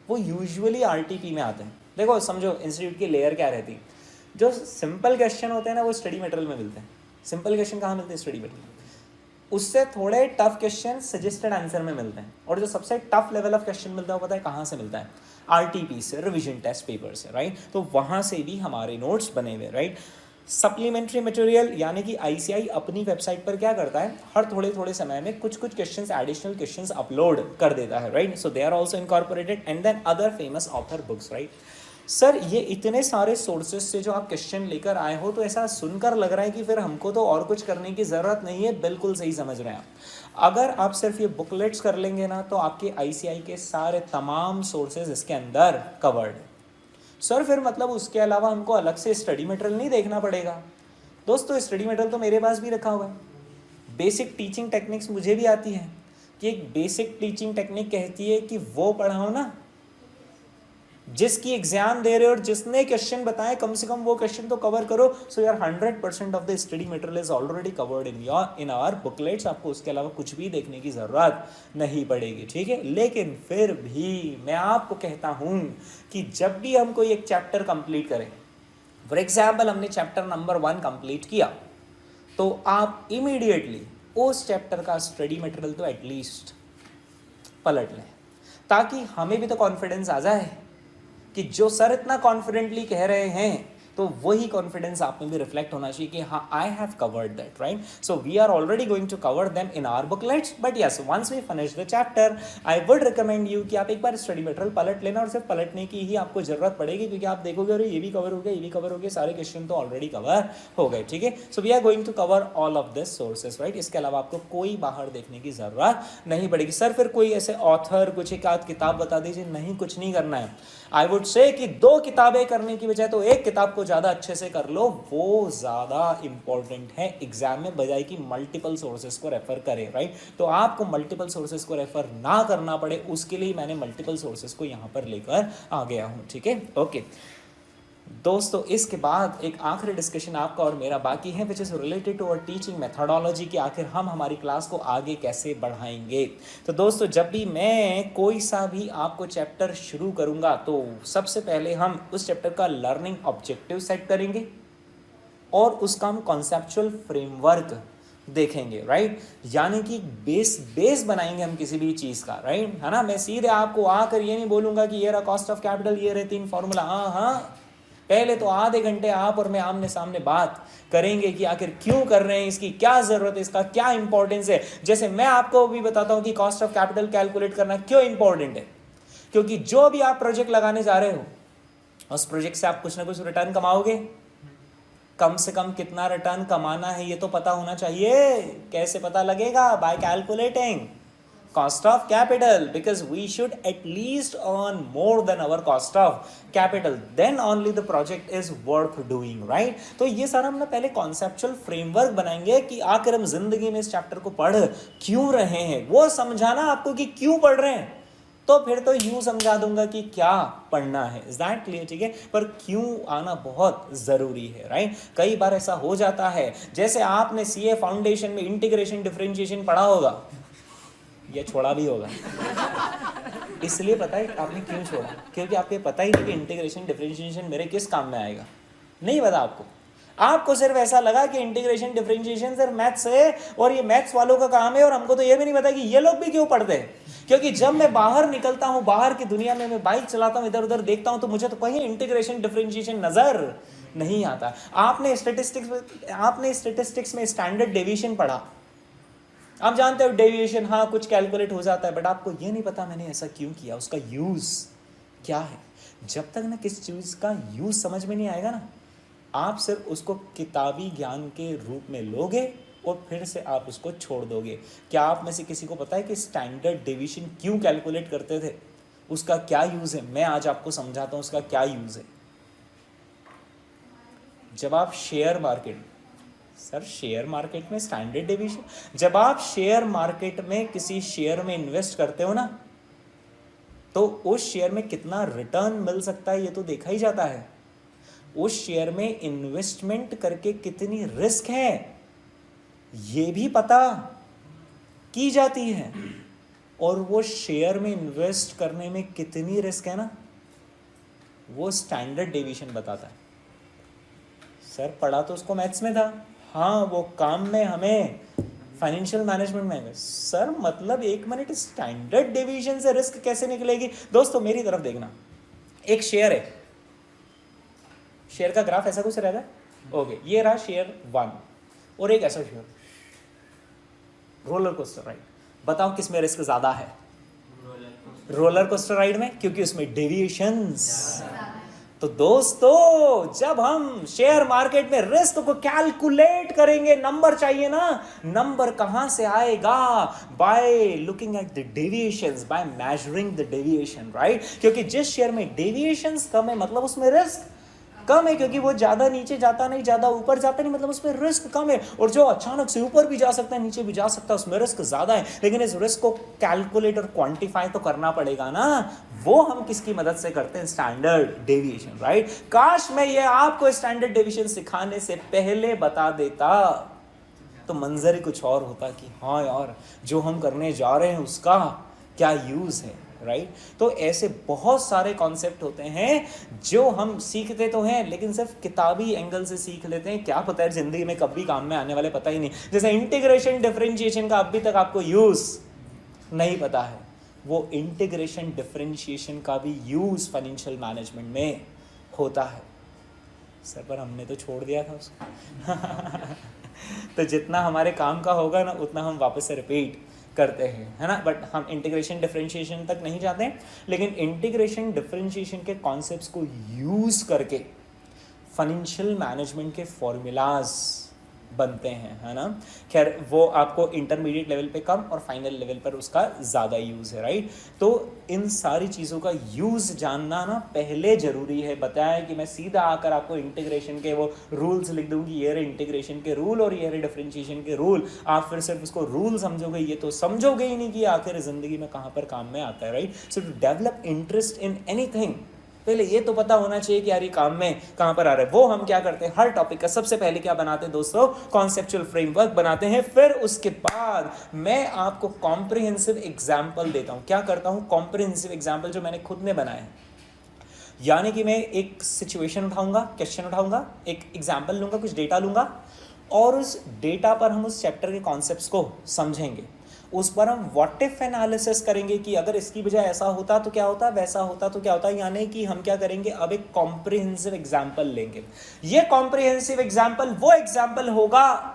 वो यूजुअली आरटीपी में आते हैं। देखो समझो इंस्टीट्यूट की लेयर क्या रहती है, जो सिंपल क्वेश्चन होते हैं ना वो स्टडी मटेरियल में मिलते हैं। सिंपल क्वेश्चन कहाँ मिलते हैं? Study material. उससे थोड़े टफ क्वेश्चन सजेस्टेड आंसर में मिलते हैं। और जो सबसे टफ लेवल ऑफ क्वेश्चन मिलता है वो पता है कहाँ से मिलता है? आरटीपी से, रिवीजन टेस्ट पेपर से, राइट। तो वहाँ से भी हमारे नोट्स बने हुए, राइट। सप्लीमेंट्री मटेरियल यानी कि आईसीआई अपनी वेबसाइट पर क्या करता है, हर थोड़े थोड़े समय में कुछ कुछ क्वेश्चंस, एडिशनल क्वेश्चंस अपलोड कर देता है, right. So they are also incorporated and then other famous author books, right. Sir ये इतने सारे सोर्सेज से जो आप क्वेश्चन लेकर आए हो, तो ऐसा सुनकर लग रहा है कि फिर हमको तो और कुछ करने की ज़रूरत नहीं है। बिल्कुल सही समझ रहे हैं आप। अगर आप सिर्फ ये बुकलेट्स कर लेंगे ना तो आपके आईसीआई के सारे तमाम सोर्सेज इसके अंदर कवर्ड है। सर फिर मतलब उसके अलावा हमको अलग से स्टडी मटेरियल नहीं देखना पड़ेगा? दोस्तों स्टडी मटेरियल तो मेरे पास भी रखा हुआ है। बेसिक टीचिंग टेक्निक्स मुझे भी आती है कि एक बेसिक टीचिंग टेक्निक कहती है कि वो पढ़ाओ ना जिसकी एग्जाम दे रहे हो और जिसने क्वेश्चन बताए कम से कम वो क्वेश्चन तो कवर करो। सो यार 100% of the study material is already covered in our booklets. आपको उसके अलावा कुछ भी देखने की जरूरत नहीं पड़ेगी, ठीक है। लेकिन फिर भी मैं आपको कहता हूं कि जब भी हम कोई एक चैप्टर कंप्लीट करें, फॉर एग्जाम्पल हमने चैप्टर नंबर 1 कंप्लीट किया, तो आप इमीडिएटली उस चैप्टर का स्टडी मटेरियल तो एटलीस्ट पलट लें, ताकि हमें भी तो कॉन्फिडेंस आ जाए कि जो सर इतना कॉन्फिडेंटली कह रहे हैं तो वही कॉन्फिडेंस आप में भी रिफ्लेक्ट होना चाहिए कि हाँ I have covered that, right. So we are already going to cover them in our booklets, but yes once we finish the chapter I would recommend you कि आप एक बार स्टडी मटेरियल पलट लेना, और सिर्फ पलटने की ही आपको जरूरत पड़ेगी, क्योंकि आप देखोगे अरे ये भी कवर हो गया, ये भी कवर हो गया, सारे क्वेश्चन तो ऑलरेडी कवर हो गए, ठीक है। So we are going to cover all of this sources, right. इसके अलावा आपको कोई बाहर देखने की जरूरत नहीं पड़ेगी। सर फिर कोई ऐसे ऑथर कुछ एक आध किताब बता दीजिए। नहीं, कुछ नहीं करना है। आई वुड से कि 2 किताबें करने की बजाय तो एक किताब को ज़्यादा अच्छे से कर लो, वो ज़्यादा इंपॉर्टेंट है एग्जाम में, बजाय कि मल्टीपल सोर्सेज को रेफर करें, राइट। तो आपको मल्टीपल सोर्सेज को रेफर ना करना पड़े उसके लिए मैंने मल्टीपल सोर्सेज को यहाँ पर लेकर आ गया हूँ, ठीक है। ओके दोस्तों, इसके बाद एक आखिरी डिस्कशन आपका और मेरा बाकी है, which is related to our teaching methodology, कि आखिर हम हमारी क्लास को आगे कैसे बढ़ाएंगे। तो दोस्तों जब भी मैं कोई सा भी आपको चैप्टर शुरू करूंगा तो सबसे पहले हम उस चैप्टर का लर्निंग ऑब्जेक्टिव सेट करेंगे और उसका हम कॉन्सेप्चुअल फ्रेमवर्क देखेंगे, राइट। यानी कि बेस बनाएंगे हम किसी भी चीज़ का, राइट, है ना। मैं सीधे आपको आकर ये नहीं बोलूंगा कि ये रहा कॉस्ट ऑफ कैपिटल, ये रहे 3 फॉर्मूला। हाँ, पहले तो आधे घंटे आप और मैं आमने सामने बात करेंगे कि आखिर क्यों कर रहे हैं, इसकी क्या जरूरत है, इसका क्या इंपॉर्टेंस है। जैसे मैं आपको भी बताता हूं कि कॉस्ट ऑफ कैपिटल कैलकुलेट करना क्यों इंपॉर्टेंट है, क्योंकि जो भी आप प्रोजेक्ट लगाने जा रहे हो उस प्रोजेक्ट से आप कुछ ना कुछ रिटर्न कमाओगे। कम से कम कितना रिटर्न कमाना है ये तो पता होना चाहिए। कैसे पता लगेगा? Bye calculating cost of capital, because we should at least earn more than our cost of capital, then only the project is worth doing, right। तो ये सारा हम ना पहले conceptual framework बनाएंगे कि आखिर हम जिंदगी में इस चैप्टर को पढ़ क्यों रहे हैं, वो समझाना आपको कि क्यों पढ़ रहे हैं। तो फिर तो यूं समझा दूंगा कि क्या पढ़ना है, इज दैट क्लियर, ठीक है। पर क्यों आना बहुत जरूरी है, राइट। कई बार ऐसा हो जाता है, जैसे आपने सीए फाउंडेशन में इंटीग्रेशन डिफरेंशिएशन पढ़ा होगा या छोड़ा भी होगा। इसलिए पता है आपने क्यों छोड़ा? क्योंकि आपको पता ही नहीं कि इंटीग्रेशन डिफरेंशिएशन मेरे किस काम में आएगा। नहीं पता आपको। आपको सिर्फ ऐसा लगा कि इंटीग्रेशन डिफरेंशिएशन सिर्फ मैथ्स है और ये मैथ्स वालों का काम है, और हमको तो ये भी नहीं पता कि ये लोग भी क्यों पढ़ते हैं। क्योंकि जब मैं बाहर निकलता हूँ, बाहर की दुनिया में मैं बाइक चलाता हूँ, इधर उधर देखता हूँ, तो मुझे तो कहीं इंटीग्रेशन डिफरेंशिएशन नजर नहीं आता। आपने स्टेटिस्टिक्स में स्टैंडर्ड डेविएशन पढ़ा, आप जानते हो डेविएशन, हाँ कुछ कैलकुलेट हो जाता है, बट आपको ये नहीं पता मैंने ऐसा क्यों किया, उसका यूज क्या है। जब तक ना किस चीज का यूज समझ में नहीं आएगा ना, आप सिर्फ उसको किताबी ज्ञान के रूप में लोगे और फिर से आप उसको छोड़ दोगे। क्या आप में से किसी को पता है कि स्टैंडर्ड डेविएशन क्यों कैलकुलेट करते थे, उसका क्या यूज है? मैं आज आपको समझाता हूं उसका क्या यूज है। जब आप share market, sir share market में स्टैंडर्ड डेविएशन, जब आप शेयर मार्केट में किसी शेयर में इन्वेस्ट करते हो ना, तो उस शेयर में कितना रिटर्न मिल सकता है ये तो देखा ही जाता है। उस शेयर में इन्वेस्टमेंट करके कितनी रिस्क है ये भी पता की जाती है, और वो शेयर में इन्वेस्ट करने में कितनी रिस्क है ना, वो स्टैंडर्ड डेविएशन बताता है। सर पढ़ा तो उसको मैथ्स में था, हाँ वो काम में हमें फाइनेंशियल मैनेजमेंट में। सर मतलब 1 मिनट, स्टैंडर्ड डेविएशन से रिस्क कैसे निकलेगी? दोस्तों मेरी तरफ देखना, एक शेयर है, शेयर का ग्राफ ऐसा कुछ रहता है, ओके ये रहा शेयर 1 और एक ऐसा शेयर, रोलर कोस्टर राइड। बताओ किस में रिस्क ज्यादा है? रोलर कोस्टर राइड में, क्योंकि उसमें डेविएशंस। तो दोस्तों जब हम शेयर मार्केट में रिस्क को कैलकुलेट करेंगे, नंबर चाहिए ना, नंबर कहां से आएगा? By looking at the deviations, by measuring the deviation, right? क्योंकि जिस शेयर में डेविएशंस कम है मतलब उसमें रिस्क कम है, क्योंकि वो ज्यादा नीचे जाता नहीं, ज्यादा ऊपर जाता नहीं, मतलब उसमें रिस्क कम है। और जो अचानक से ऊपर भी जा सकता है, नीचे भी जा सकता है, उसमें रिस्क ज्यादा है। लेकिन इस रिस्क को कैलकुलेट और क्वांटिफाई तो करना पड़ेगा ना, वो हम किसकी मदद से करते हैं? Standard deviation, right? काश मैं ये आपको स्टैंडर्ड डेविएशन सिखाने से पहले बता देता तो मंजर ही कुछ और होता कि हाँ यार जो हम करने जा रहे हैं उसका क्या यूज है, राइट? तो ऐसे बहुत सारे कॉन्सेप्ट होते हैं जो हम सीखते तो हैं लेकिन सिर्फ किताबी एंगल से सीख लेते हैं, क्या पता है जिंदगी में कभी काम में आने वाले, पता ही नहीं। जैसे इंटीग्रेशन डिफरेंशिएशन का अभी तक आपको यूज नहीं पता है, वो इंटीग्रेशन डिफरेंशिएशन का भी यूज फाइनेंशियल मैनेजमेंट में होता है। सर पर हमने तो छोड़ दिया था उसको तो जितना हमारे काम का होगा ना उतना हम वापस से रिपीट करते हैं, है ना? बट हम इंटीग्रेशन डिफरेंशिएशन तक नहीं जाते हैं, लेकिन इंटीग्रेशन डिफरेंशिएशन के कॉन्सेप्ट्स को यूज करके फाइनेंशियल मैनेजमेंट के फॉर्मूलाज बनते हैं, है ना? खैर वो आपको इंटरमीडिएट लेवल पे कम और फाइनल लेवल पर उसका ज़्यादा यूज़ है, राइट? तो इन सारी चीज़ों का यूज़ जानना ना पहले ज़रूरी है। बताया कि मैं सीधा आकर आपको इंटीग्रेशन के वो रूल्स लिख दूंगी, ये रहे इंटीग्रेशन के रूल और ये रहे डिफरेंशिएशन के रूल, आप फिर सिर्फ उसको रूल समझोगे, ये तो समझोगे ही नहीं कि आखिर ज़िंदगी में कहाँ पर काम में आता है, right? So to develop interest in anything पहले ये तो पता होना चाहिए कि यार ये काम में कहां पर आ रहा है। वो हम क्या करते हैं, हर टॉपिक का सबसे पहले क्या बनाते हैं दोस्तों? कॉन्सेप्चुअल फ्रेमवर्क बनाते हैं। फिर उसके बाद मैं आपको कॉम्प्रिहेंसिव एग्जाम्पल देता हूं। क्या करता हूं? कॉम्प्रिहेंसिव एग्जाम्पल जो मैंने खुद ने बनाया है, यानी कि मैं एक सिचुएशन उठाऊंगा, क्वेश्चन उठाऊंगा, एक एग्जाम्पल लूंगा, कुछ डेटा लूंगा और उस डेटा पर हम उस चैप्टर के कॉन्सेप्ट्स को समझेंगे। उस पर हम व्हाट इफ एनालिसिस करेंगे कि अगर इसकी बजाय ऐसा होता तो क्या होता, वैसा होता तो क्या होता। यानी कि हम क्या करेंगे, अब एक कॉम्प्रिहेंसिव एग्जाम्पल लेंगे। ये कॉम्प्रिहेंसिव एग्जाम्पल वो एग्जाम्पल होगा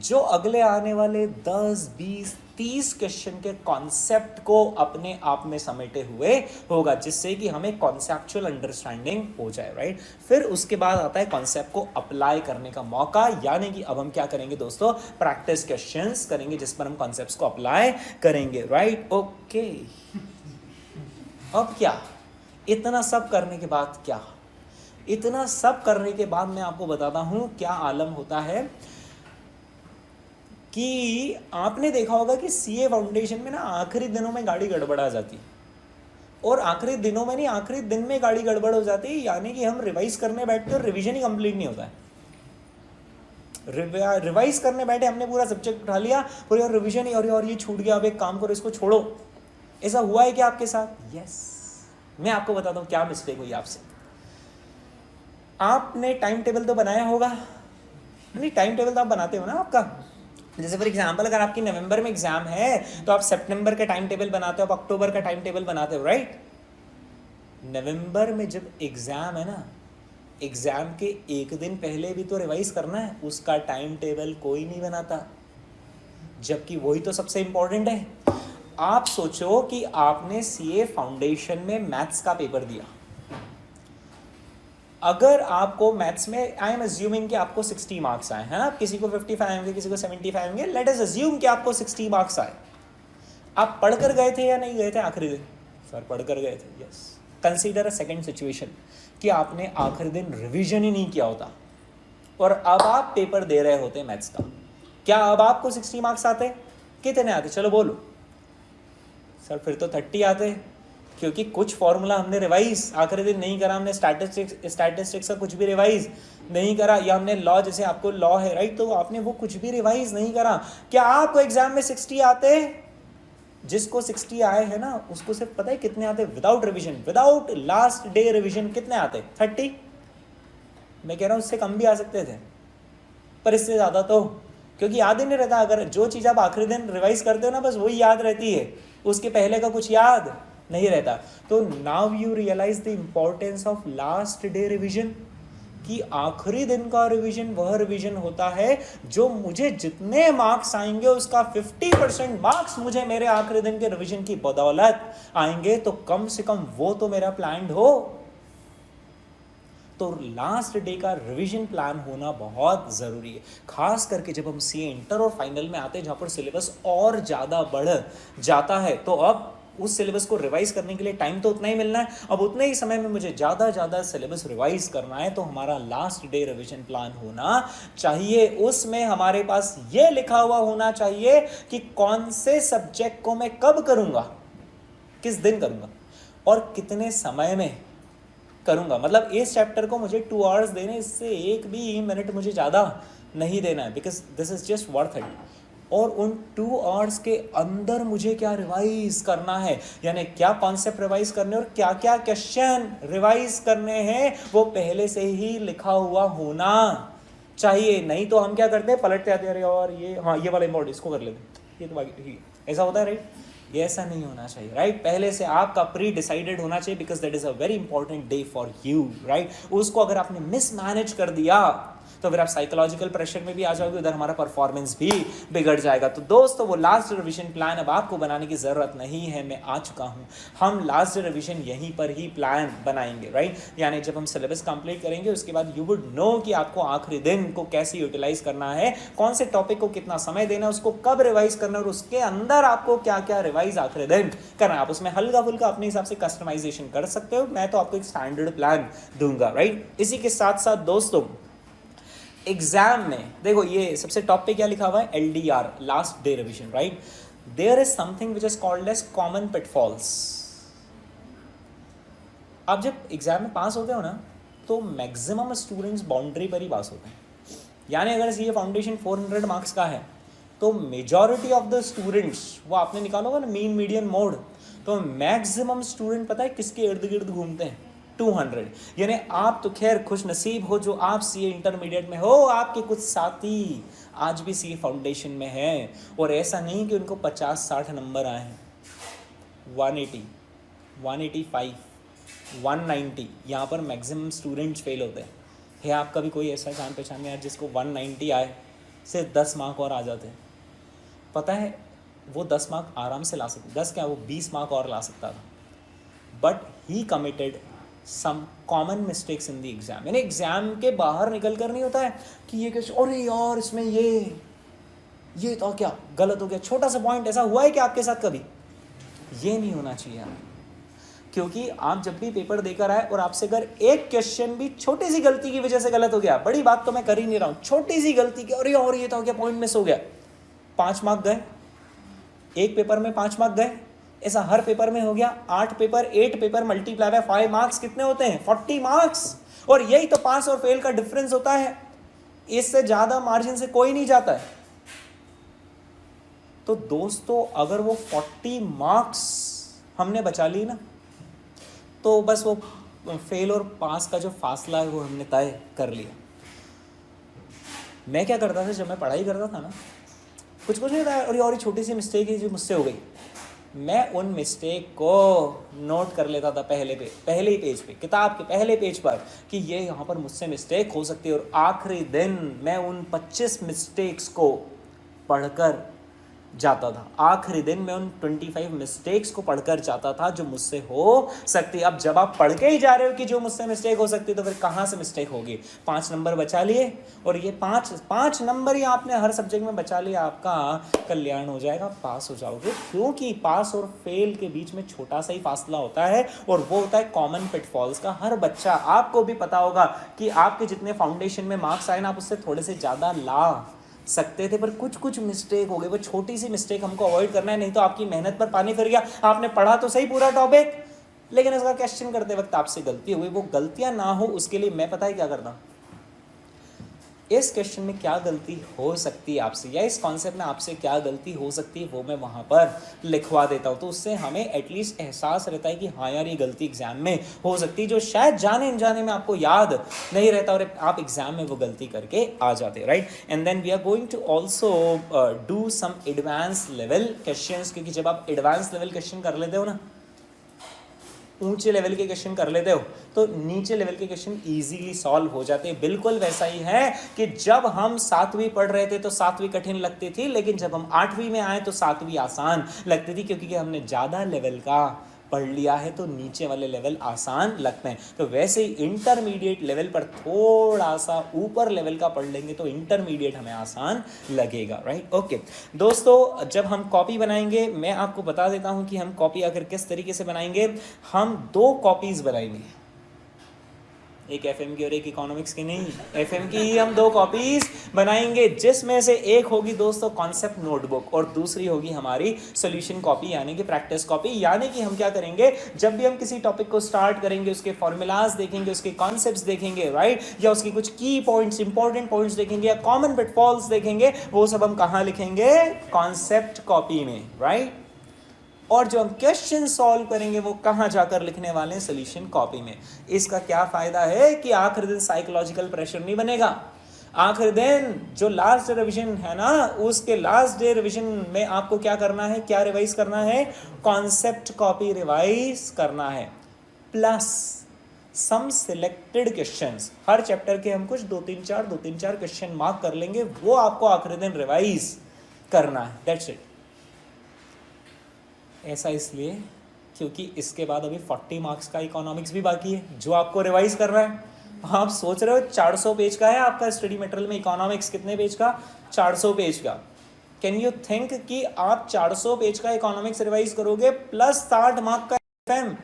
जो अगले आने वाले 10, 20, 30 क्वेश्चन के कॉन्सेप्ट को अपने आप में समेटे हुए होगा, जिससे कि हमें कॉन्सेप्चुअल अंडरस्टैंडिंग हो जाए, राइट? फिर उसके बाद आता है कॉन्सेप्ट को अप्लाई करने का मौका, यानी कि अब हम क्या करेंगे दोस्तों, प्रैक्टिस क्वेश्चंस करेंगे जिस पर हम कॉन्सेप्ट्स को अप्लाई करेंगे, राइट? ओके, अब क्या, इतना सब करने के बाद क्या, इतना सब करने के बाद मैं आपको बताता हूं क्या आलम होता है कि आपने देखा होगा कि सीए फाउंडेशन में ना आखिरी दिनों में गाड़ी गड़बड़ा जाती है, और आखिरी दिनों में नहीं, आखिरी दिन में गाड़ी गड़बड़ हो जाती है, यानी कि हम रिवाइज करने बैठते और रिवीजन ही कंप्लीट नहीं होता है। रिवाइज करने बैठे, हमने पूरा सब्जेक्ट उठा लिया, पूरी और रिवीजन ही, और ये छूट गया, अब एक काम करो इसको छोड़ो। ऐसा हुआ है क्या आपके साथ? यस, मैं आपको बताता हूँ क्या मिस्टेक हुई आपसे। आपने टाइम टेबल तो बनाया होगा, नहीं टाइम टेबल तो आप बनाते हो ना आपका। जैसे फॉर एग्जाम्पल अगर आपकी नवंबर में एग्जाम है तो आप सितंबर का टाइम टेबल बनाते हो, आप अक्टूबर का टाइम टेबल बनाते हो, राइट? नवंबर में जब एग्जाम है ना, एग्जाम के एक दिन पहले भी तो रिवाइज करना है, उसका टाइम टेबल कोई नहीं बनाता, जबकि वही तो सबसे इंपॉर्टेंट है। आप सोचो कि आपने सीए फाउंडेशन में मैथ्स का पेपर दिया, अगर आपको मैथ्स में, आई एम अज्यूमिंग कि आपको 60 मार्क्स आए, है ना? किसी को 55 आएंगे, किसी को 75 आएंगे, लेट अस अज्यूम कि आपको 60 मार्क्स आए। आप पढ़कर गए थे या नहीं गए थे आखिरी दिन? सर पढ़कर गए थे, yes. Consider a second situation कि आपने आखिरी दिन रिवीजन ही नहीं किया होता और अब आप पेपर दे रहे होते मैथ्स का, क्या अब आपको 60 मार्क्स आते? कितने आते? चलो बोलो। सर फिर तो 30 आते, क्योंकि कुछ फॉर्मूला हमने रिवाइज आखिरी दिन नहीं करा, हमने स्टैटिस्टिक्स का कुछ भी रिवाइज नहीं करा, या हमने लॉ, जैसे आपको लॉ है, राइट, तो आपने वो कुछ भी रिवाइज नहीं करा। क्या आपको एग्जाम में 60 आते? जिसको 60 आए हैं ना उसको सिर्फ पता है कितने आते? Without revision, without last day revision कितने आते? 30। मैं कह रहा हूँ उससे कम भी आ सकते थे, पर इससे ज़्यादा तो, क्योंकि याद ही नहीं रहता। अगर जो चीज़ आप आखिरी दिन रिवाइज करते हो ना, बस वही याद रहती है, उसके पहले का कुछ याद नहीं रहता। तो now you realize the importance of last day revision, कि आखिरी दिन का रिवीजन वह रिवीजन होता है जो मुझे जितने मार्क्स आएंगे उसका 50% मार्क्स मुझे मेरे आखिरी दिन के रिवीजन की बदौलत आएंगे, तो कम से कम वो तो मेरा प्लान्ड हो। तो लास्ट डे का रिवीजन प्लान होना बहुत ज़रूरी है, खास करके जब हम सीए इंटर और फाइनल में आते हैं, जहाँ पर सिलेबस और ज़्यादा बढ़ जाता है। तो अब उस सिलेबस को रिवाइज करने के लिए टाइम तो उतना ही मिलना है, अब उतने ही समय में मुझे ज़्यादा सिलेबस रिवाइज करना है। तो हमारा लास्ट डे रिवीजन प्लान होना चाहिए, उसमें हमारे पास ये लिखा हुआ होना चाहिए कि कौन से सब्जेक्ट को मैं कब करूँगा, किस दिन करूँगा और कितने समय में करूँगा। मतलब इस चैप्टर को मुझे 2 आवर्स देने, इससे 1 भी मिनट मुझे ज़्यादा नहीं देना है, because this is just worth it. और उन 2 आवर्स के अंदर मुझे क्या रिवाइज करना है, यानी क्या कॉन्सेप्ट रिवाइज करने और क्या क्या क्वेश्चन रिवाइज करने हैं, वो पहले से ही लिखा हुआ होना चाहिए। नहीं तो हम क्या करते हैं, पलटते आते हैं, और ये हाँ ये वाला इम्पोर्टेंट इसको कर लेते, ये तो बाकी ऐसा होता है, राइट। ये ऐसा नहीं होना चाहिए, राइट। पहले से आपका प्री डिसाइडेड होना चाहिए, because that is a very important day for you, right. उसको अगर आपने मिसमैनेज कर दिया तो फिर आप साइकोलॉजिकल प्रेशर में भी आ जाओगे, उधर हमारा परफॉर्मेंस भी बिगड़ जाएगा। तो दोस्तों वो लास्ट रिवीजन प्लान अब आपको बनाने की ज़रूरत नहीं है, मैं आ चुका हूँ। हम लास्ट रिवीजन यहीं पर ही प्लान बनाएंगे, राइट। यानी जब हम सिलेबस कंप्लीट करेंगे उसके बाद यू वुड नो कि आपको आखिरी दिन को कैसे यूटिलाइज करना है, कौन से टॉपिक को कितना समय देना है, उसको कब रिवाइज करना है, और उसके अंदर आपको क्या क्या रिवाइज आखिरी दिन करना है। आप उसमें हल्का फुल्का अपने हिसाब से कस्टमाइजेशन कर सकते हो, मैं तो आपको एक स्टैंडर्ड प्लान दूंगा, राइट। इसी के साथ साथ दोस्तों एग्जाम में देखो ये सबसे टॉप पे क्या लिखा हुआ है, LDR, last day revision, right. There is something which is called as common pitfalls. आप जब एग्जाम में पास होते हो ना, तो मैक्सिमम स्टूडेंट्स बाउंड्री पर ही पास होते हैं। यानी अगर सीए फाउंडेशन 400 मार्क्स का है, तो मेजॉरिटी ऑफ द स्टूडेंट्स, वो आपने निकालोगा ना मीन मीडियन मोड, तो मैक्सिमम स्टूडेंट पता है किसके इर्द गिर्द घूमते हैं, 200। यानी आप तो खैर खुश नसीब हो जो आप सीए इंटरमीडिएट में हो, आपके कुछ साथी आज भी सीए फाउंडेशन में हैं, और ऐसा नहीं कि उनको 50-60 नंबर आए हैं, 180, 185, 190, यहाँ पर मैक्सिमम स्टूडेंट्स फेल होते हैं। है आपका भी कोई ऐसा जान पहचान में जिसको 190 आए, सिर्फ 10 मार्क और आ जाते हैं? पता है वो 10 मार्क आराम से ला सकते, 10 क्या वो 20 मार्क और ला सकता था, but he committed some common mistakes in the exam. यानी एग्जाम के बाहर निकल कर नहीं होता है कि ये कैसे, अरे यार इसमें ये तो क्या गलत हो गया, छोटा सा पॉइंट। ऐसा हुआ है कि आपके साथ कभी? ये नहीं होना चाहिए यार, क्योंकि आप जब भी पेपर देकर आए और आपसे अगर एक क्वेश्चन भी छोटी सी गलती की वजह से गलत हो गया, बड़ी बात तो मैं कर ही नहीं रहा हूँ, छोटी सी गलती की, अरे और ये तो क्या पॉइंट मिस हो गया, 5 मार्क गए। एक पेपर में 5 मार्क गए, ऐसा हर पेपर में हो गया। 8 पेपर मल्टीप्लाई बाय 5 मार्क्स कितने होते हैं? 40 मार्क्स। और यही तो पास और फेल का डिफरेंस होता है, इससे ज्यादा मार्जिन से कोई नहीं जाता है। तो दोस्तों अगर वो 40 मार्क्स हमने बचा ली ना, तो बस वो फेल और पास का जो फासला है वो हमने तय कर लिया। मैं क्या करता था जब मैं पढ़ाई करता था ना, कुछ नहीं था, और ये छोटी सी मिस्टेक है जो मुझसे हो गई, मैं उन मिस्टेक को नोट कर लेता था पहले ही पेज पे, किताब के पहले पेज पर, कि ये यहाँ पर मुझसे मिस्टेक हो सकती है। और आखिरी दिन मैं उन 25 मिस्टेक्स को पढ़कर जाता था। आखिरी दिन में उन 25 मिस्टेक्स को पढ़कर जाता था जो मुझसे हो सकती। अब जब आप पढ़ के ही जा रहे हो कि जो मुझसे मिस्टेक हो सकती, तो फिर कहाँ से मिस्टेक होगी? 5 नंबर बचा लिए, और ये 5 नंबर ही आपने हर सब्जेक्ट में बचा लिया, आपका कल्याण हो जाएगा, पास हो जाओगे। क्योंकि पास और फेल के बीच में छोटा सा ही फासला होता है, और वो होता है कॉमन पिटफॉल्स का। हर बच्चा, आपको भी पता होगा कि आपके जितने फाउंडेशन में मार्क्स आए ना, आप उससे थोड़े से ज़्यादा ला सकते थे, पर कुछ मिस्टेक हो गई। वो छोटी सी मिस्टेक हमको अवॉइड करना है, नहीं तो आपकी मेहनत पर पानी फिर गया। आपने पढ़ा तो सही पूरा टॉपिक, लेकिन इसका क्वेश्चन करते वक्त आपसे गलती हो गई। वो गलतियां ना हो उसके लिए मैं पता है क्या करता हूं, इस क्वेश्चन में क्या गलती हो सकती है आपसे, या इस कॉन्सेप्ट में आपसे क्या गलती हो सकती है, वो मैं वहाँ पर लिखवा देता हूँ। तो उससे हमें एटलीस्ट एहसास रहता है कि हाँ यार ये गलती एग्जाम में हो सकती है, जो शायद जाने अनजाने में आपको याद नहीं रहता और आप एग्जाम में वो गलती करके आ जाते, right. And then we are going to also do some advance level questions, क्योंकि जब आप एडवांस लेवल क्वेश्चन कर लेते हो ना, ऊंचे लेवल के क्वेश्चन कर लेते हो, तो नीचे लेवल के क्वेश्चन इजीली सॉल्व हो जाते हैं। बिल्कुल वैसा ही है कि जब हम 7वीं पढ़ रहे थे तो 7वीं कठिन लगती थी, लेकिन जब हम 8वीं में आए तो 7वीं आसान लगती थी, क्योंकि हमने ज़्यादा लेवल का पढ़ लिया है तो नीचे वाले लेवल आसान लगते हैं। तो वैसे ही इंटरमीडिएट लेवल पर थोड़ा सा ऊपर लेवल का पढ़ लेंगे तो इंटरमीडिएट हमें आसान लगेगा, राइट। ओके दोस्तों, जब हम कॉपी बनाएंगे, मैं आपको बता देता हूं कि हम कॉपी आखिर किस तरीके से बनाएंगे। हम 2 कॉपीज बनाएंगे, एक एफएम की और एक इकोनॉमिक्स की। नहीं, एफएम की ही हम 2 कॉपीज बनाएंगे, जिसमें से एक होगी दोस्तों कॉन्सेप्ट नोटबुक और दूसरी होगी हमारी सॉल्यूशन कॉपी, यानी कि प्रैक्टिस कॉपी। यानी कि हम क्या करेंगे, जब भी हम किसी टॉपिक को स्टार्ट करेंगे, उसके फॉर्मूलाज देखेंगे, उसके कॉन्सेप्ट्स देखेंगे, राइट, या उसके कुछ की पॉइंट्स, इंपॉर्टेंट पॉइंट्स देखेंगे, या कॉमन पिटफॉल्स देखेंगे, वो सब हम कहाँ लिखेंगे, कॉन्सेप्ट कॉपी में, राइट। और जो हम क्वेश्चन सॉल्व करेंगे वो कहाँ जाकर लिखने वाले हैं, सॉल्यूशन कॉपी में। इसका क्या फायदा है कि आखिर दिन साइकोलॉजिकल प्रेशर नहीं बनेगा। आखिर दिन जो लास्ट रिवीजन है ना, उसके लास्ट डे रिवीजन में आपको क्या करना है, क्या रिवाइज करना है, कॉन्सेप्ट कॉपी रिवाइज करना है, प्लस सम सिलेक्टेड क्वेश्चंस। हर चैप्टर के हम कुछ 2-3-4 क्वेश्चन मार्क कर लेंगे, वो आपको आखिर दिन रिवाइज करना है, दैट्स इट। ऐसा इसलिए क्योंकि इसके बाद अभी 40 मार्क्स का इकोनॉमिक्स भी बाकी है जो आपको रिवाइज कर रहा है। आप सोच रहे हो 400 पेज का है आपका स्टडी मटेरियल में इकोनॉमिक्स, कितने पेज का, 400 पेज का। कैन यू थिंक कि आप 400 पेज का इकोनॉमिक्स रिवाइज करोगे प्लस 60 मार्क का एफएम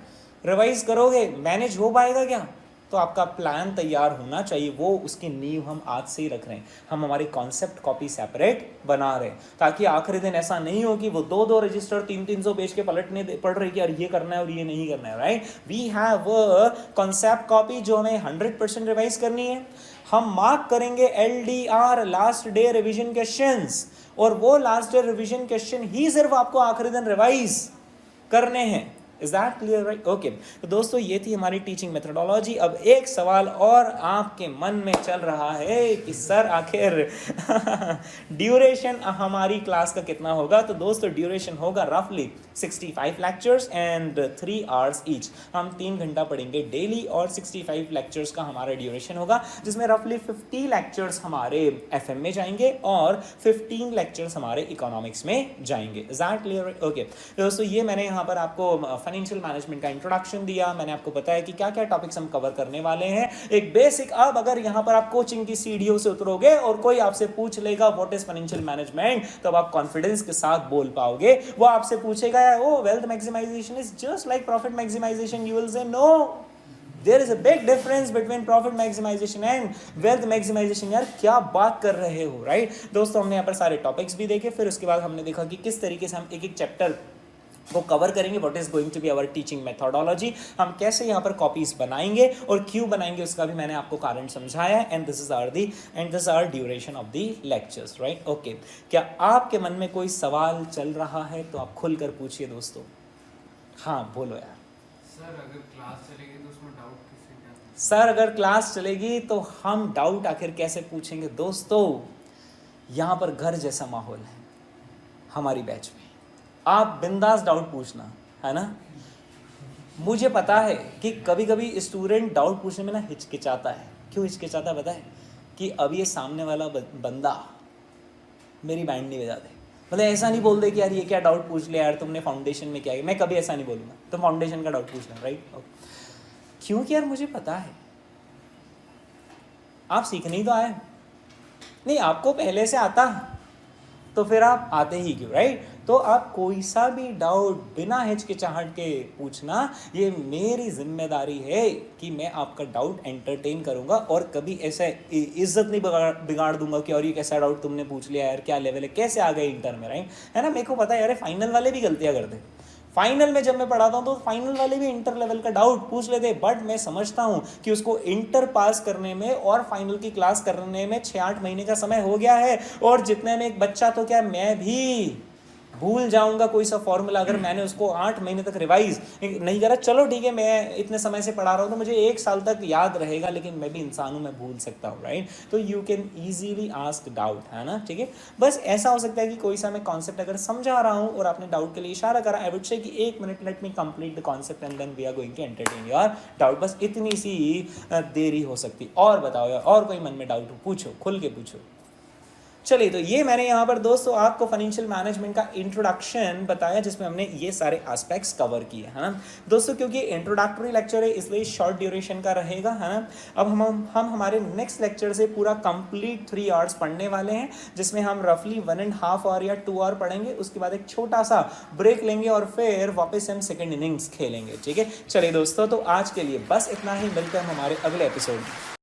रिवाइज करोगे, मैनेज हो पाएगा क्या? तो आपका प्लान तैयार होना चाहिए, वो उसकी नींव हम आज से ही रख रहे हैं। हम हमारी कॉन्सेप्ट कॉपी सेपरेट बना रहे हैं, ताकि आखिरी दिन ऐसा नहीं हो कि वो 2-2 रजिस्टर 300 पेज के पलटने पढ़ रहे कि यार ये करना है और ये नहीं करना है, right. We have concept copy जो हमें 100% रिवाइज करनी है। हम मार्क करेंगे LDR, last day revision questions, और वो लास्ट डे रिविजन क्वेश्चन ही सिर्फ आपको आखिरी दिन रिवाइज करने हैं। Is that clear, right? Okay. तो दोस्तों ये थी हमारी टीचिंग मेथोडोलॉजी। अब एक सवाल और आपके मन में चल रहा है कि सर आखिर ड्यूरेशन हमारी क्लास का कितना होगा। तो दोस्तों ड्यूरेशन होगा रफली 65 लेक्चर्स एंड 3 आवर्स ईच। हम 3 घंटा पढ़ेंगे डेली और 65 लेक्चर्स का हमारा ड्यूरेशन होगा, जिसमें रफली 50 लेक्चर्स हमारे एफएम में जाएंगे और 15 लेक्चर्स हमारे इकोनॉमिक्स में जाएंगे। Is that clear? Okay. दोस्तों ये मैंने यहाँ पर आपको फाइनेंशियल मैनेजमेंट का इंट्रोडक्शन दिया, मैंने आपको बताया कि क्या क्या टॉपिक्स हम कवर करने वाले हैं, एक बेसिक। अब अगर यहाँ पर आप कोचिंग की सीढ़ियों से उतरोगे और कोई आपसे पूछ लेगा व्हाट इज फाइनेंशियल मैनेजमेंट, तब आप कॉन्फिडेंस के साथ बोल पाओगे। वो आपसे पूछेगा oh wealth maximization is just like profit maximization, you will say no, there is a big difference between profit maximization and wealth maximization। यार क्या बात कर रहे हो, राइट। दोस्तों हमने यहाँ पर सारे टॉपिक्स भी देखे, फिर उसके बाद हमने देखा कि किस तरीके से हम एक एक चैप्टर को कवर करेंगे, what is going to be our teaching methodology, हम कैसे यहाँ पर कॉपीज बनाएंगे और क्यों बनाएंगे उसका भी मैंने आपको कारण समझाया है। And this is our duration of the lecture, right. Okay, क्या आपके मन में कोई सवाल चल रहा है तो आप खुलकर पूछिए दोस्तों। हाँ बोलो यार। सर अगर क्लास चलेगी तो उसमें डाउट किससे क्या? सर अगर क्लास चलेगी तो हम डाउट आखिर कैसे पूछेंगे? दोस्तों यहाँ पर घर जैसा माहौल है हमारी बैच में, आप बिंदास डाउट पूछना, है ना। मुझे पता है कि कभी कभी स्टूडेंट डाउट पूछने में ना हिचकिचाता है। क्यों हिचकिचाता है पता है? कि अब ये सामने वाला बंदा मेरी बैंड नहीं बजा दे, मतलब ऐसा नहीं बोल दे कि यार ये क्या डाउट पूछ लिया यार तुमने, फाउंडेशन में क्या है। मैं कभी ऐसा नहीं बोलूँगा, तुम फाउंडेशन का डाउट पूछना, राइट। क्योंकि यार मुझे पता है आप सीखने ही तो आए, नहीं आपको पहले से आता तो फिर आप आते ही क्यों, राइट। तो आप कोई सा भी डाउट बिना हिचकिचाहट के पूछना, ये मेरी जिम्मेदारी है कि मैं आपका डाउट एंटरटेन करूंगा और कभी ऐसा इज्जत नहीं बिगाड़ दूंगा कि और ये कैसा डाउट तुमने पूछ लिया यार, क्या लेवल है, कैसे आ गए इंटर में, राइट। है ना, मेरे को पता है यार फाइनल वाले भी गलतियां करते, फाइनल में जब मैं पढ़ाता हूँ तो फाइनल वाले भी इंटर लेवल का डाउट पूछ लेते हैं, बट मैं समझता हूँ कि उसको इंटर पास करने में और फाइनल की क्लास करने में 6-8 महीने का समय हो गया है, और जितने में एक बच्चा तो क्या मैं भी भूल जाऊंगा कोई सा फॉर्मूला अगर मैंने उसको 8 महीने तक रिवाइज नहीं करा। चलो ठीक है, मैं इतने समय से पढ़ा रहा हूँ तो मुझे 1 साल तक याद रहेगा, लेकिन मैं भी इंसान हूँ, मैं भूल सकता हूँ, राइट। तो you can easily ask doubt, है ना, ठीक है। बस ऐसा हो सकता है कि कोई सा मैं कॉन्सेप्ट अगर समझा रहा हूँ और आपने डाउट के लिए इशारा करा, आई वुड से कि 1 minute, let me complete the concept and then we are going to entertain your doubt. बस इतनी सी देरी हो सकती। और बताओ यार, और कोई मन में डाउट हो, पूछो, खुल के पूछो। चलिए, तो ये मैंने यहाँ पर दोस्तों आपको फाइनेंशियल मैनेजमेंट का इंट्रोडक्शन बताया, जिसमें हमने ये सारे एस्पेक्ट्स कवर किए, है ना दोस्तों। क्योंकि इंट्रोडक्टरी लेक्चर है इसलिए शॉर्ट ड्यूरेशन का रहेगा, है ना। अब हम हमारे नेक्स्ट लेक्चर से पूरा कंप्लीट 3 आवर्स पढ़ने वाले हैं, जिसमें हम रफली 1.5 आवर या 2 आवर पढ़ेंगे। उसके बाद एक छोटा सा ब्रेक लेंगे और फिर वापस हम सेकेंड इनिंग्स खेलेंगे, ठीक है। चलिए दोस्तों, तो आज के लिए बस इतना ही, मिलते हैं हम हमारे अगले एपिसोड में।